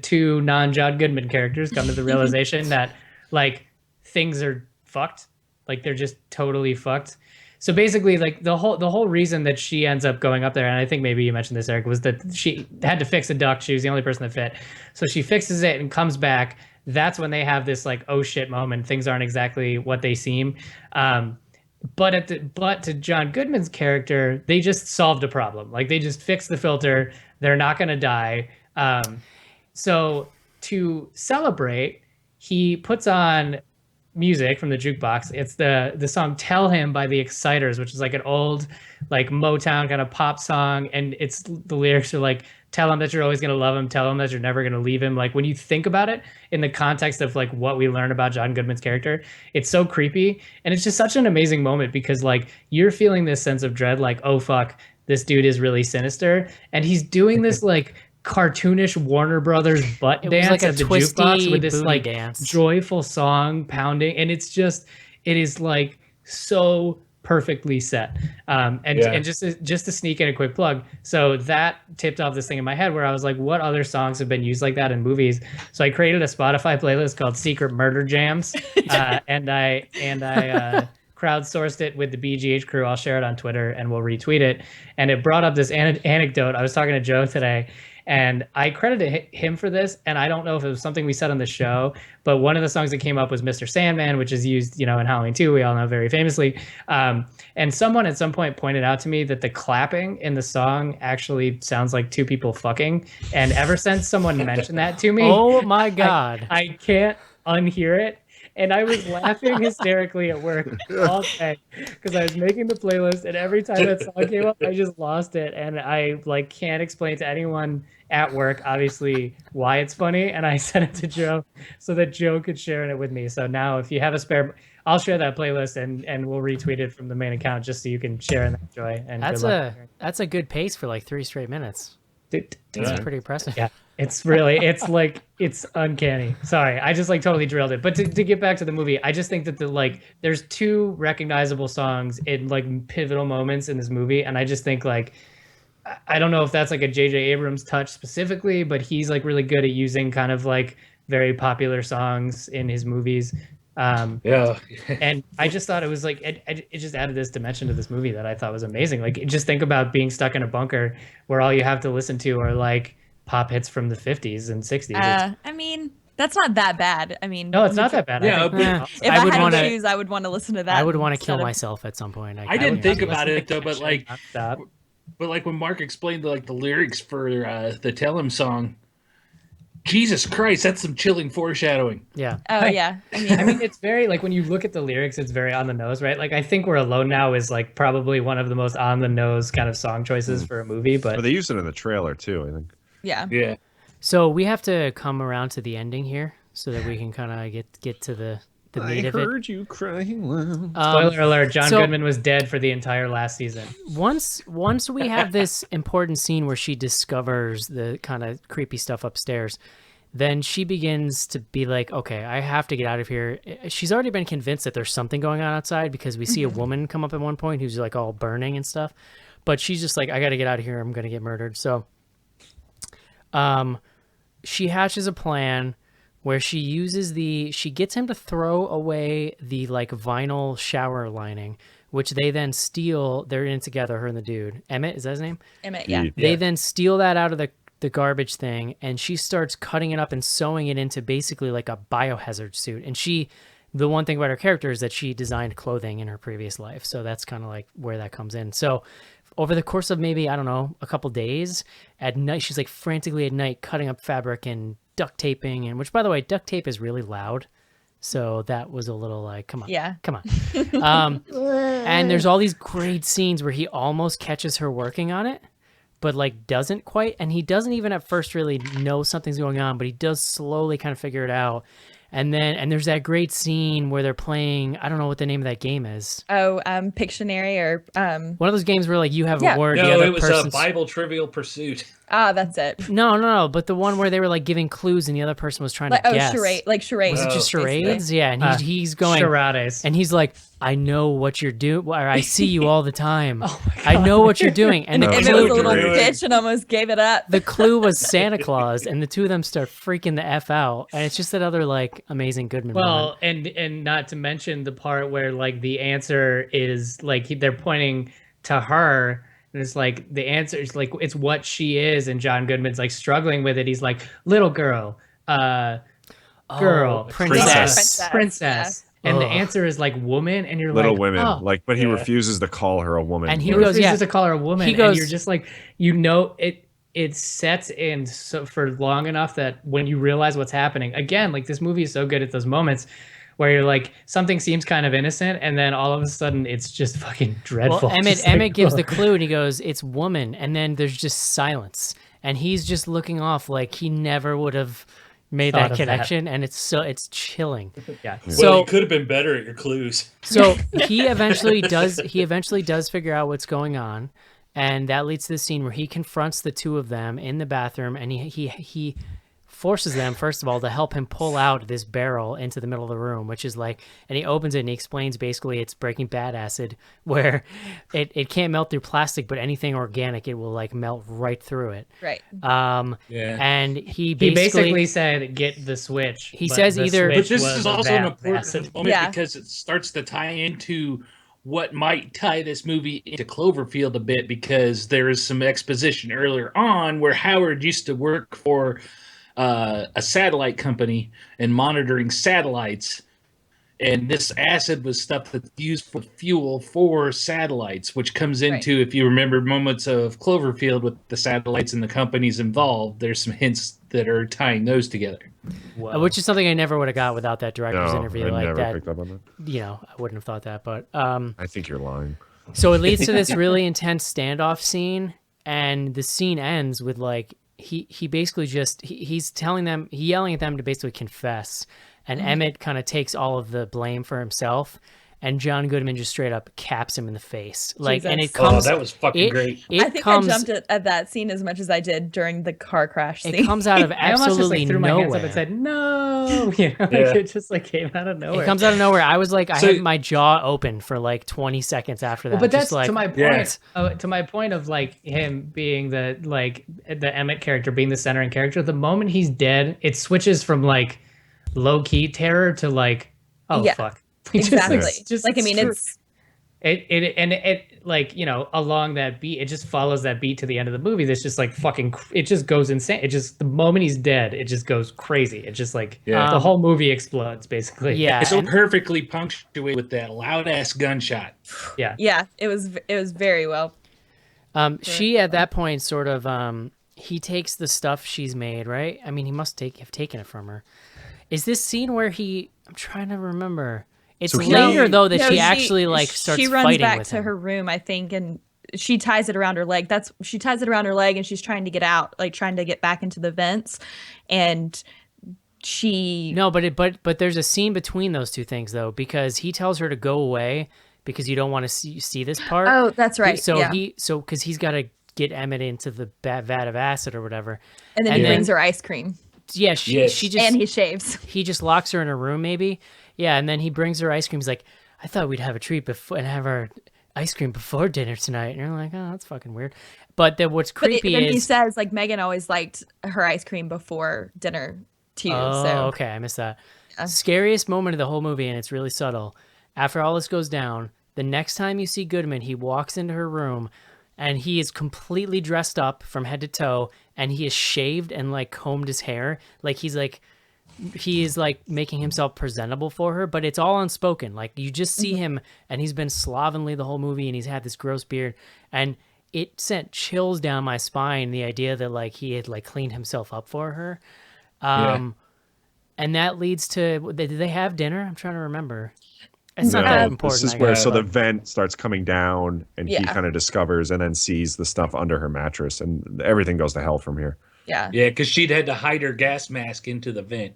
two non-John Goodman characters come to the realization that like things are fucked, like they're just totally fucked. So basically, like the whole reason that she ends up going up there, and I think maybe you mentioned this, Eric, was that she had to fix a duct. She was the only person that fit. So she fixes it and comes back. That's when they have this like, oh shit moment. Things aren't exactly what they seem. But to John Goodman's character, they just solved a problem. Like they just fixed the filter. They're not going to die. So to celebrate, he puts on music from the jukebox. It's the song "Tell Him" by the Exciters, which is like an old like Motown kind of pop song, and it's the lyrics are like, tell him that you're always going to love him, tell him that you're never going to leave him. Like when you think about it in the context of like what we learn about John Goodman's character, it's so creepy, and it's just such an amazing moment because like you're feeling this sense of dread, like, oh fuck, this dude is really sinister, and he's doing this like cartoonish Warner Brothers butt dance like at the jukebox with this like dance. Joyful song pounding, and it is like so perfectly set. And just to sneak in a quick plug, so that tipped off this thing in my head where I was like, what other songs have been used like that in movies? So I created a Spotify playlist called Secret Murder Jams, and I crowdsourced it with the BGH crew. I'll share it on Twitter and we'll retweet it. And it brought up this anecdote. I was talking to Joe today, and I credited him for this. And I don't know if it was something we said on the show, but one of the songs that came up was Mr. Sandman, which is used, in Halloween 2, we all know very famously. And someone at some point pointed out to me that the clapping in the song actually sounds like two people fucking. And ever since someone mentioned that to me, oh my God, I can't unhear it. And I was laughing hysterically at work all day because I was making the playlist, and every time that song came up, I just lost it. And I can't explain to anyone at work, obviously, why it's funny. And I sent it to Joe so that Joe could share it with me. So now if you have a spare, I'll share that playlist and we'll retweet it from the main account just so you can share in that joy. And that's a good pace for 3 straight minutes. That's pretty impressive. Yeah. It's it's uncanny. Sorry, I just totally drilled it. But to get back to the movie, I just think that there's 2 recognizable songs in pivotal moments in this movie, and I just think I don't know if that's a J.J. Abrams touch specifically, but he's really good at using kind of very popular songs in his movies. And I just thought it was it just added this dimension to this movie that I thought was amazing. Just think about being stuck in a bunker where all you have to listen to are pop hits from the 50s and 60s. I mean, that's not that bad. I mean, no, it's not that bad. Yeah, if I had to choose, I would want to listen to that. I would want to kill myself at some point. I didn't think about it though, but when Mark explained the lyrics for the Tell 'Em song, Jesus Christ, that's some chilling foreshadowing. Yeah. Oh yeah. I mean, it's very when you look at the lyrics, it's very on the nose, right? I think We're Alone Now is probably one of the most on the nose kind of song choices for a movie, but they used it in the trailer too, I think. Yeah. So we have to come around to the ending here so that we can kind of get to the meat of it. I heard you crying loud. Spoiler alert, John Goodman was dead for the entire last season. Once we have this important scene where she discovers the kind of creepy stuff upstairs, then she begins to be like, okay, I have to get out of here. She's already been convinced that there's something going on outside because we see a woman come up at one point who's all burning and stuff. But she's just I got to get out of here. I'm going to get murdered. So she hatches a plan where she gets him to throw away the vinyl shower lining, which they then steal. They're in together, her and the dude. Emmett, is that his name? Emmett, yeah. They then steal that out of the garbage thing, and she starts cutting it up and sewing it into basically a biohazard suit. And the one thing about her character is that she designed clothing in her previous life. So that's kind of where that comes in. So over the course of maybe, I don't know, a couple days at night, she's frantically at night cutting up fabric and duct taping, and which, by the way, duct tape is really loud. So that was a little come on. Yeah. Come on. And there's all these great scenes where he almost catches her working on it, but doesn't quite. And he doesn't even at first really know something's going on, but he does slowly kind of figure it out. And there's that great scene where they're playing, I don't know what the name of that game is. Oh, Pictionary or one of those games where you have a word. No, it was a Bible Trivial Pursuit. Ah, that's it. No, but the one where they were giving clues and the other person was trying to guess. Charades. Was it just charades? Basically. Yeah, and he's going charades, and he's like, I know what you're doing. Or I see you all the time. I know what you're doing. And it was a little bitch and almost gave it up. The clue was Santa Claus, and the two of them start freaking the F out. And it's just that other amazing Goodman moment. And not to mention the part where the answer is they're pointing to her. And it's the answer is it's what she is, and John Goodman's struggling with it. He's little girl, princess. Yeah. And the answer is woman, and you're Little Women, but he refuses to call her a woman. And he refuses to call her a woman, he goes, and you're just it sets in so for long enough that when you realize what's happening, again, this movie is so good at those moments where you're something seems kind of innocent, and then all of a sudden it's just fucking dreadful. Well, Emmett gives the clue, and he goes, "It's woman," and then there's just silence, and he's just looking off he never would have made that connection, and it's chilling. Yeah. So you could have been better at your clues. So he eventually does figure out what's going on, and that leads to the scene where he confronts the two of them in the bathroom, and he forces them, first of all, to help him pull out this barrel into the middle of the room, which is like, and he opens it and he explains basically it's Breaking Bad acid, where it can't melt through plastic, but anything organic, it will like melt right through it. Right. And he basically said, get the switch. He says either, but this is also an important acid. moment because it starts to tie into what might tie this movie into Cloverfield a bit, because there is some exposition earlier on where Howard used to work for a satellite company and monitoring satellites, and this acid was stuff that's used for fuel for satellites, which comes into, if you remember moments of Cloverfield with the satellites and the companies involved, there's some hints that are tying those together. Which is something I never would have got without that director's interview. I like never that, picked up on that. you know, I wouldn't have thought that, but I think you're lying. so it leads to this really intense standoff scene, and the scene ends with like he basically just he's telling them, yelling at them to basically confess, and Emmett kind of takes all of the blame for himself, and John Goodman just straight up caps him in the face. Like, and it comes. Oh, that was fucking great. I think I jumped at that scene as much as I did during the car crash scene. It comes out of I almost just absolutely like threw my hands up nowhere. and said, no. You know, like, it just like came out of nowhere. It comes out of nowhere. I was like, I had my jaw open for like 20 seconds after that. Well, but that's just like, to my point. To my point of like him being the Emmett character being the centering character. The moment he's dead, it switches from like low key terror to like, oh fuck. Exactly. Just like, I mean, it like, you know, along that beat, it just follows that beat to the end of the movie. That's just like fucking, it just goes insane. It just, the moment he's dead, it just goes crazy. It just like, the whole movie explodes basically. Yeah. It's so perfectly punctuated with that loud ass gunshot. Yeah. Yeah. It was very well. She at that point sort of, he takes the stuff she's made, right? I mean, he must have taken it from her. Is this scene where I'm trying to remember. It's So later though that she actually like starts she runs fighting back with to him. her room, I think, and she ties it around her leg. She ties it around her leg, and she's trying to get out, like trying to get back into the vents, and she. No, but there's a scene between those two things though, because he tells her to go away because you don't want to see this part. Oh, that's right. So yeah. because he's got to get Emmett into the vat of acid or whatever, and then he brings her ice cream. Yeah, she just and he shaves. He just locks her in her room, maybe. Yeah, and then he brings her ice cream. He's like, I thought we'd have a treat before and have our ice cream before dinner tonight. And you're like, oh, that's fucking weird. But then what's creepy is he says like Megan always liked her ice cream before dinner too. Oh, so okay, I missed that. Scariest moment of the whole movie, and it's really subtle. After all this goes down, the next time you see Goodman, he walks into her room, and he is completely dressed up from head to toe, and he is shaved and like combed his hair, like he is like making himself presentable for her, but it's all unspoken. Like you just see him, and he's been slovenly the whole movie, and he's had this gross beard, and it sent chills down my spine. The idea that like he had like cleaned himself up for her, and that leads to, did they have dinner? I'm trying to remember. It's not that important. This is where the vent starts coming down, and he kind of discovers and then sees the stuff under her mattress, and everything goes to hell from here. Yeah. Yeah, because she'd had to hide her gas mask into the vent.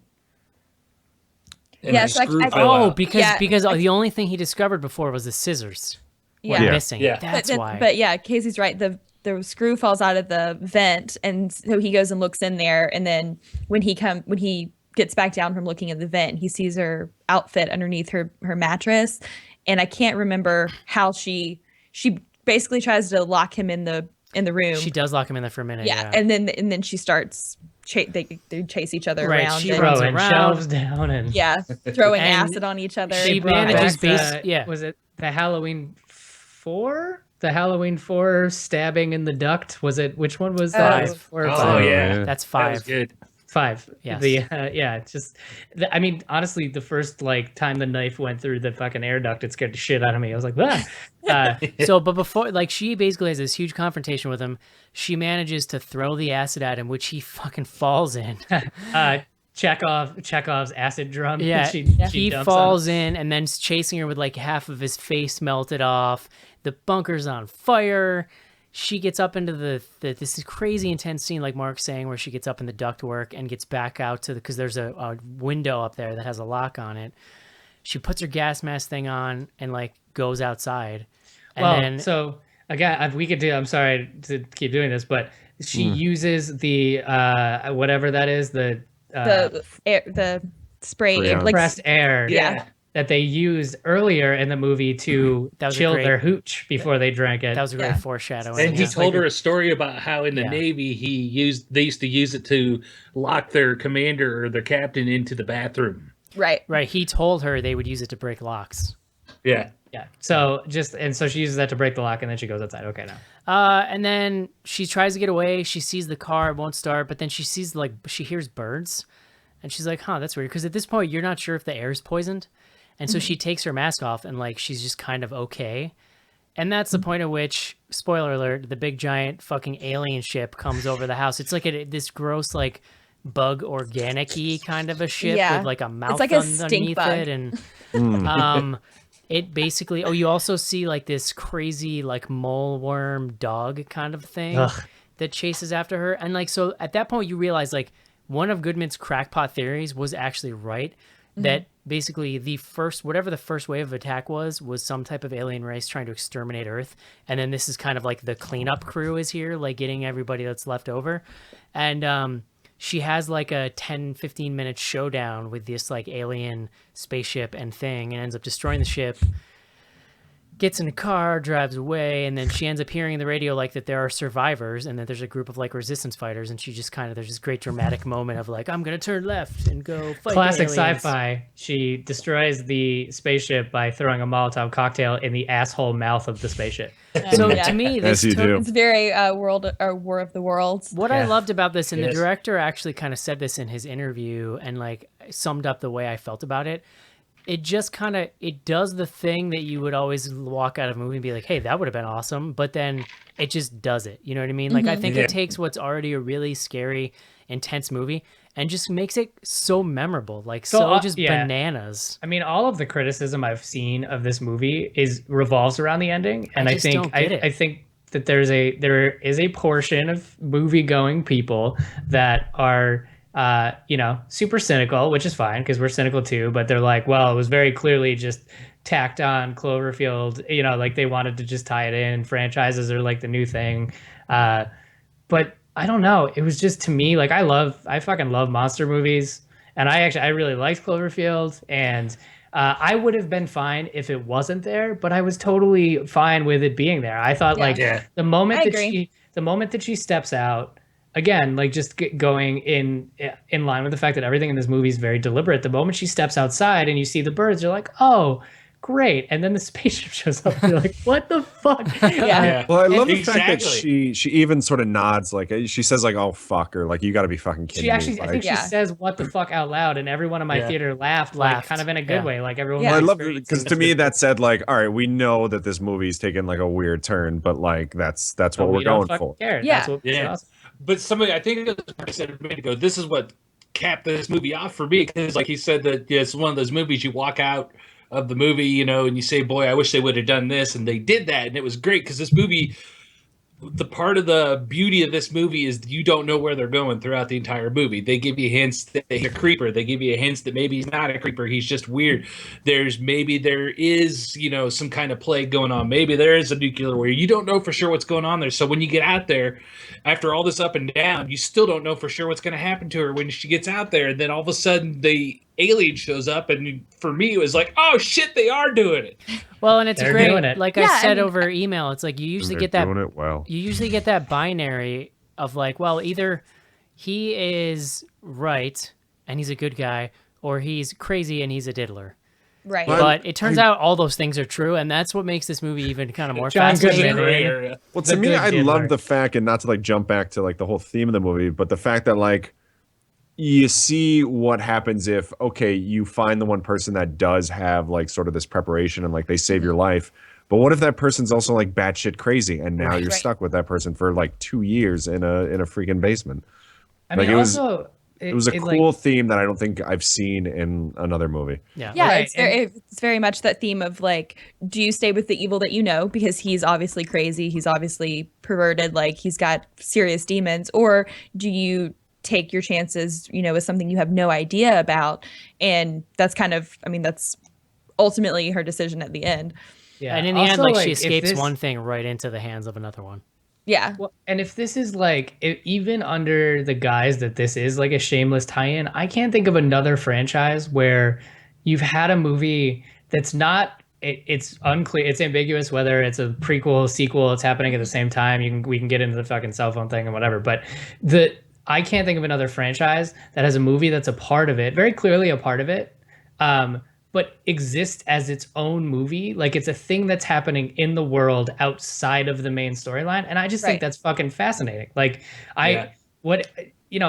And Yeah, the so screw I- fell out. because the only thing he discovered before was the scissors. Were missing. Yeah. That's why. But yeah, Casey's right. The screw falls out of the vent, and so he goes and looks in there, and then when he gets back down from looking at the vent, he sees her outfit underneath her mattress, and I can't remember how she basically tries to lock him in the room. She does lock him in there for a minute. Yeah, and then she starts they chase each other around. She and, runs throwing around. shelves down and throwing And acid on each other. she brought manages back was it the Halloween 4? The Halloween 4 stabbing in the duct? Was it, which one was that? Five. 4 or Oh, 5? yeah. That's That 5. was good. 5. Yes. It's just, I mean, honestly, the first like time the knife went through the fucking air duct, it scared the shit out of me. I was like, ah. So, but before, like, she basically has this huge confrontation with him. She manages to throw the acid at him, which he fucking falls in. Chekhov's acid drum. Yeah, she he dumps falls in and then's chasing her with like half of his face melted off. The bunker's on fire. She gets up into this is crazy intense scene, like Mark's saying, where she gets up in the ductwork and gets back out to because there's a window up there that has a lock on it. She puts her gas mask thing on and like goes outside. And then, so again, we could do. I'm sorry to keep doing this, but she uses the whatever that is, the the spray Freon. like compressed air yeah. that they used earlier in the movie to That was a chill great- their hooch before they drank it. That was a great Yeah. foreshadowing. And he yeah. told her a story about how in the Yeah. Navy they used to use it to lock their commander or their captain into the bathroom. Right. Right, he told her they would use it to break locks. Yeah. Yeah. So so she uses that to break the lock, and then she goes outside. Okay, now. And then she tries to get away. She sees the car, it won't start, but then she sees she hears birds, and she's like, "Huh, that's weird." Because at this point, you're not sure if the air is poisoned, and so she takes her mask off, and she's just kind of okay. And that's the point at which, spoiler alert, the big giant fucking alien ship comes over the house. It's like this gross bug organic-y kind of a ship Yeah. with a mouth It's like a stink underneath bug. it, and it basically you also see this crazy mole worm dog kind of thing that chases after her, and so at that point you realize one of Goodman's crackpot theories was actually right, that basically the first wave of attack was some type of alien race trying to exterminate Earth, and then this is kind of the cleanup crew is here, getting everybody that's left over, and she has a 10-15 minute showdown with this alien spaceship and thing, and ends up destroying the ship, gets in a car, drives away, and then she ends up hearing in the radio that there are survivors and that there's a group of resistance fighters, and she just there's this great dramatic moment of I'm gonna turn left and go fight Classic the aliens. sci-fi. She destroys the spaceship by throwing a Molotov cocktail in the asshole mouth of the spaceship. So Yeah. to me, this As you do. It's very War of the Worlds. What I Yeah. loved about this, and the Yes. director actually kind of said this in his interview and summed up the way I felt about it. It just it does the thing that you would always walk out of a movie and be like, hey, that would have been awesome. But then it just does it. You know what I mean? I think Yeah. it takes what's already a really scary, intense movie and just makes it so memorable, just yeah. bananas. I mean, all of the criticism I've seen of this movie revolves around the ending, and I just think don't get it. I think that there is a portion of movie going people that are super cynical, which is fine because we're cynical too, but they're well, it was very clearly just tacked on Cloverfield, they wanted to just tie it in, franchises are the new thing, but I don't know, it was just, to me, I fucking love monster movies, and I really liked Cloverfield, and I would have been fine if it wasn't there, but I was totally fine with it being there. I thought Yeah. the moment I that agree. she steps out, again, going in line with the fact that everything in this movie is very deliberate. The moment she steps outside and you see the birds, you're like, oh, great. And then the spaceship shows up and you're like, what the fuck? Yeah. Well, I love the fact that Exactly. she even sort of nods, she says oh fuck, or you got to be fucking kidding She actually, me. I think Yeah. she says "what the fuck" out loud, and everyone in my Yeah. theater laughed, kind of in a good Yeah. way. Everyone. Yeah. I was love very- it because to me that said all right, we know that this movie's taken a weird turn, but that's but what we're we don't going fucking for. care. Yeah. That's what Yeah. awesome. But somebody, I think it was Mark said a minute ago, this is what capped this movie off for me. Because he said that it's one of those movies you walk out of the movie, and you say, boy, I wish they would have done this. And they did that. And it was great because this movie, the part of the beauty of this movie is you don't know where they're going throughout the entire movie. They give you hints that he's a creeper. They give you hints that maybe he's not a creeper. He's just weird. There is, some kind of plague going on. Maybe there is a nuclear war. You don't know for sure what's going on there. So when you get out there, after all this up and down, you still don't know for sure what's going to happen to her when she gets out there. And then all of a sudden the alien shows up. And for me, it was oh shit, they are doing it. Well, and it's They're great. doing it. I Yeah, said I mean- over email, it's you usually They're get that doing it well. you usually get that binary of well, either he is right and he's a good guy, or he's crazy and he's a diddler. Right. Well, But it turns out all those things are true, and that's what makes this movie even kind of more John fascinating. Goodman. Gray area. Well, The to me, good I diddler. love the fact, and not to jump back to the whole theme of the movie, but the fact that you see what happens if you find the one person that does have sort of this preparation and they save your life, but what if that person's also batshit crazy and now you're Right. stuck with that person for 2 years in a freaking basement? I mean, it was also, it was a cool theme that I don't think I've seen in another movie. Yeah. Yeah, Right, it's very much that theme of do you stay with the evil that you know because he's obviously crazy, he's obviously perverted, he's got serious demons, or do you take your chances, with something you have no idea about? And that's that's ultimately her decision at the end. Yeah. And in the Also, end, she if escapes this- one thing right into the hands of another one. Yeah. Well, and if this is like, even under the guise that this is like a shameless tie-in, I can't think of another franchise where you've had a movie that's not. It's unclear. It's ambiguous whether it's a prequel, sequel. It's happening at the same time. We can get into the fucking cell phone thing and whatever. But I can't think of another franchise that has a movie that's a part of it, very clearly a part of it, but exists as its own movie. Like it's a thing that's happening in the world outside of the main storyline. And I just think Right. that's fucking fascinating. Like Yeah.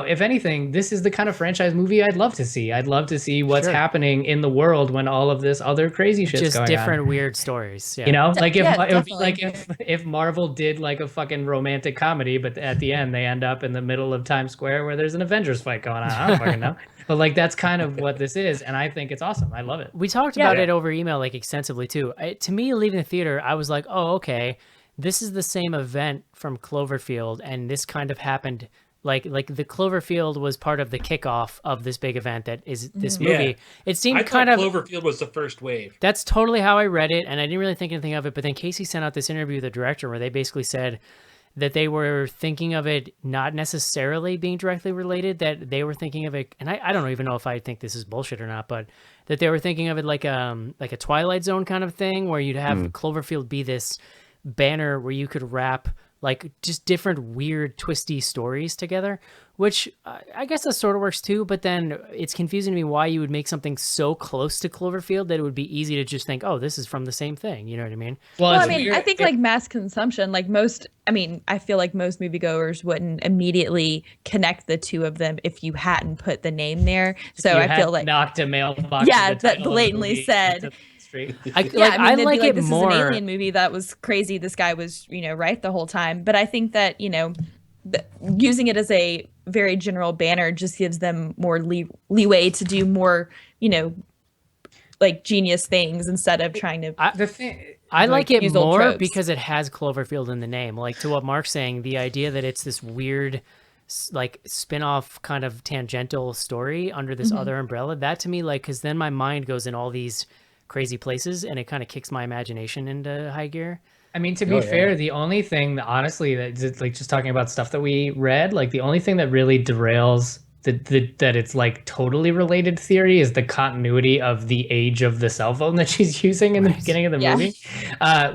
if anything, this is the kind of franchise movie I'd love to see. I'd love to see what's Sure. happening in the world when all of this other crazy shit's Just going different on. weird stories. Yeah. You know, like if Yeah, it would be definitely. like if Marvel did like a fucking romantic comedy, but at the end they end up in the middle of Times Square where there's an Avengers fight going on. I don't fucking know. But like that's kind of what this is, and I think it's awesome. I love it. We talked about it over email like extensively too. To me, leaving the theater, I was like, "Oh, okay, this is the same event from Cloverfield, and this kind of happened." Like the Cloverfield was part of the kickoff of this big event that is this movie. Yeah. It seemed I kind thought of Cloverfield was the first wave. That's totally how I read it, and I didn't really think anything of it. But then Casey sent out this interview with the director where they basically said that they were thinking of it not necessarily being directly related, that they were thinking of it, and I don't even know if I think this is bullshit or not, but that they were thinking of it like a Twilight Zone kind of thing, where you'd have Cloverfield be this banner where you could wrap like just different weird twisty stories together, which I guess that sort of works too. But then it's confusing to me why you would make something so close to Cloverfield that it would be easy to just think, oh, this is from the same thing. You know what I mean? Well, it's I mean, weird. I think like mass consumption, like I feel like most moviegoers wouldn't immediately connect the two of them if you hadn't put the name there. So You I had feel like, knocked a mailbox. yeah, with the that title of the blatantly movie said. into the street. yeah, I I mean, they'd like be it this more. is an alien movie that was crazy. This guy was, right the whole time. But I think that, using it as a very general banner just gives them more leeway to do more, like genius things instead of trying to. The thing, I like it use old more tropes. because it has Cloverfield in the name. Like to what Mark's saying, the idea that it's this weird, like spin-off kind of tangential story under this other umbrella, that to me, like, because then my mind goes in all these crazy places and it kind of kicks my imagination into high gear. I mean, to be fair, the only thing that honestly, that like just talking about stuff that we read, like the only thing that really derails that it's like totally related theory is the continuity of the age of the cell phone that she's using in the beginning of the Yeah. movie,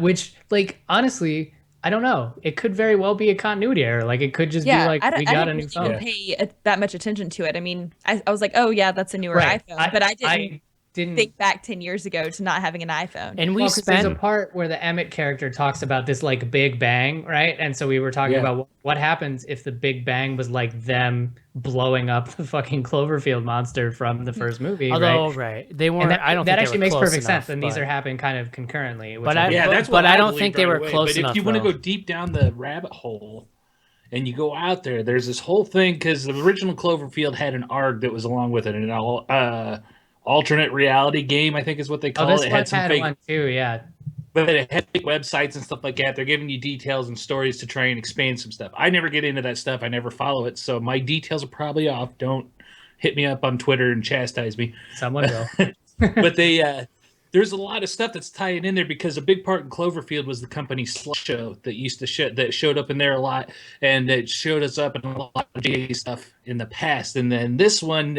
which like honestly, I don't know. It could very well be a continuity error. Like it could just be like we got a new phone. Didn't pay that much attention to it. I mean, I was like, oh yeah, that's a newer Right. iPhone, but I didn't didn't think back 10 years ago to not having an iPhone. And we 'cause there's a spent part where the Emmett character talks about this like Big Bang, right? And so we were talking about what happens if the Big Bang was like them blowing up the fucking Cloverfield monster from the first movie, although right? they weren't. And that, I don't. that think actually they were makes close perfect enough, sense. And these but- are happening kind of concurrently. Which But I Yeah, that's what but I don't believe think they right were away. close But enough. if you want to though. go deep down the rabbit hole and you go out there, there's this whole thing because the original Cloverfield had an ARG that was along with it, an alternate reality game, I think is what they call this it. It one had some had fake, one too, yeah. but it had fake websites and stuff like that. They're giving you details and stories to try and expand some stuff. I never get into that stuff. I never follow it, so my details are probably off. Don't hit me up on Twitter and chastise me. Someone will. But there's a lot of stuff that's tied in there because a big part in Cloverfield was the company Slush Show that used to that showed up in there a lot, and that showed us up in a lot of JA stuff in the past. And then this one,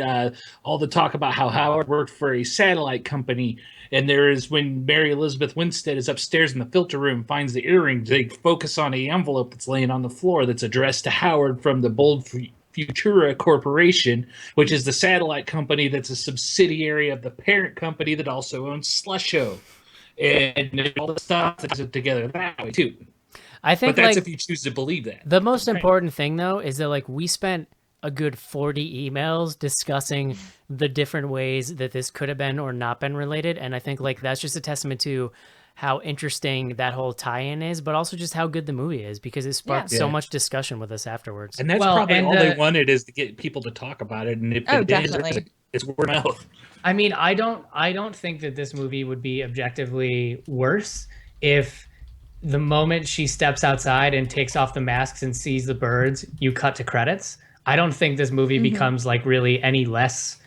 all the talk about how Howard worked for a satellite company, and there is when Mary Elizabeth Winstead is upstairs in the filter room, finds the earrings, they focus on a envelope that's laying on the floor that's addressed to Howard from the Bold Futura Corporation, which is the satellite company that's a subsidiary of the parent company that also owns Slusho. And all the stuff that's together that way too. I think But that's like if you choose to believe that. the most important thing though is that like we spent a good 40 emails discussing the different ways that this could have been or not been related, and I think like that's just a testament to how interesting that whole tie-in is, but also just how good the movie is because it sparked so much discussion with us afterwards. And that's probably all they wanted is to get people to talk about it. And if they did, it's word of mouth. I mean, I don't think that this movie would be objectively worse if the moment she steps outside and takes off the masks and sees the birds, you cut to credits. I don't think this movie becomes like really any less.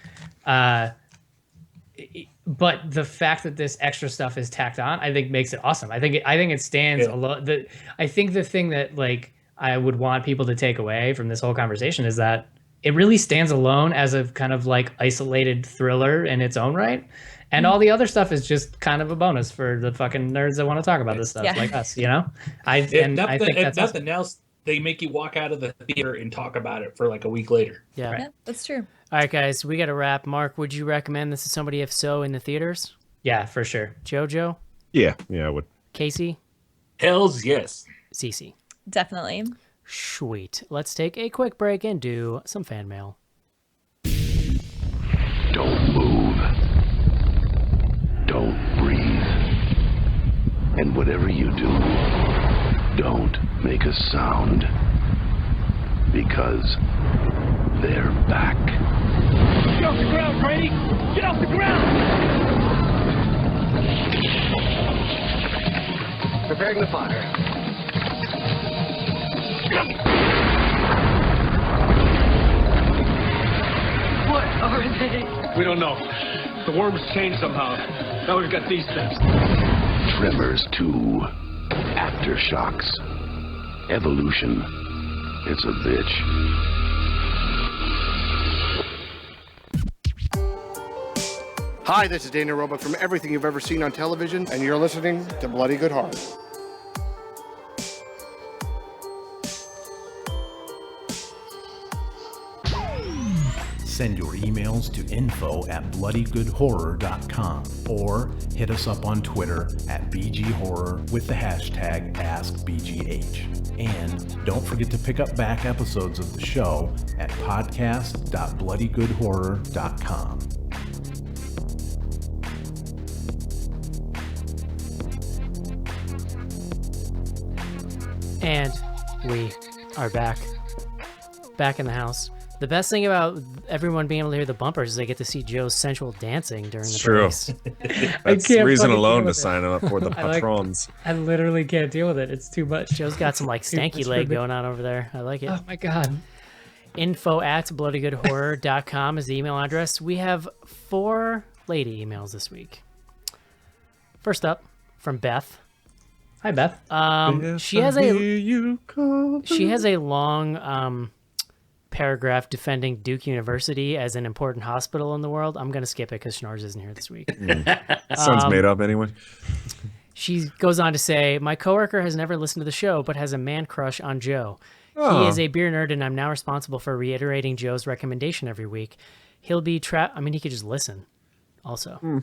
But the fact that this extra stuff is tacked on, I think makes it awesome. I think it stands alone. I think the thing that like I would want people to take away from this whole conversation is that it really stands alone as a kind of like isolated thriller in its own right. And all the other stuff is just kind of a bonus for the fucking nerds that want to talk about this stuff, like us, you know? I think that's nothing else. They make you walk out of the theater and talk about it for like a week later. Yeah. Right. Yeah, that's true. All right, guys, we got to wrap. Mark, would you recommend this to somebody? If so, in the theaters? Yeah, for sure. Jojo? Yeah, I would. Casey? Hells yes. Cece? Definitely. Sweet. Let's take a quick break and do some fan mail. Don't move. Don't breathe. And whatever you do, don't make a sound. Because they're back. Get off the ground, Brady! Get off the ground! Preparing the fire. What are they? We don't know. The worms changed somehow. Now we've got these things. Tremors 2. Aftershocks. Evolution. It's a bitch. Hi, this is Dana Roebuck from Everything You've Ever Seen on Television, and you're listening to Bloody Good Horror. Send your emails to info@bloodygoodhorror.com or hit us up on Twitter at BGHorror with the hashtag AskBGH. And don't forget to pick up back episodes of the show at podcast.bloodygoodhorror.com. And we are back. Back in the house. The best thing about everyone being able to hear the bumpers is they get to see Joe's sensual dancing during the True. breaks. That's can't reason fucking alone deal to with it. sign up for the patrons. I literally can't deal with it. It's too much. Joe's got some like stanky much leg for me. going on over there. I like it. Oh my god. info@bloodygoodhorror.com is the email address. We have 4 lady emails this week. First up, from Beth. Hi, Beth. She has a long paragraph defending Duke University as an important hospital in the world. I'm going to skip it because Schnorrs isn't here this week. Sounds made up anyway. She goes on to say, my coworker has never listened to the show, but has a man crush on Joe. He Oh. is a beer nerd, and I'm now responsible for reiterating Joe's recommendation every week. He'll be he could just listen also.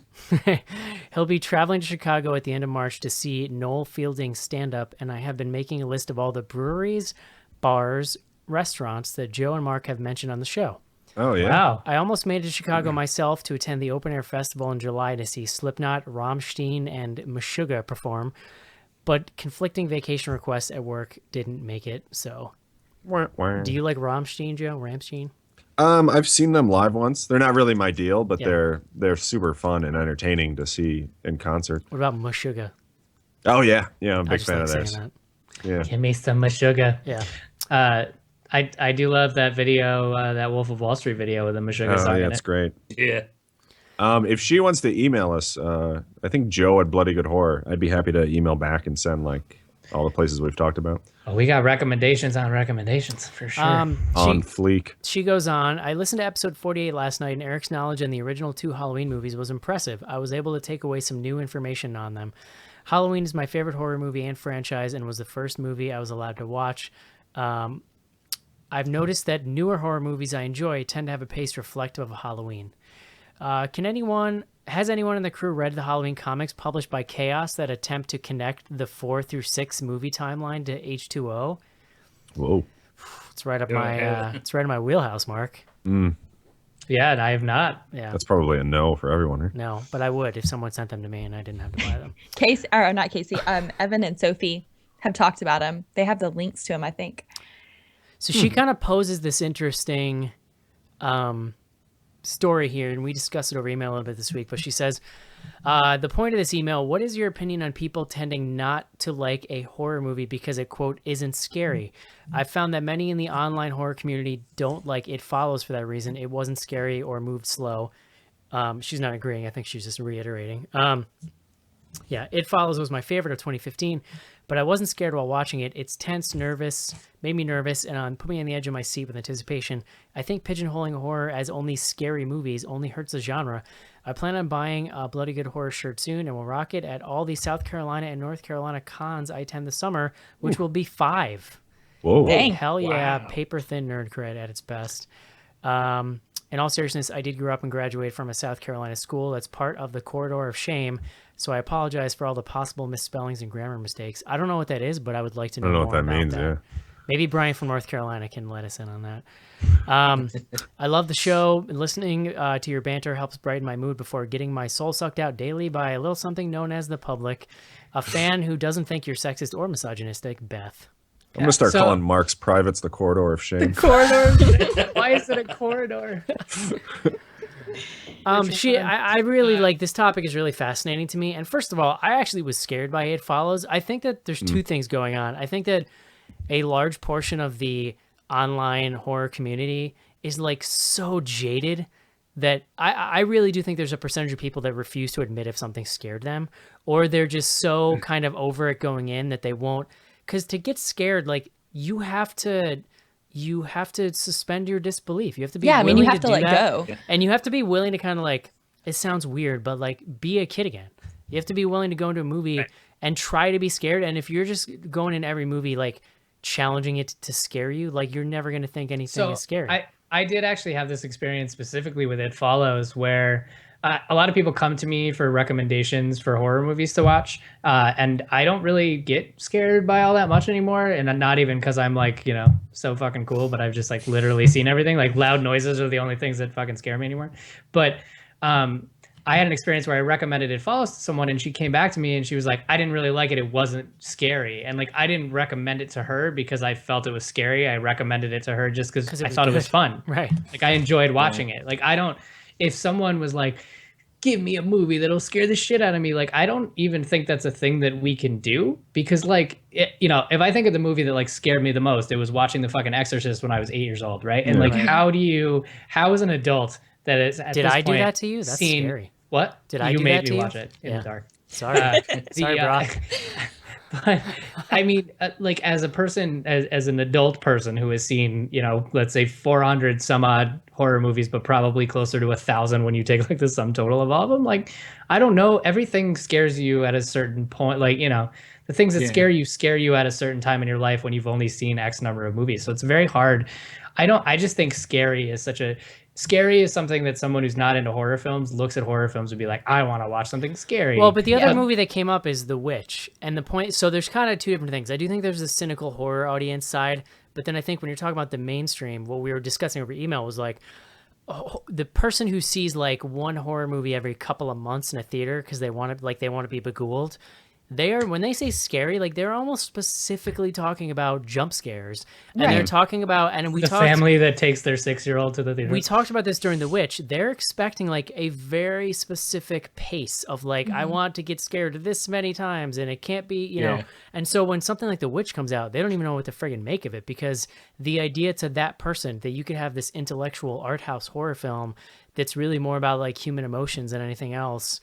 He'll be traveling to Chicago at the end of March to see Noel Fielding stand up, and I have been making a list of all the breweries, bars, restaurants that Joe and Mark have mentioned on the show. Oh, yeah. Wow. I almost made it to Chicago myself to attend the open air festival in July to see Slipknot, Rammstein, and Meshuggah perform, but conflicting vacation requests at work didn't make it. So, do you like Rammstein, Joe? Rammstein? I've seen them live once. They're not really my deal, but Yeah. they're super fun and entertaining to see in concert. What about Meshuggah? Oh yeah, I'm a I big just fan like of saying theirs. that. Yeah. Give me some Meshuggah. Yeah. I do love that video, that Wolf of Wall Street video with the Meshuggah Oh song yeah, in it's it. great. Yeah. If she wants to email us, I think Joe at Bloody Good Horror. I'd be happy to email back and send like all the places we've talked about. Oh, we got recommendations on recommendations for sure. On fleek. She goes on, I listened to episode 48 last night, and Eric's knowledge in the original 2 Halloween movies was impressive. I was able to take away some new information on them. Halloween is my favorite horror movie and franchise, and was the first movie I was allowed to watch. I've noticed that newer horror movies I enjoy tend to have a pace reflective of Halloween. Has anyone in the crew read the Halloween comics published by Chaos that attempt to connect the 4 through 6 movie timeline to H2O? Whoa. It's right up it's right in my wheelhouse, Mark. Yeah, and I have not. Yeah. That's probably a no for everyone, right? No, but I would if someone sent them to me and I didn't have to buy them. Casey, or not Casey, Evan and Sophie have talked about him. They have the links to him, I think. So she kind of poses this interesting story here, and we discussed it over email a little bit this week, but she says, the point of this email, what is your opinion on people tending not to like a horror movie because it, quote, isn't scary? I've found that many in the online horror community don't like It Follows for that reason. It wasn't scary or moved slow. She's not agreeing. I think she's just reiterating. Yeah, It Follows was my favorite of 2015, but I wasn't scared while watching it. It's tense, nervous, made me nervous, and put me on the edge of my seat with anticipation. I think pigeonholing horror as only scary movies only hurts the genre. I plan on buying a Bloody Good Horror shirt soon, and will rock it at all the South Carolina and North Carolina cons I attend this summer, which will be 5. Whoa. Dang. Hell yeah, paper thin nerd cred at its best. In all seriousness, I did grow up and graduate from a South Carolina school that's part of the corridor of shame, so I apologize for all the possible misspellings and grammar mistakes. I don't know what that is, but I would like to know I don't know more what that about means, that. yeah. Maybe Brian from North Carolina can let us in on that. I love the show. Listening to your banter helps brighten my mood before getting my soul sucked out daily by a little something known as the public. A fan who doesn't think you're sexist or misogynistic, Beth. I'm gonna start So- calling Mark's privates the corridor of shame. Corridor. Why is it a corridor? I really like this topic is really fascinating to me. And first of all, I actually was scared by It Follows. I think that there's two things going on. I think that a large portion of the online horror community is like so jaded that I really do think there's a percentage of people that refuse to admit if something scared them, or they're just so kind of over it going in that they won't. Because to get scared, like you have to suspend your disbelief. You have to be Yeah, I mean, you willing have to do let that. go. And you have to be willing to kind of like, it sounds weird, but like be a kid again. You have to be willing to go into a movie and try to be scared. And if you're just going in every movie like challenging it to scare you, like you're never going to think anything is scary. I did actually have this experience specifically with It Follows, where a lot of people come to me for recommendations for horror movies to watch, and I don't really get scared by all that much anymore, and not even because I'm like, you know, so fucking cool, but I've just like literally seen everything. Like loud noises are the only things that fucking scare me anymore. But I had an experience where I recommended It Follows to someone, and she came back to me and she was like, I didn't really like it. It wasn't scary. And like, I didn't recommend it to her because I felt it was scary. I recommended it to her just because I thought it was fun. Right. Like I enjoyed watching it. Like if someone was like, give me a movie that'll scare the shit out of me, like I don't even think that's a thing that we can do, because like you know, if I think of the movie that like scared me the most, it was watching the fucking Exorcist when I was 8 years old, right? And like how as an adult that is at Did this I do point that to you? That's scary. What? Did I you do made that to me you? watch it in the dark. Sorry. Sorry, Brock. But I mean, like as a person, as an adult person who has seen, you know, let's say 400 some odd horror movies, but probably closer to 1,000 when you take like the sum total of all of them. Like, I don't know. Everything scares you at a certain point. Like, you know, the things that scare you at a certain time in your life when you've only seen X number of movies. So it's very hard. I just think scary is something that someone who's not into horror films looks at horror films and be like, I want to watch something scary. Well, but the other movie that came up is The Witch. And the point, so there's kind of two different things. I do think there's a cynical horror audience side, but then I think when you're talking about the mainstream, what we were discussing over email was like, the person who sees like one horror movie every couple of months in a theater because they want to be beguiled. When they say scary, like they're almost specifically talking about jump scares, and they're talking about, and we the talked, family that takes their 6-year-old to the theater. We talked about this during The Witch. They're expecting like a very specific pace of like, I want to get scared this many times, and it can't be, you know. And so when something like The Witch comes out, they don't even know what to friggin' make of it, because the idea to that person that you could have this intellectual art house horror film that's really more about like human emotions than anything else,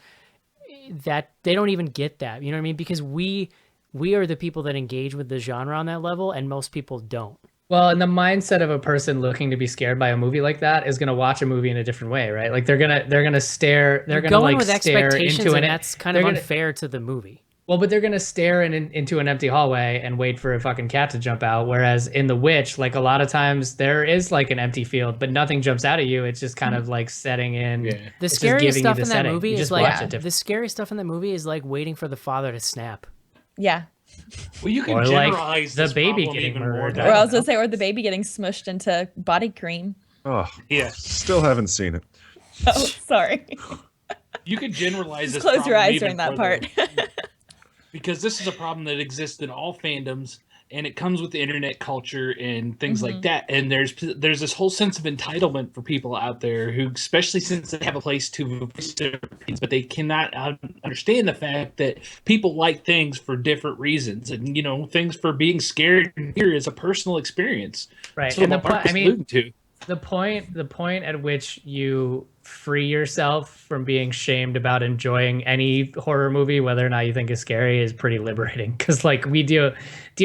that they don't even get that, you know what I mean? Because we are the people that engage with the genre on that level, and most people don't. Well, and the mindset of a person looking to be scared by a movie like that is going to watch a movie in a different way, right? Like they're gonna stare, they're gonna like with stare expectations, into and that's kind of unfair to the movie. Well, but they're gonna stare into an empty hallway and wait for a fucking cat to jump out. Whereas in The Witch, like a lot of times there is like an empty field, but nothing jumps out at you. It's just kind of like setting in. Yeah. The scariest stuff in that movie is like the scariest stuff in that movie is like waiting for the father to snap. Yeah. Well, you can or generalize like this the baby problem getting even murdered. more. Or I was gonna say, or the baby getting smushed into body cream. Oh, yeah. Still haven't seen it. Oh, sorry. You could generalize this. Close your problem eyes even during that further. part. Because this is a problem that exists in all fandoms, and it comes with the internet culture and things like that. And there's this whole sense of entitlement for people out there who, especially since they have a place to voice their opinions, but they cannot understand the fact that people like things for different reasons, and things for being scared and fear is a personal experience. Right. So And what Mark was alluding to. the point at which you free yourself from being shamed about enjoying any horror movie, whether or not you think is scary, is pretty liberating. Because like we deal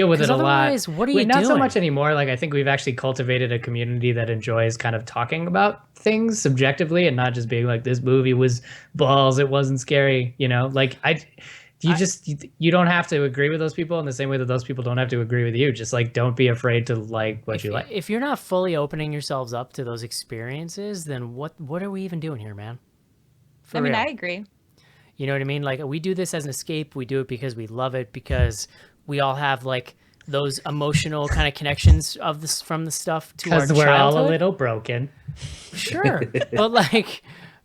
with it a lot. Otherwise, what are you Not so doing? much anymore. Like I think we've actually cultivated a community that enjoys kind of talking about things subjectively and not just being like, this movie was balls, it wasn't scary. You know, like you don't have to agree with those people in the same way that those people don't have to agree with you. Just like, don't be afraid to like what you like. If you're not fully opening yourselves up to those experiences, then what are we even doing here, man? For I mean, real. I agree. You know what I mean? Like, we do this as an escape. We do it because we love it, because we all have like those emotional kind of connections of this from the stuff to our Because we're childhood. all a little broken. Sure,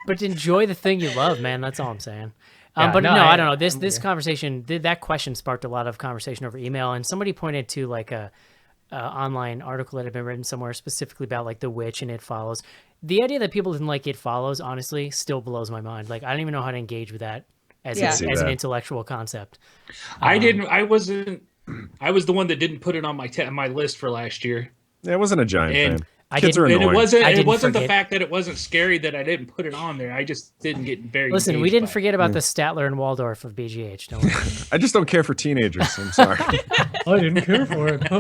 but enjoy the thing you love, man. That's all I'm saying. Yeah, But no, I don't know. This conversation, that question sparked a lot of conversation over email, and somebody pointed to like a online article that had been written somewhere specifically about like The Witch and It Follows. The idea that people didn't like It Follows, honestly, still blows my mind. Like, I don't even know how to engage with that as an intellectual concept. I was the one that didn't put it on my list for last year. Yeah, I wasn't a giant fan. Kids are annoying. And it wasn't the forget- fact that it wasn't scary that I didn't put it on there. I just didn't get very. Listen, we engaged didn't by it. forget about the Statler and Waldorf of BGH. Don't worry. I just don't care for teenagers. I'm sorry. I didn't care for it.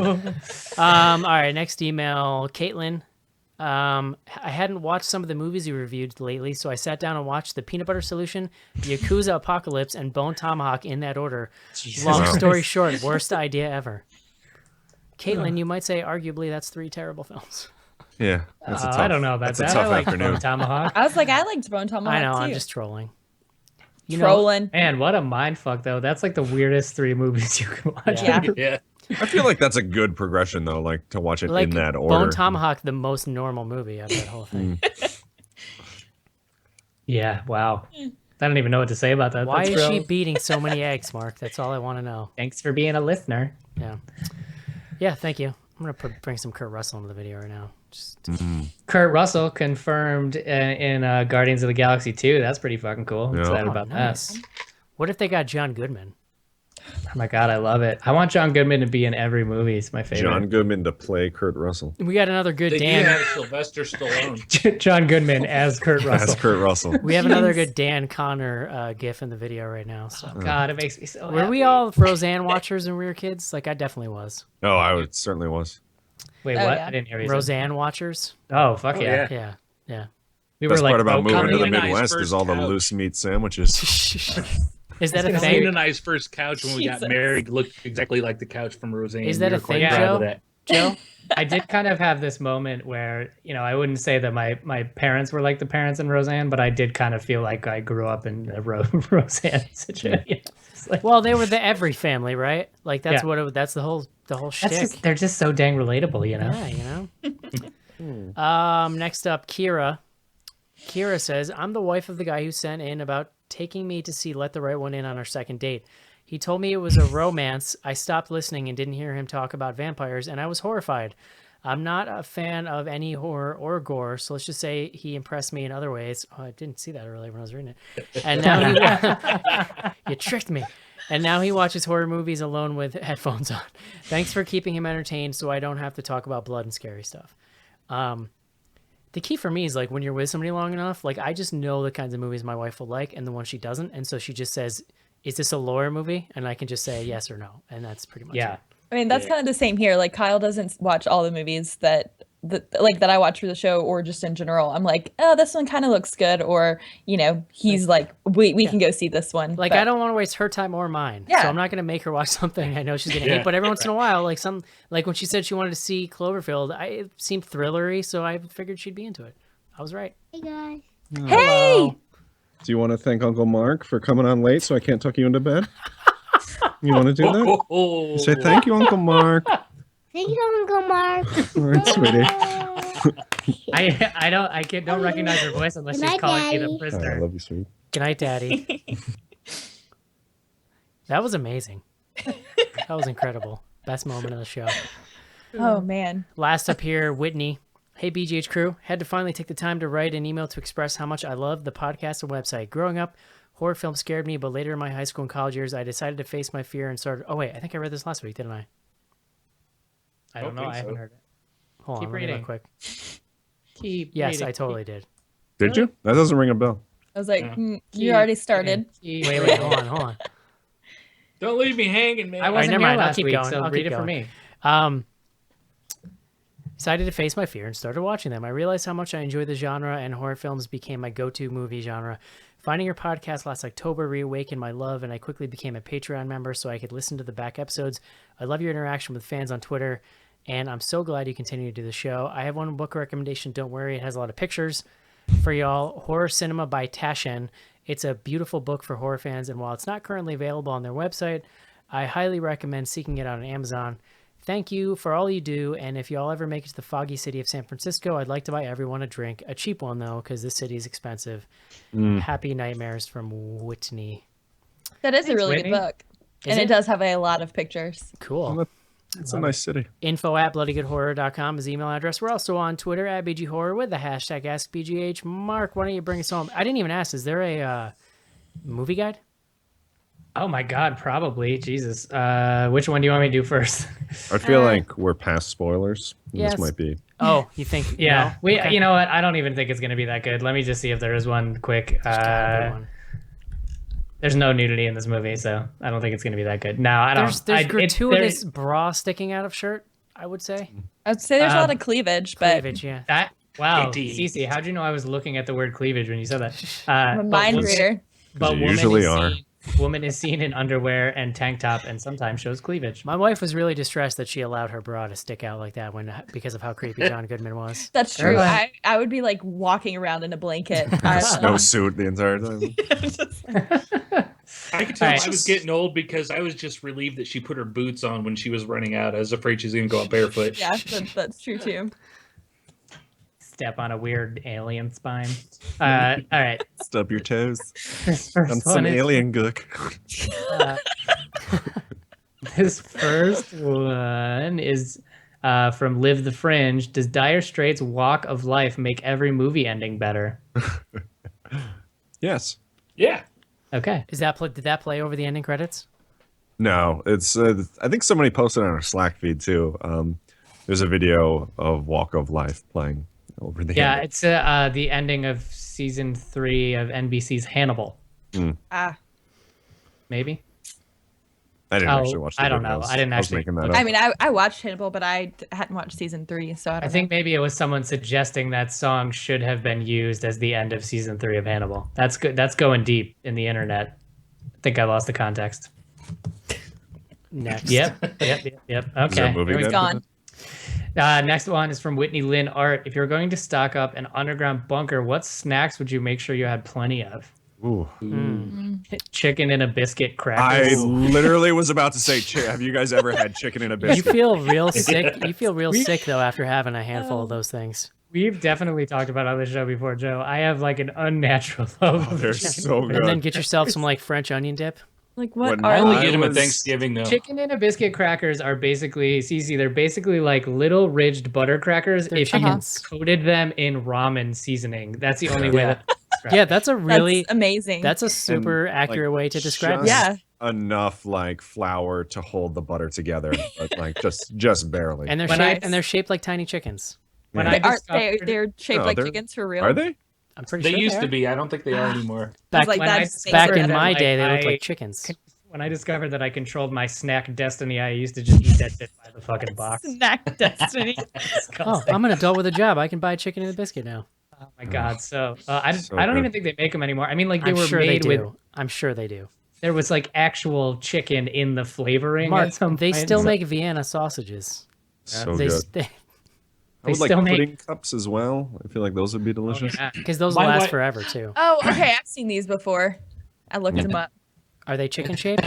All right, next email, Caitlin. I hadn't watched some of the movies you reviewed lately, so I sat down and watched The Peanut Butter Solution, Yakuza Apocalypse, and Bone Tomahawk in that order. Long story short, worst idea ever. Caitlin, you might say arguably that's 3 terrible films. Yeah, that's a tough, I don't know about that's that. a tough I like afternoon. Bone Tomahawk. I was like, I liked Bone Tomahawk I know, too. I'm just trolling. Trolling. Man, what a mind fuck though. That's like the weirdest 3 movies you can watch. Yeah. Yeah. I feel like that's a good progression though, like to watch it Like in that order. Bone Tomahawk, the most normal movie out of that whole thing. Yeah, wow. I don't even know what to say about that. Why That's is she real. beating so many eggs, Mark? That's all I want to know. Thanks for being a listener. Yeah, thank you. I'm going to bring some Kurt Russell into the video right now. Just Kurt Russell confirmed in Guardians of the Galaxy 2. That's pretty fucking cool. I'm Yeah. excited Oh, about nice. that. What if they got John Goodman? Oh my god, I love it. I want John Goodman to be in every movie. It's my favorite. John Goodman to play Kurt Russell. We got another good They do Dan. have Sylvester Stallone. John Goodman as Kurt Russell. That's Kurt Russell. We have another good Dan Connor gif in the video right now. So. God, it makes me so Were we happy. all Roseanne watchers when we were kids? Like, I definitely was. Oh, I would certainly was. Wait, Oh, what? yeah. I didn't hear you. say. Roseanne watchers? Oh, fuck yeah. yeah. Yeah. We Best were like part about moving to the Colonized Midwest first is all the couch. loose meat sandwiches. Is that a Colleen thing? and I's first couch when we got Jesus. married looked exactly like the couch from Roseanne. Is that We a were quite thing, proud Joe? of that. Joe? I did kind of have this moment where, you know, I wouldn't say that my parents were like the parents in Roseanne, but I did kind of feel like I grew up in a Roseanne situation. It's like, Well, they were the every family, right? Like, that's Yeah. that's the whole shtick. they're just so dang relatable, you know? Yeah, you know. Next up, Kira. Kira says, I'm the wife of the guy who sent in about taking me to see Let the Right One In on our second date. He told me it was a romance. I stopped listening and didn't hear him talk about vampires, and I was horrified. I'm not a fan of any horror or gore, so let's just say he impressed me in other ways. Oh, I didn't see that earlier when I was reading it. And now you tricked me. And now he watches horror movies alone with headphones on. Thanks for keeping him entertained so I don't have to talk about blood and scary stuff. The key for me is like when you're with somebody long enough, like I just know the kinds of movies my wife will like and the ones she doesn't. And so she just says, is this a lore movie? And I can just say yes or no. And that's pretty much Yeah. it. I mean, that's kind of the same here. Like Kyle doesn't watch all the movies that I watch for the show or just in general. I'm like, oh, this one kind of looks good, or you know, he's like, we can go see this one. Like But I don't want to waste her time or mine. Yeah. So I'm not going to make her watch something I know she's going to hate. But every once in a while, like when she said she wanted to see Cloverfield, it seemed thrillery. So I figured she'd be into it. I was right. Hey guys. Hey, Do you want to thank Uncle Mark for coming on late so I can't tuck you into bed? You want to do that? Oh, Say thank you, Uncle Mark. Thank you, Uncle Mark. All right, sweetie. I don't recognize her voice unless Good she's night, calling you Daddy. the Oh, I prisoner. love you, sweet. Good night, Daddy. That was amazing. That was incredible. Best moment of the show. oh man, Last up here, Whitney. Hey, BGH crew. Had to finally take the time to write an email to express how much I love the podcast and website. Growing up, horror films scared me, but later in my high school and college years, I decided to face my fear and started... Oh, wait. I think I read this last week, didn't I? I don't know. think I haven't so. heard it. Hold Keep on. Let me look reading. quick. Keep Yes, reading. I totally did. Did you? That doesn't ring a bell. I was like, Yeah. you already started. Keep Wait, reading. hold on. Don't leave me hanging, man. I wasn't never here mind, I'll last keep week, going, so I'll read keep it for going. me. Decided to face my fear and started watching them. I realized how much I enjoy the genre, and horror films became my go-to movie genre. Finding your podcast last October reawakened my love, and I quickly became a Patreon member so I could listen to the back episodes. I love your interaction with fans on Twitter, and I'm so glad you continue to do the show. I have one book recommendation. Don't worry, it has a lot of pictures for y'all. Horror Cinema by Taschen. It's a beautiful book for horror fans, and while it's not currently available on their website, I highly recommend seeking it out on Amazon. Thank you for all you do, and if y'all ever make it to the foggy city of San Francisco, I'd like to buy everyone a drink. A cheap one, though, because this city is expensive. Happy Nightmares from Whitney. That is a Thanks, really Whitney. good book. Is And it? it does have a lot of pictures. Cool. It's a nice city. info@bloodygoodhorror.com is the email address. We're also on Twitter at BGHorror with the hashtag AskBGH. Mark, why don't you bring us home? I didn't even ask, is there a movie guide? Oh my God, probably. Jesus. Which one do you want me to do first? I feel like we're past spoilers. Yes. This might be. Oh, you think? Yeah, no? Okay. You know what? I don't even think it's gonna be that good. Let me just see if there is one quick. Just a good one. There's no nudity in this movie, so I don't think it's gonna be that good. No, I don't. There's I- gratuitous bra sticking out of shirt, I would say. I'd say there's a lot of cleavage, but Cleavage, yeah. Wow, AD. Cece, how'd you know I was looking at the word cleavage when you said that? I'm a mind reader. But you woman usually is are. woman is seen in underwear and tank top, and sometimes shows cleavage. My wife was really distressed that she allowed her bra to stick out like that because of how creepy John Goodman was. That's true. Right. I would be like walking around in a blanket. I don't know. Snowsuit the entire time. I could tell Alright. I was getting old because I was just relieved that she put her boots on when she was running out. I was afraid she was going to go out barefoot. Yeah, that's true too. Step on a weird alien spine. All right. Stub your toes This on first some one is, alien gook. this first one is from Live the Fringe. Does Dire Straits' Walk of Life make every movie ending better? Yes. Yeah. Okay. Did that play over the ending credits? No, it's. I think somebody posted on our Slack feed too. There's a video of Walk of Life playing over the. Yeah, end. it's the ending of season 3 of NBC's Hannibal. Ah, Maybe. I didn't Oh, actually watch. I don't know. I didn't was actually- making that okay. up. I mean, I watched Hannibal, but I hadn't watched season 3, so I don't I know. think maybe it was someone suggesting that song should have been used as the end of season 3 of Hannibal. That's good. That's going deep in the internet. I think I lost the context. Next. Yep. Okay. Is there a movie Here we then? Gone. Next one is from Whitney Lynn Art. If you're going to stock up an underground bunker, what snacks would you make sure you had plenty of? Ooh. Chicken and a biscuit I crackers. literally was about to say, have you guys ever had chicken in a You biscuit? feel real sick. You feel real sick though after having a handful of those things. We've definitely talked about it on the show before, Joe. I have like an unnatural love of They're chicken. so good. And then get yourself some like French onion dip. Like, what When are I only I get them at was- Thanksgiving, though. Chicken and a biscuit crackers are basically, Cece, they're basically like little ridged butter crackers They're if you chickens. coated them in ramen seasoning. That's the only way Yeah. that Yeah, that's a really That's amazing. that's a super accurate way to describe it. Yeah. Enough like flour to hold the butter together, but like just barely. And they're When shaped I- they're shaped like tiny chickens. when Yeah. I Aren't discovered, they're shaped No, like they're- chickens for real? Are they? I'm pretty They sure used they to are. be. I don't think they are anymore. Back, like when that I space back for in them. my like, day, they looked I- like chickens. when I discovered that I controlled my snack destiny, I used to just eat that shit by the fucking box. Snack destiny. Oh, Disgusting. I'm an adult with a job. I can buy chicken and a biscuit now. Oh my god! So I So don't good. even think they make them anymore. I mean, like they I'm were sure they made with do. I'm sure they do. there was like actual chicken in the flavoring. Mark, at some they point. still make Vienna sausages. So They, good. they, I would like still make- pudding cups as well. I feel like those would be delicious. Yeah. because those My last wife- forever too. Oh, okay. I've seen these before. I looked them up, Are they chicken shaped?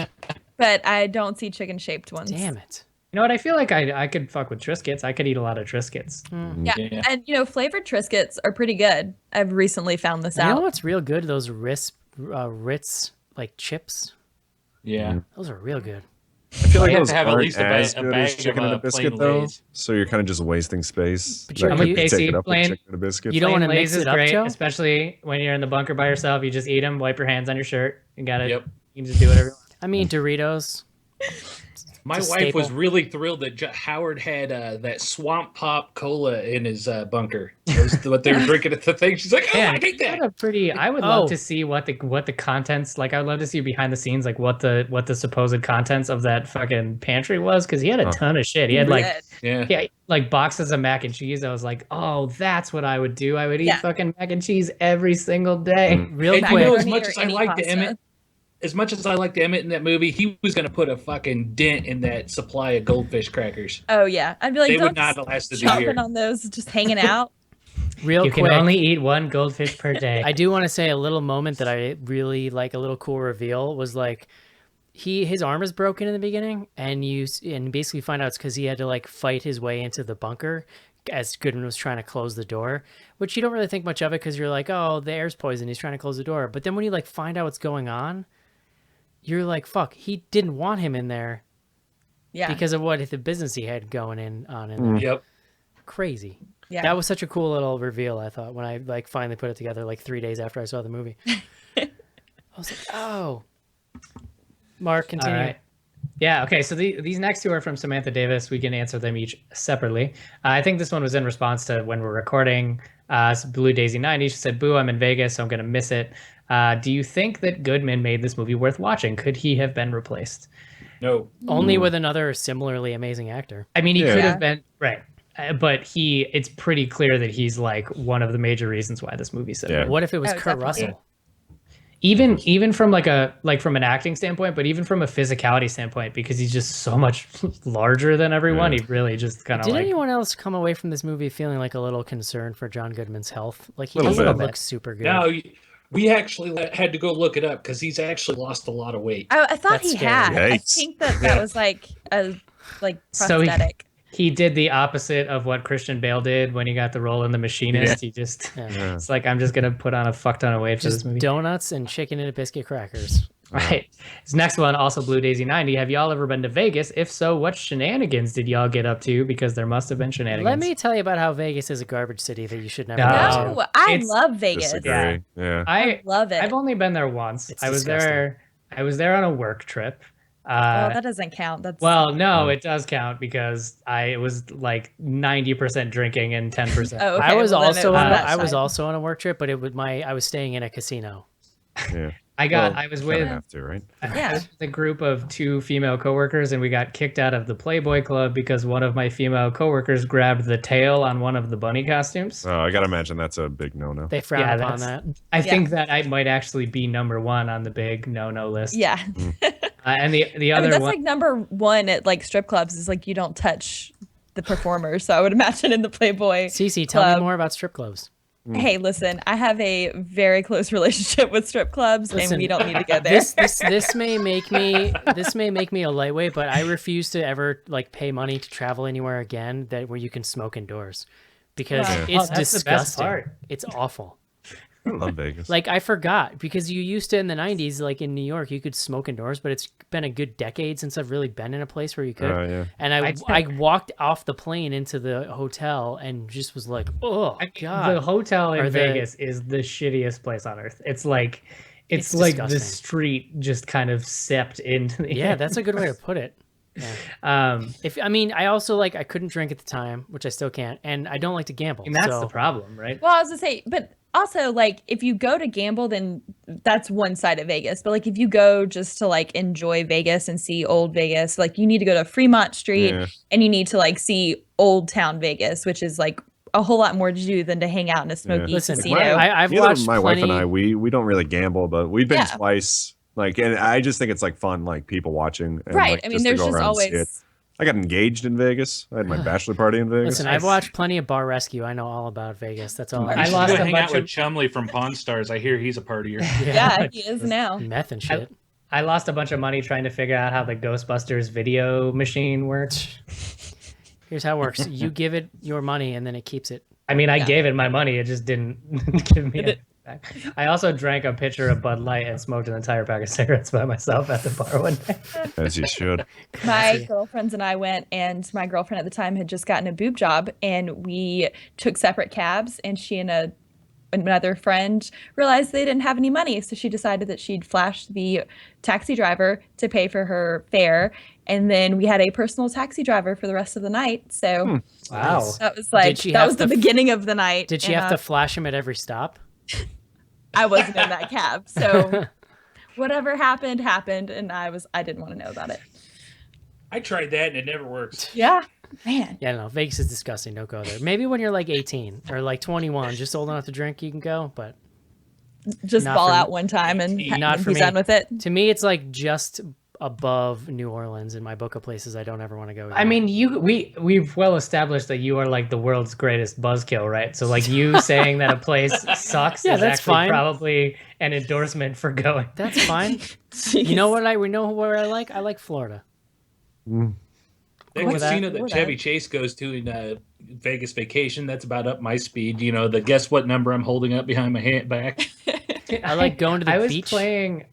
but I don't see chicken shaped ones. Damn it. You know what? I feel like I could fuck with Triscuits. I could eat a lot of Triscuits. Yeah. Yeah. And flavored Triscuits are pretty good. I've recently found this You know out. what's real good? Those Ritz like chips. Yeah. Those are real good. I feel like You have those to have at aren't least a as bag good as of, chicken and a biscuit plain though. Lay's. So you're kind of just wasting space. But That you're- could you- be Casey, taken up with plain- chicken and a biscuit. You don't Plain wanna mix Lay's is it up, great, Joe? especially when you're in the bunker by yourself. You just eat them, wipe your hands on your shirt. You got it. Yep. You can just do whatever you want. I mean Doritos. My It's a wife was staple. really thrilled that Howard had that Swamp Pop Cola in his bunker. That was what they were drinking at the thing. She's like, "Oh, Man, I take he had that." a pretty. I would love to see what the contents like. I would love to see behind the scenes like what the supposed contents of that fucking pantry was because he had a ton of shit. He had like Yeah. like boxes of mac and cheese. I was like, oh, that's what I would do. I would eat Yeah. fucking mac and cheese every single day. Real And quick. you know, as Macaroni much or as I any liked pasta. Emmett, in that movie, he was going to put a fucking dent in that supply of goldfish crackers. Oh yeah, I'd be like, They would don't not have lasted a chomping year. on those, just hanging out. Real You quick. can only eat one goldfish per day. I do want to say a little moment that I really like, a little cool reveal was like his arm is broken in the beginning and basically find out it's because he had to like fight his way into the bunker as Goodman was trying to close the door, which you don't really think much of it because you're like, oh, the air's poisoned, he's trying to close the door. But then when you like find out what's going on, you're like, fuck, he didn't want him in there Yeah. because of what the business he had going on in there. Yep. Crazy. Yeah. That was such a cool little reveal, I thought, when I like finally put it together like 3 days after I saw the movie. I was like, oh. Mark, continue. All right. Yeah, okay, so these next two are from Samantha Davis. We can answer them each separately. I think this one was in response to when we're recording Blue Daisy 90. She said, boo, I'm in Vegas, so I'm going to miss it. Do you think that Goodman made this movie worth watching? Could he have been replaced? No. Only with another similarly amazing actor. I mean, he Yeah. could have been, right. But it's pretty clear that he's like one of the major reasons why this movie's so Yeah. good. What if it was Oh, Kurt definitely. Russell? Even from from an acting standpoint, but even from a physicality standpoint, because he's just so much larger than everyone. Yeah. He really just kind of Did like anyone else come away from this movie feeling like a little concerned for John Goodman's health? Like he Little doesn't bit. look super good. No, we actually had to go look it up because he's actually lost a lot of weight. I thought That's he scary. had. I Yikes. think that Yeah. was like a So prosthetic. he did the opposite of what Christian Bale did when he got the role in The Machinist. He just Yeah. it's like, I'm just gonna put on a fuck ton of weight for Just this movie. donuts and chicken and a biscuit crackers. Right. This next one, also Blue Daisy 90. Have y'all ever been to Vegas? If so, what shenanigans did y'all get up to? Because there must have been shenanigans. Let me tell you about how Vegas is a garbage city that you should never No. go to. No, I It's- love Vegas. Disagree. Yeah. I love it. I've only been there once. It's I was there on a work trip. Oh, that doesn't count. That's Well, no, it does count because it was like 90% drinking and 10%. Oh, okay. I was well, then also it was on that I was side. also on a work trip, but I was staying in a casino. Yeah. I was Kinda with have to, right? Yeah. the group of two female coworkers, and we got kicked out of the Playboy Club because one of my female coworkers grabbed the tail on one of the bunny costumes. Oh, I gotta imagine that's a big no-no. They frown Yeah, upon that's- that. I think that I might actually be number one on the big no-no list. Yeah. And the I other mean, that's one, like number one at like strip clubs is like you don't touch the performers. So I would imagine in the Playboy. Cece, tell Club. me more about strip clubs. Hey, listen, I have a very close relationship with strip clubs, Listen, and we don't need to go there. This may make me a lightweight, but I refuse to ever like pay money to travel anywhere again where you can smoke indoors because Wow. it's that's the best disgusting. part. It's awful. I love Vegas. Like I forgot because you used to in the 90s, like in New York, you could smoke indoors, but it's been a good decade since I've really been in a place where you could. Yeah. And I walked off the plane into the hotel and just was like, oh god. the hotel in Or the- Vegas is the shittiest place on earth. It's like It's like the disgusting. street just kind of seeped into the Yeah, that's a good way to put it. Yeah. I also I couldn't drink at the time, which I still can't, and I don't like to gamble. and that's so- the problem, right? Well, I was gonna say, but also like if you go to gamble, then that's one side of Vegas. But like if you go just to like enjoy Vegas and see old Vegas, like you need to go to Fremont Street Yeah. and you need to like see Old Town Vegas, which is like a whole lot more to do than to hang out in a smoky Listen, casino. I've Neither watched my wife and plenty- I, we don't really gamble, but we've been Yeah. twice. And I just think it's like fun, like people watching. And, Right. like, I mean, to there's go just around and see it. always. I got engaged in Vegas. I had my bachelor party in Vegas. Listen, I've watched plenty of Bar Rescue. I know all about Vegas. That's all. I You lost should a hang out bunch with of Chumley from Pawn Stars. I hear he's a partier. Yeah, he is now. Meth and shit. I lost a bunch of money trying to figure out how the Ghostbusters video machine worked. Here's how it works: you give it your money, and then it keeps it. I mean, I gave it my money. It just didn't give me it back. I also drank a pitcher of Bud Light and smoked an entire pack of cigarettes by myself at the bar one day. As you should. My girlfriends and I went, and my girlfriend at the time had just gotten a boob job, and we took separate cabs, and she and a another friend realized they didn't have any money, so she decided that she'd flash the taxi driver to pay for her fare, and then we had a personal taxi driver for the rest of the night. So Wow. that was like that was the beginning of the night. Did she have to flash him at every stop? I wasn't in that cab, so whatever happened, and I didn't want to know about it. I tried that and it never works. Yeah, man. Yeah, no, Vegas is disgusting. Don't go there. Maybe when you're like 18 or like 21, just old enough to drink, you can go, but just not ball for out me. one time and Not for be me. done with it. To me, it's like just above New Orleans in my book of places I don't ever want to go again. I mean, we've well established that you are like the world's greatest buzzkill, right? So like you saying that a place sucks Yeah, is that's actually fine. probably an endorsement for going. That's fine. You know what? We know where I like. I like Florida. That What's that? casino that Chevy Chase goes to in Vegas Vacation, that's about up my speed. You know, the guess what number I'm holding up behind my back. I like going to the beach.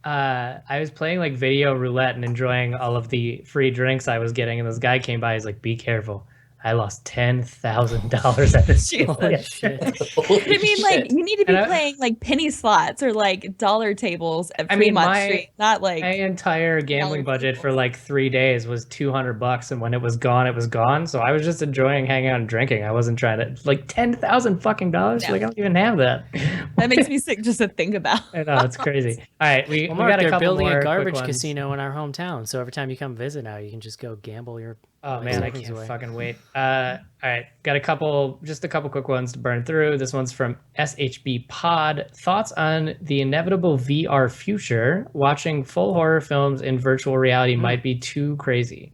I was playing like video roulette and enjoying all of the free drinks I was getting, and this guy came by. He's like, "Be careful! I lost $10,000 at this." Holy shit! I mean, like you need to be playing like penny slots or like dollar tables at Fremont Street, not like my entire gambling budget for like 3 days was $200, and when it was gone, it was gone. So I was just enjoying hanging out and drinking. I wasn't trying to like $10,000 fucking dollars. No. Like I don't even have that. That makes me sick just to think about. I know it's crazy. All right, we Mark, got a they're couple building more a garbage quick ones. casino in our hometown, so every time you come visit now, you can just go gamble your. Oh man, I can't fucking wait. All right, got just a couple quick ones to burn through. This one's from SHB Pod. Thoughts on the inevitable VR future? Watching full horror films in virtual reality might be too crazy.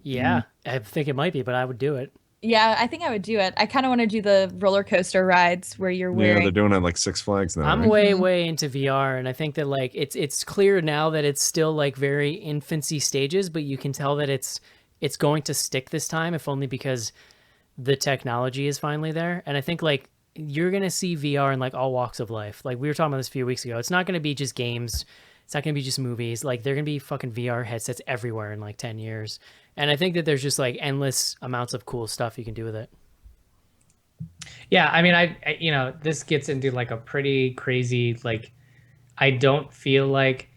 Yeah, I think it might be, but I would do it. Yeah, I think I would do it. I kind of want to do the roller coaster rides where you're Yeah, wearing. they're doing it like Six Flags now. I'm right? way into VR, and I think that like it's clear now that it's still like very infancy stages, but you can tell that it's going to stick this time, if only because the technology is finally there. And I think like you're gonna see VR in like all walks of life. Like we were talking about this a few weeks ago. It's not gonna be just games. It's not gonna be just movies. Like they're gonna be fucking VR headsets everywhere in like 10 years. And I think that there's just like endless amounts of cool stuff you can do with it. Yeah, I mean, I this gets into like a pretty crazy, like, I don't feel like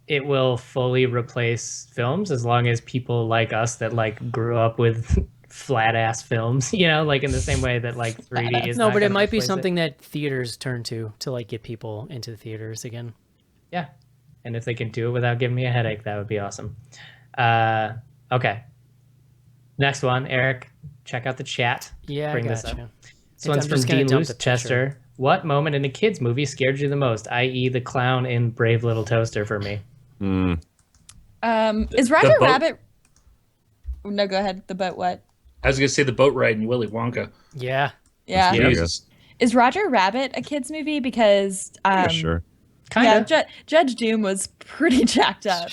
it will fully replace films as long as people like us that like grew up with flat ass films, like in the same way that like 3D is. No, not but it gonna might be replace something that theaters turn to like get people into the theaters again. Yeah, and if they can do it without giving me a headache, that would be awesome. Okay, next one, Eric. Check out the chat. Yeah, bring I this up. gotcha. This one's from D. Chester. What moment in a kid's movie scared you the most? I.e., the clown in Brave Little Toaster for me. Is Roger Rabbit? No, go ahead. The boat. What? I was gonna say the boat ride in Willy Wonka. Yeah. Yeah. Jesus. Is Roger Rabbit a kids movie? Because Yeah, sure. yeah, Judge Doom was pretty jacked up.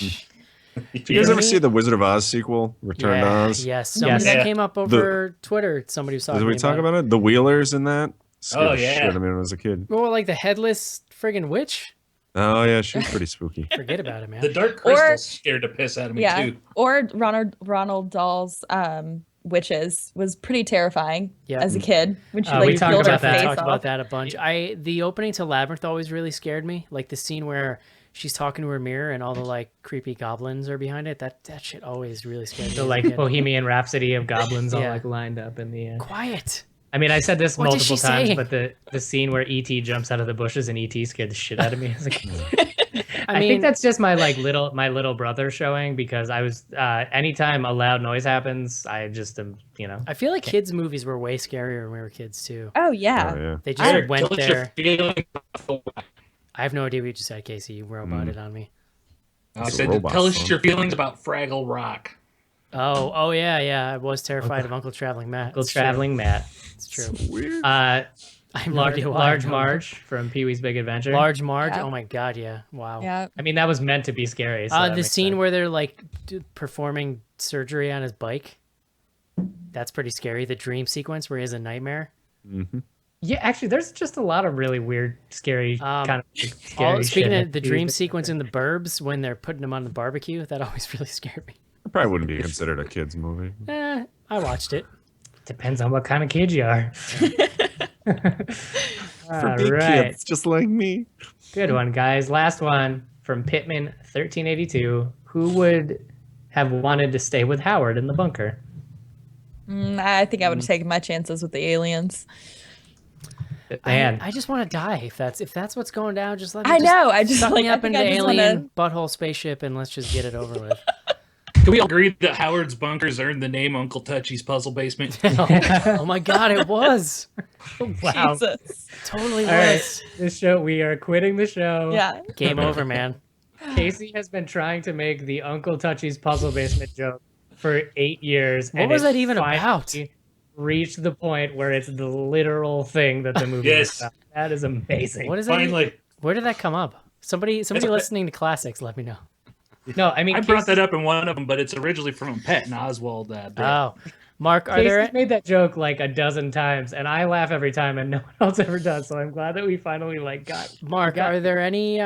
Did you guys ever see the Wizard of Oz sequel, Return to Oz? Yes. Somebody that came up over Twitter. Somebody was talking Did we talk about it? The Wheelers in that? Scared the shit out of me when I was a kid. Well, like the headless friggin' witch. Oh yeah, she was pretty spooky. Forget about it, man. The Dark Crystal scared the piss out of me too. Or Ronald Dahl's Witches was pretty terrifying as a kid when she we peeled her face talked off. about that a bunch. The opening to Labyrinth always really scared me. Like the scene where she's talking to her mirror and all the like creepy goblins are behind it. That shit always really scared me. The like Bohemian Rhapsody of goblins all like lined up in the quiet. I mean, I said this What is multiple she times, saying? but the scene where E.T. jumps out of the bushes and E.T. scared the shit out of me as a kid. I mean- think that's just my little brother showing, because I was anytime a loud noise happens, I just am I feel like kids' movies were way scarier when we were kids too. Oh yeah. They just went Tell us your there. feelings. I have no idea what you just said, Casey. You roboted on me. I said, tell us your feelings about Fraggle Rock. Oh yeah. I was terrified of Uncle Traveling Matt. Uncle It's true. Traveling Matt. It's true. Weird. I have no idea why. Large Marge from Pee Wee's Big Adventure. Large Marge. Yeah. Oh my god, yeah. Wow. Yeah. I mean, that was meant to be scary. So that The makes scene sense. where they're like performing surgery on his bike. That's pretty scary. The dream sequence where he has a nightmare. Yeah, actually, there's just a lot of really weird, scary kind of scary Speaking shit. of the dream sequence in the Burbs when they're putting him on the barbecue, that always really scared me. It probably wouldn't be considered a kids movie. I watched it. Depends on what kind of kid you are. For big kids, just like me. Good one, guys. Last one from Pittman 1382. Who would have wanted to stay with Howard in the bunker? I think I would have taken my chances with the aliens. Man, I just want to die. If that's what's going down, just let me. I know. I just suck like me I up think into I just alien wanna... butthole spaceship and let's just get it over with. Can we all agree that Howard's bunkers earned the name Uncle Touchy's puzzle basement? Oh my god, it was. wow. Jesus. Totally All right, was. this show, we are quitting the show. Yeah. Game over, man. Casey has been trying to make the Uncle Touchy's puzzle basement joke for 8 years. What and was it that even about? finally reached the point where it's the literal thing that the movie Yes. is about. That is amazing. What is that? Finally. Where did that come up? Somebody listening to classics, let me know. No, I mean, I brought that up in one of them, but it's originally from a Patton Oswalt bit. Oh, Mark, are Casey's there? made that joke like a dozen times, and I laugh every time, and no one else ever does. So I'm glad that we finally got. Mark, got- are there any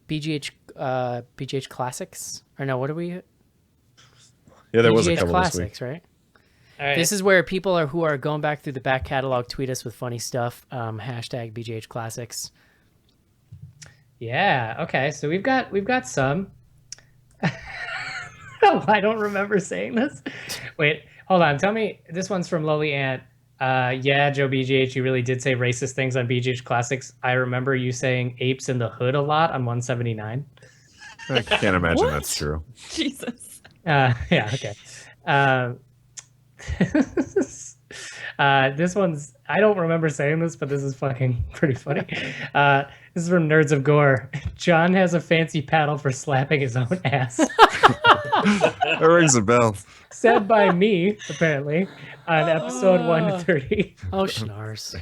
BGH classics? Or no, what are we? Yeah, there was a BGH couple this week. classics, right? All right. This is where people who are going back through the back catalog tweet us with funny stuff. Hashtag BGH classics. Yeah. Okay. So we've got some. I don't remember saying this. Wait, hold on. Tell me. This one's from Lowly Ant. Yeah, Joe BGH, you really did say racist things on BGH Classics. I remember you saying apes in the hood a lot on 179. I can't imagine that's true. Jesus. Yeah. Okay. This one's. I don't remember saying this, but this is fucking pretty funny. This is from Nerds of Gore. John has a fancy paddle for slapping his own ass. That rings a bell. Said by me, apparently, on episode 130. Oh, schnars.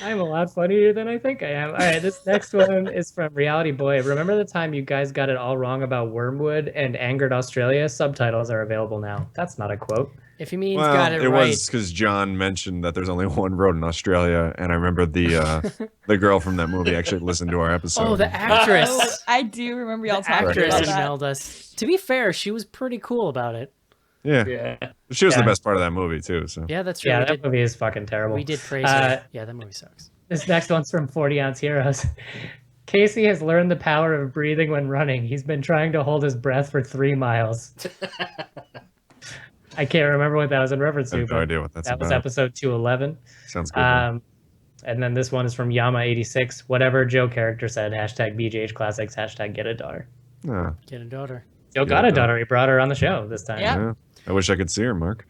I'm a lot funnier than I think I am. All right, this next one is from Reality Boy. Remember the time you guys got it all wrong about Wormwood and angered Australia? Subtitles are available now. That's not a quote. If he means Well, got it, it right. was because John mentioned that there's only one road in Australia, and I remember the girl from that movie actually listened to our episode. Oh, the actress. Oh, I do remember y'all talking Actress about that. emailed us. To be fair, she was pretty cool about it. Yeah, Yeah. she was Yeah. the best part of that movie too. So Yeah, that's true. Yeah, we, that did, movie is fucking terrible. we did praise her. Yeah, that movie sucks. This next one's from 40 Ounce Heroes. Casey has learned the power of breathing when running. He's been trying to hold his breath for 3 miles. I can't remember what that was in reference I to. have no but idea what that's that about. was episode 211. Sounds good. though. And then this one is from Yama86. Whatever Joe character said, hashtag BGH Classics, hashtag get a daughter. Ah, Get a daughter. Joe got a daughter. He brought her on the show this time. Yeah. yeah. I wish I could see her, Mark.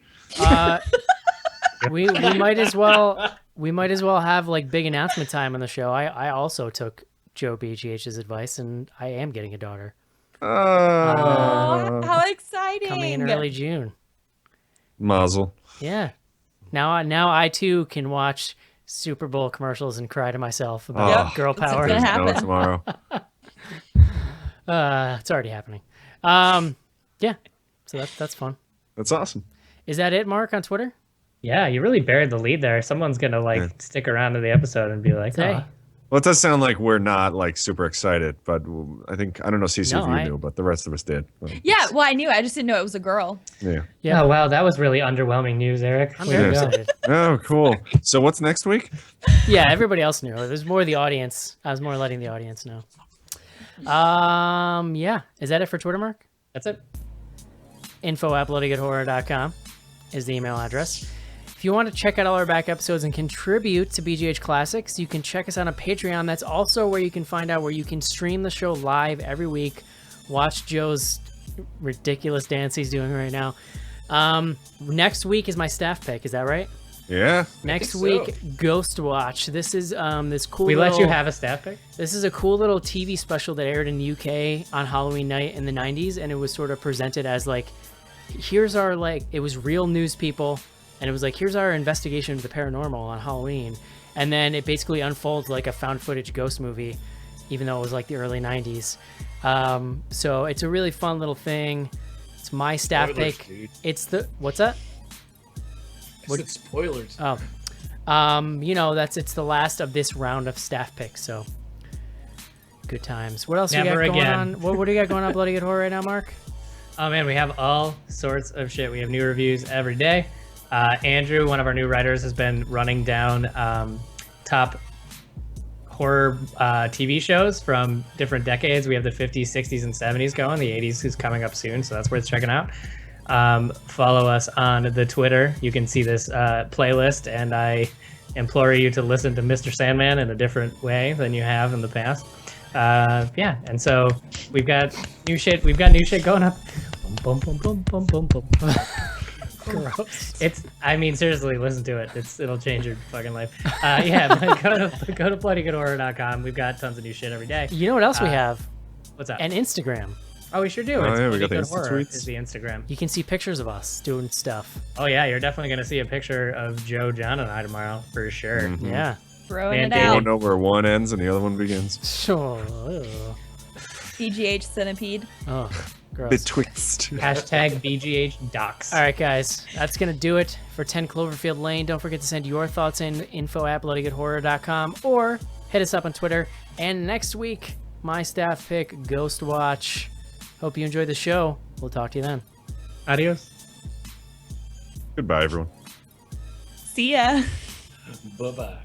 We might as well have like big announcement time on the show. I also took Joe BGH's advice and I am getting a daughter Oh, how exciting! coming in early June. Mazel. Yeah. Now I too can watch Super Bowl commercials and cry to myself about Oh, girl power. gonna No, happen. tomorrow. It's already happening. Yeah. So that's fun. That's awesome. Is that it, Mark, on Twitter? Yeah, you really buried the lead there. Someone's going to stick around to the episode and be like, Hey. oh. Well, it does sound like we're not like super excited, but I don't know, Cece, No, if you I- knew, but the rest of us did. But Yeah, well, I knew. I just didn't know it was a girl. yeah. Yeah. Oh, wow, that was really underwhelming news, Eric. I'm Way very to go. excited. Oh, cool. So what's next week? Yeah, everybody else knew. It was more the audience. I was more letting the audience know. Yeah. Is that it for Twitter, Mark? That's it. info@bloodygoodhorror.com is the email address. If you want to check out all our back episodes and contribute to BGH Classics, you can check us out on Patreon. That's also where you can find out where you can stream the show live every week. Watch Joe's ridiculous dance he's doing right now. Next week is my staff pick. Is that right? Yeah. Next week, Ghost Watch. This is this cool. We let you little- have a staff pick? This is a cool little TV special that aired in the UK on Halloween night in the 90s, and it was sort of presented as like, here's our it was real news people, and it was like, here's our investigation of the paranormal on Halloween, and then it basically unfolds like a found footage ghost movie, even though it was like the early 90s. So it's a really fun little thing. It's my staff Spoilers, pick. dude. It's the what's that? What? Spoilers. Oh, it's the last of this round of staff picks. So good times. What else we got Never going again. on? What do you got going on, Bloody Good Horror right now, Mark? Oh, man, we have all sorts of shit. We have new reviews every day. Andrew, one of our new writers, has been running down top horror TV shows from different decades. We have the 50s, 60s, and 70s going. The 80s is coming up soon, so that's worth checking out. Follow us on the Twitter. You can see this playlist, and I implore you to listen to Mr. Sandman in a different way than you have in the past. Yeah, and so we've got new shit. We've got new shit going up. Boom, boom, boom, boom, boom, boom, boom. Gross. I mean, seriously, listen to it. It'll change your fucking life. Yeah, but go to bloodygoodhorror.com. We've got tons of new shit every day. You know what else we have? What's up? An Instagram. Oh, we sure do. Oh, It's yeah, we got Bloody the Good Insta Horror tweets. is the Instagram. You can see pictures of us doing stuff. Oh yeah, you're definitely gonna see a picture of Joe, John, and I tomorrow for sure. Mhm. Yeah. Throwing Man, it Dave You out. won't know where one ends and the other one begins. Sure. BGH centipede. Oh, gross. Betwixt. Hashtag BGH docs. All right, guys, that's going to do it for 10 Cloverfield Lane. Don't forget to send your thoughts in info@bloodygoodhorror.com or hit us up on Twitter. And next week, my staff pick, Ghost Watch. Hope you enjoyed the show. We'll talk to you then. Adios. Goodbye, everyone. See ya. Bye-bye.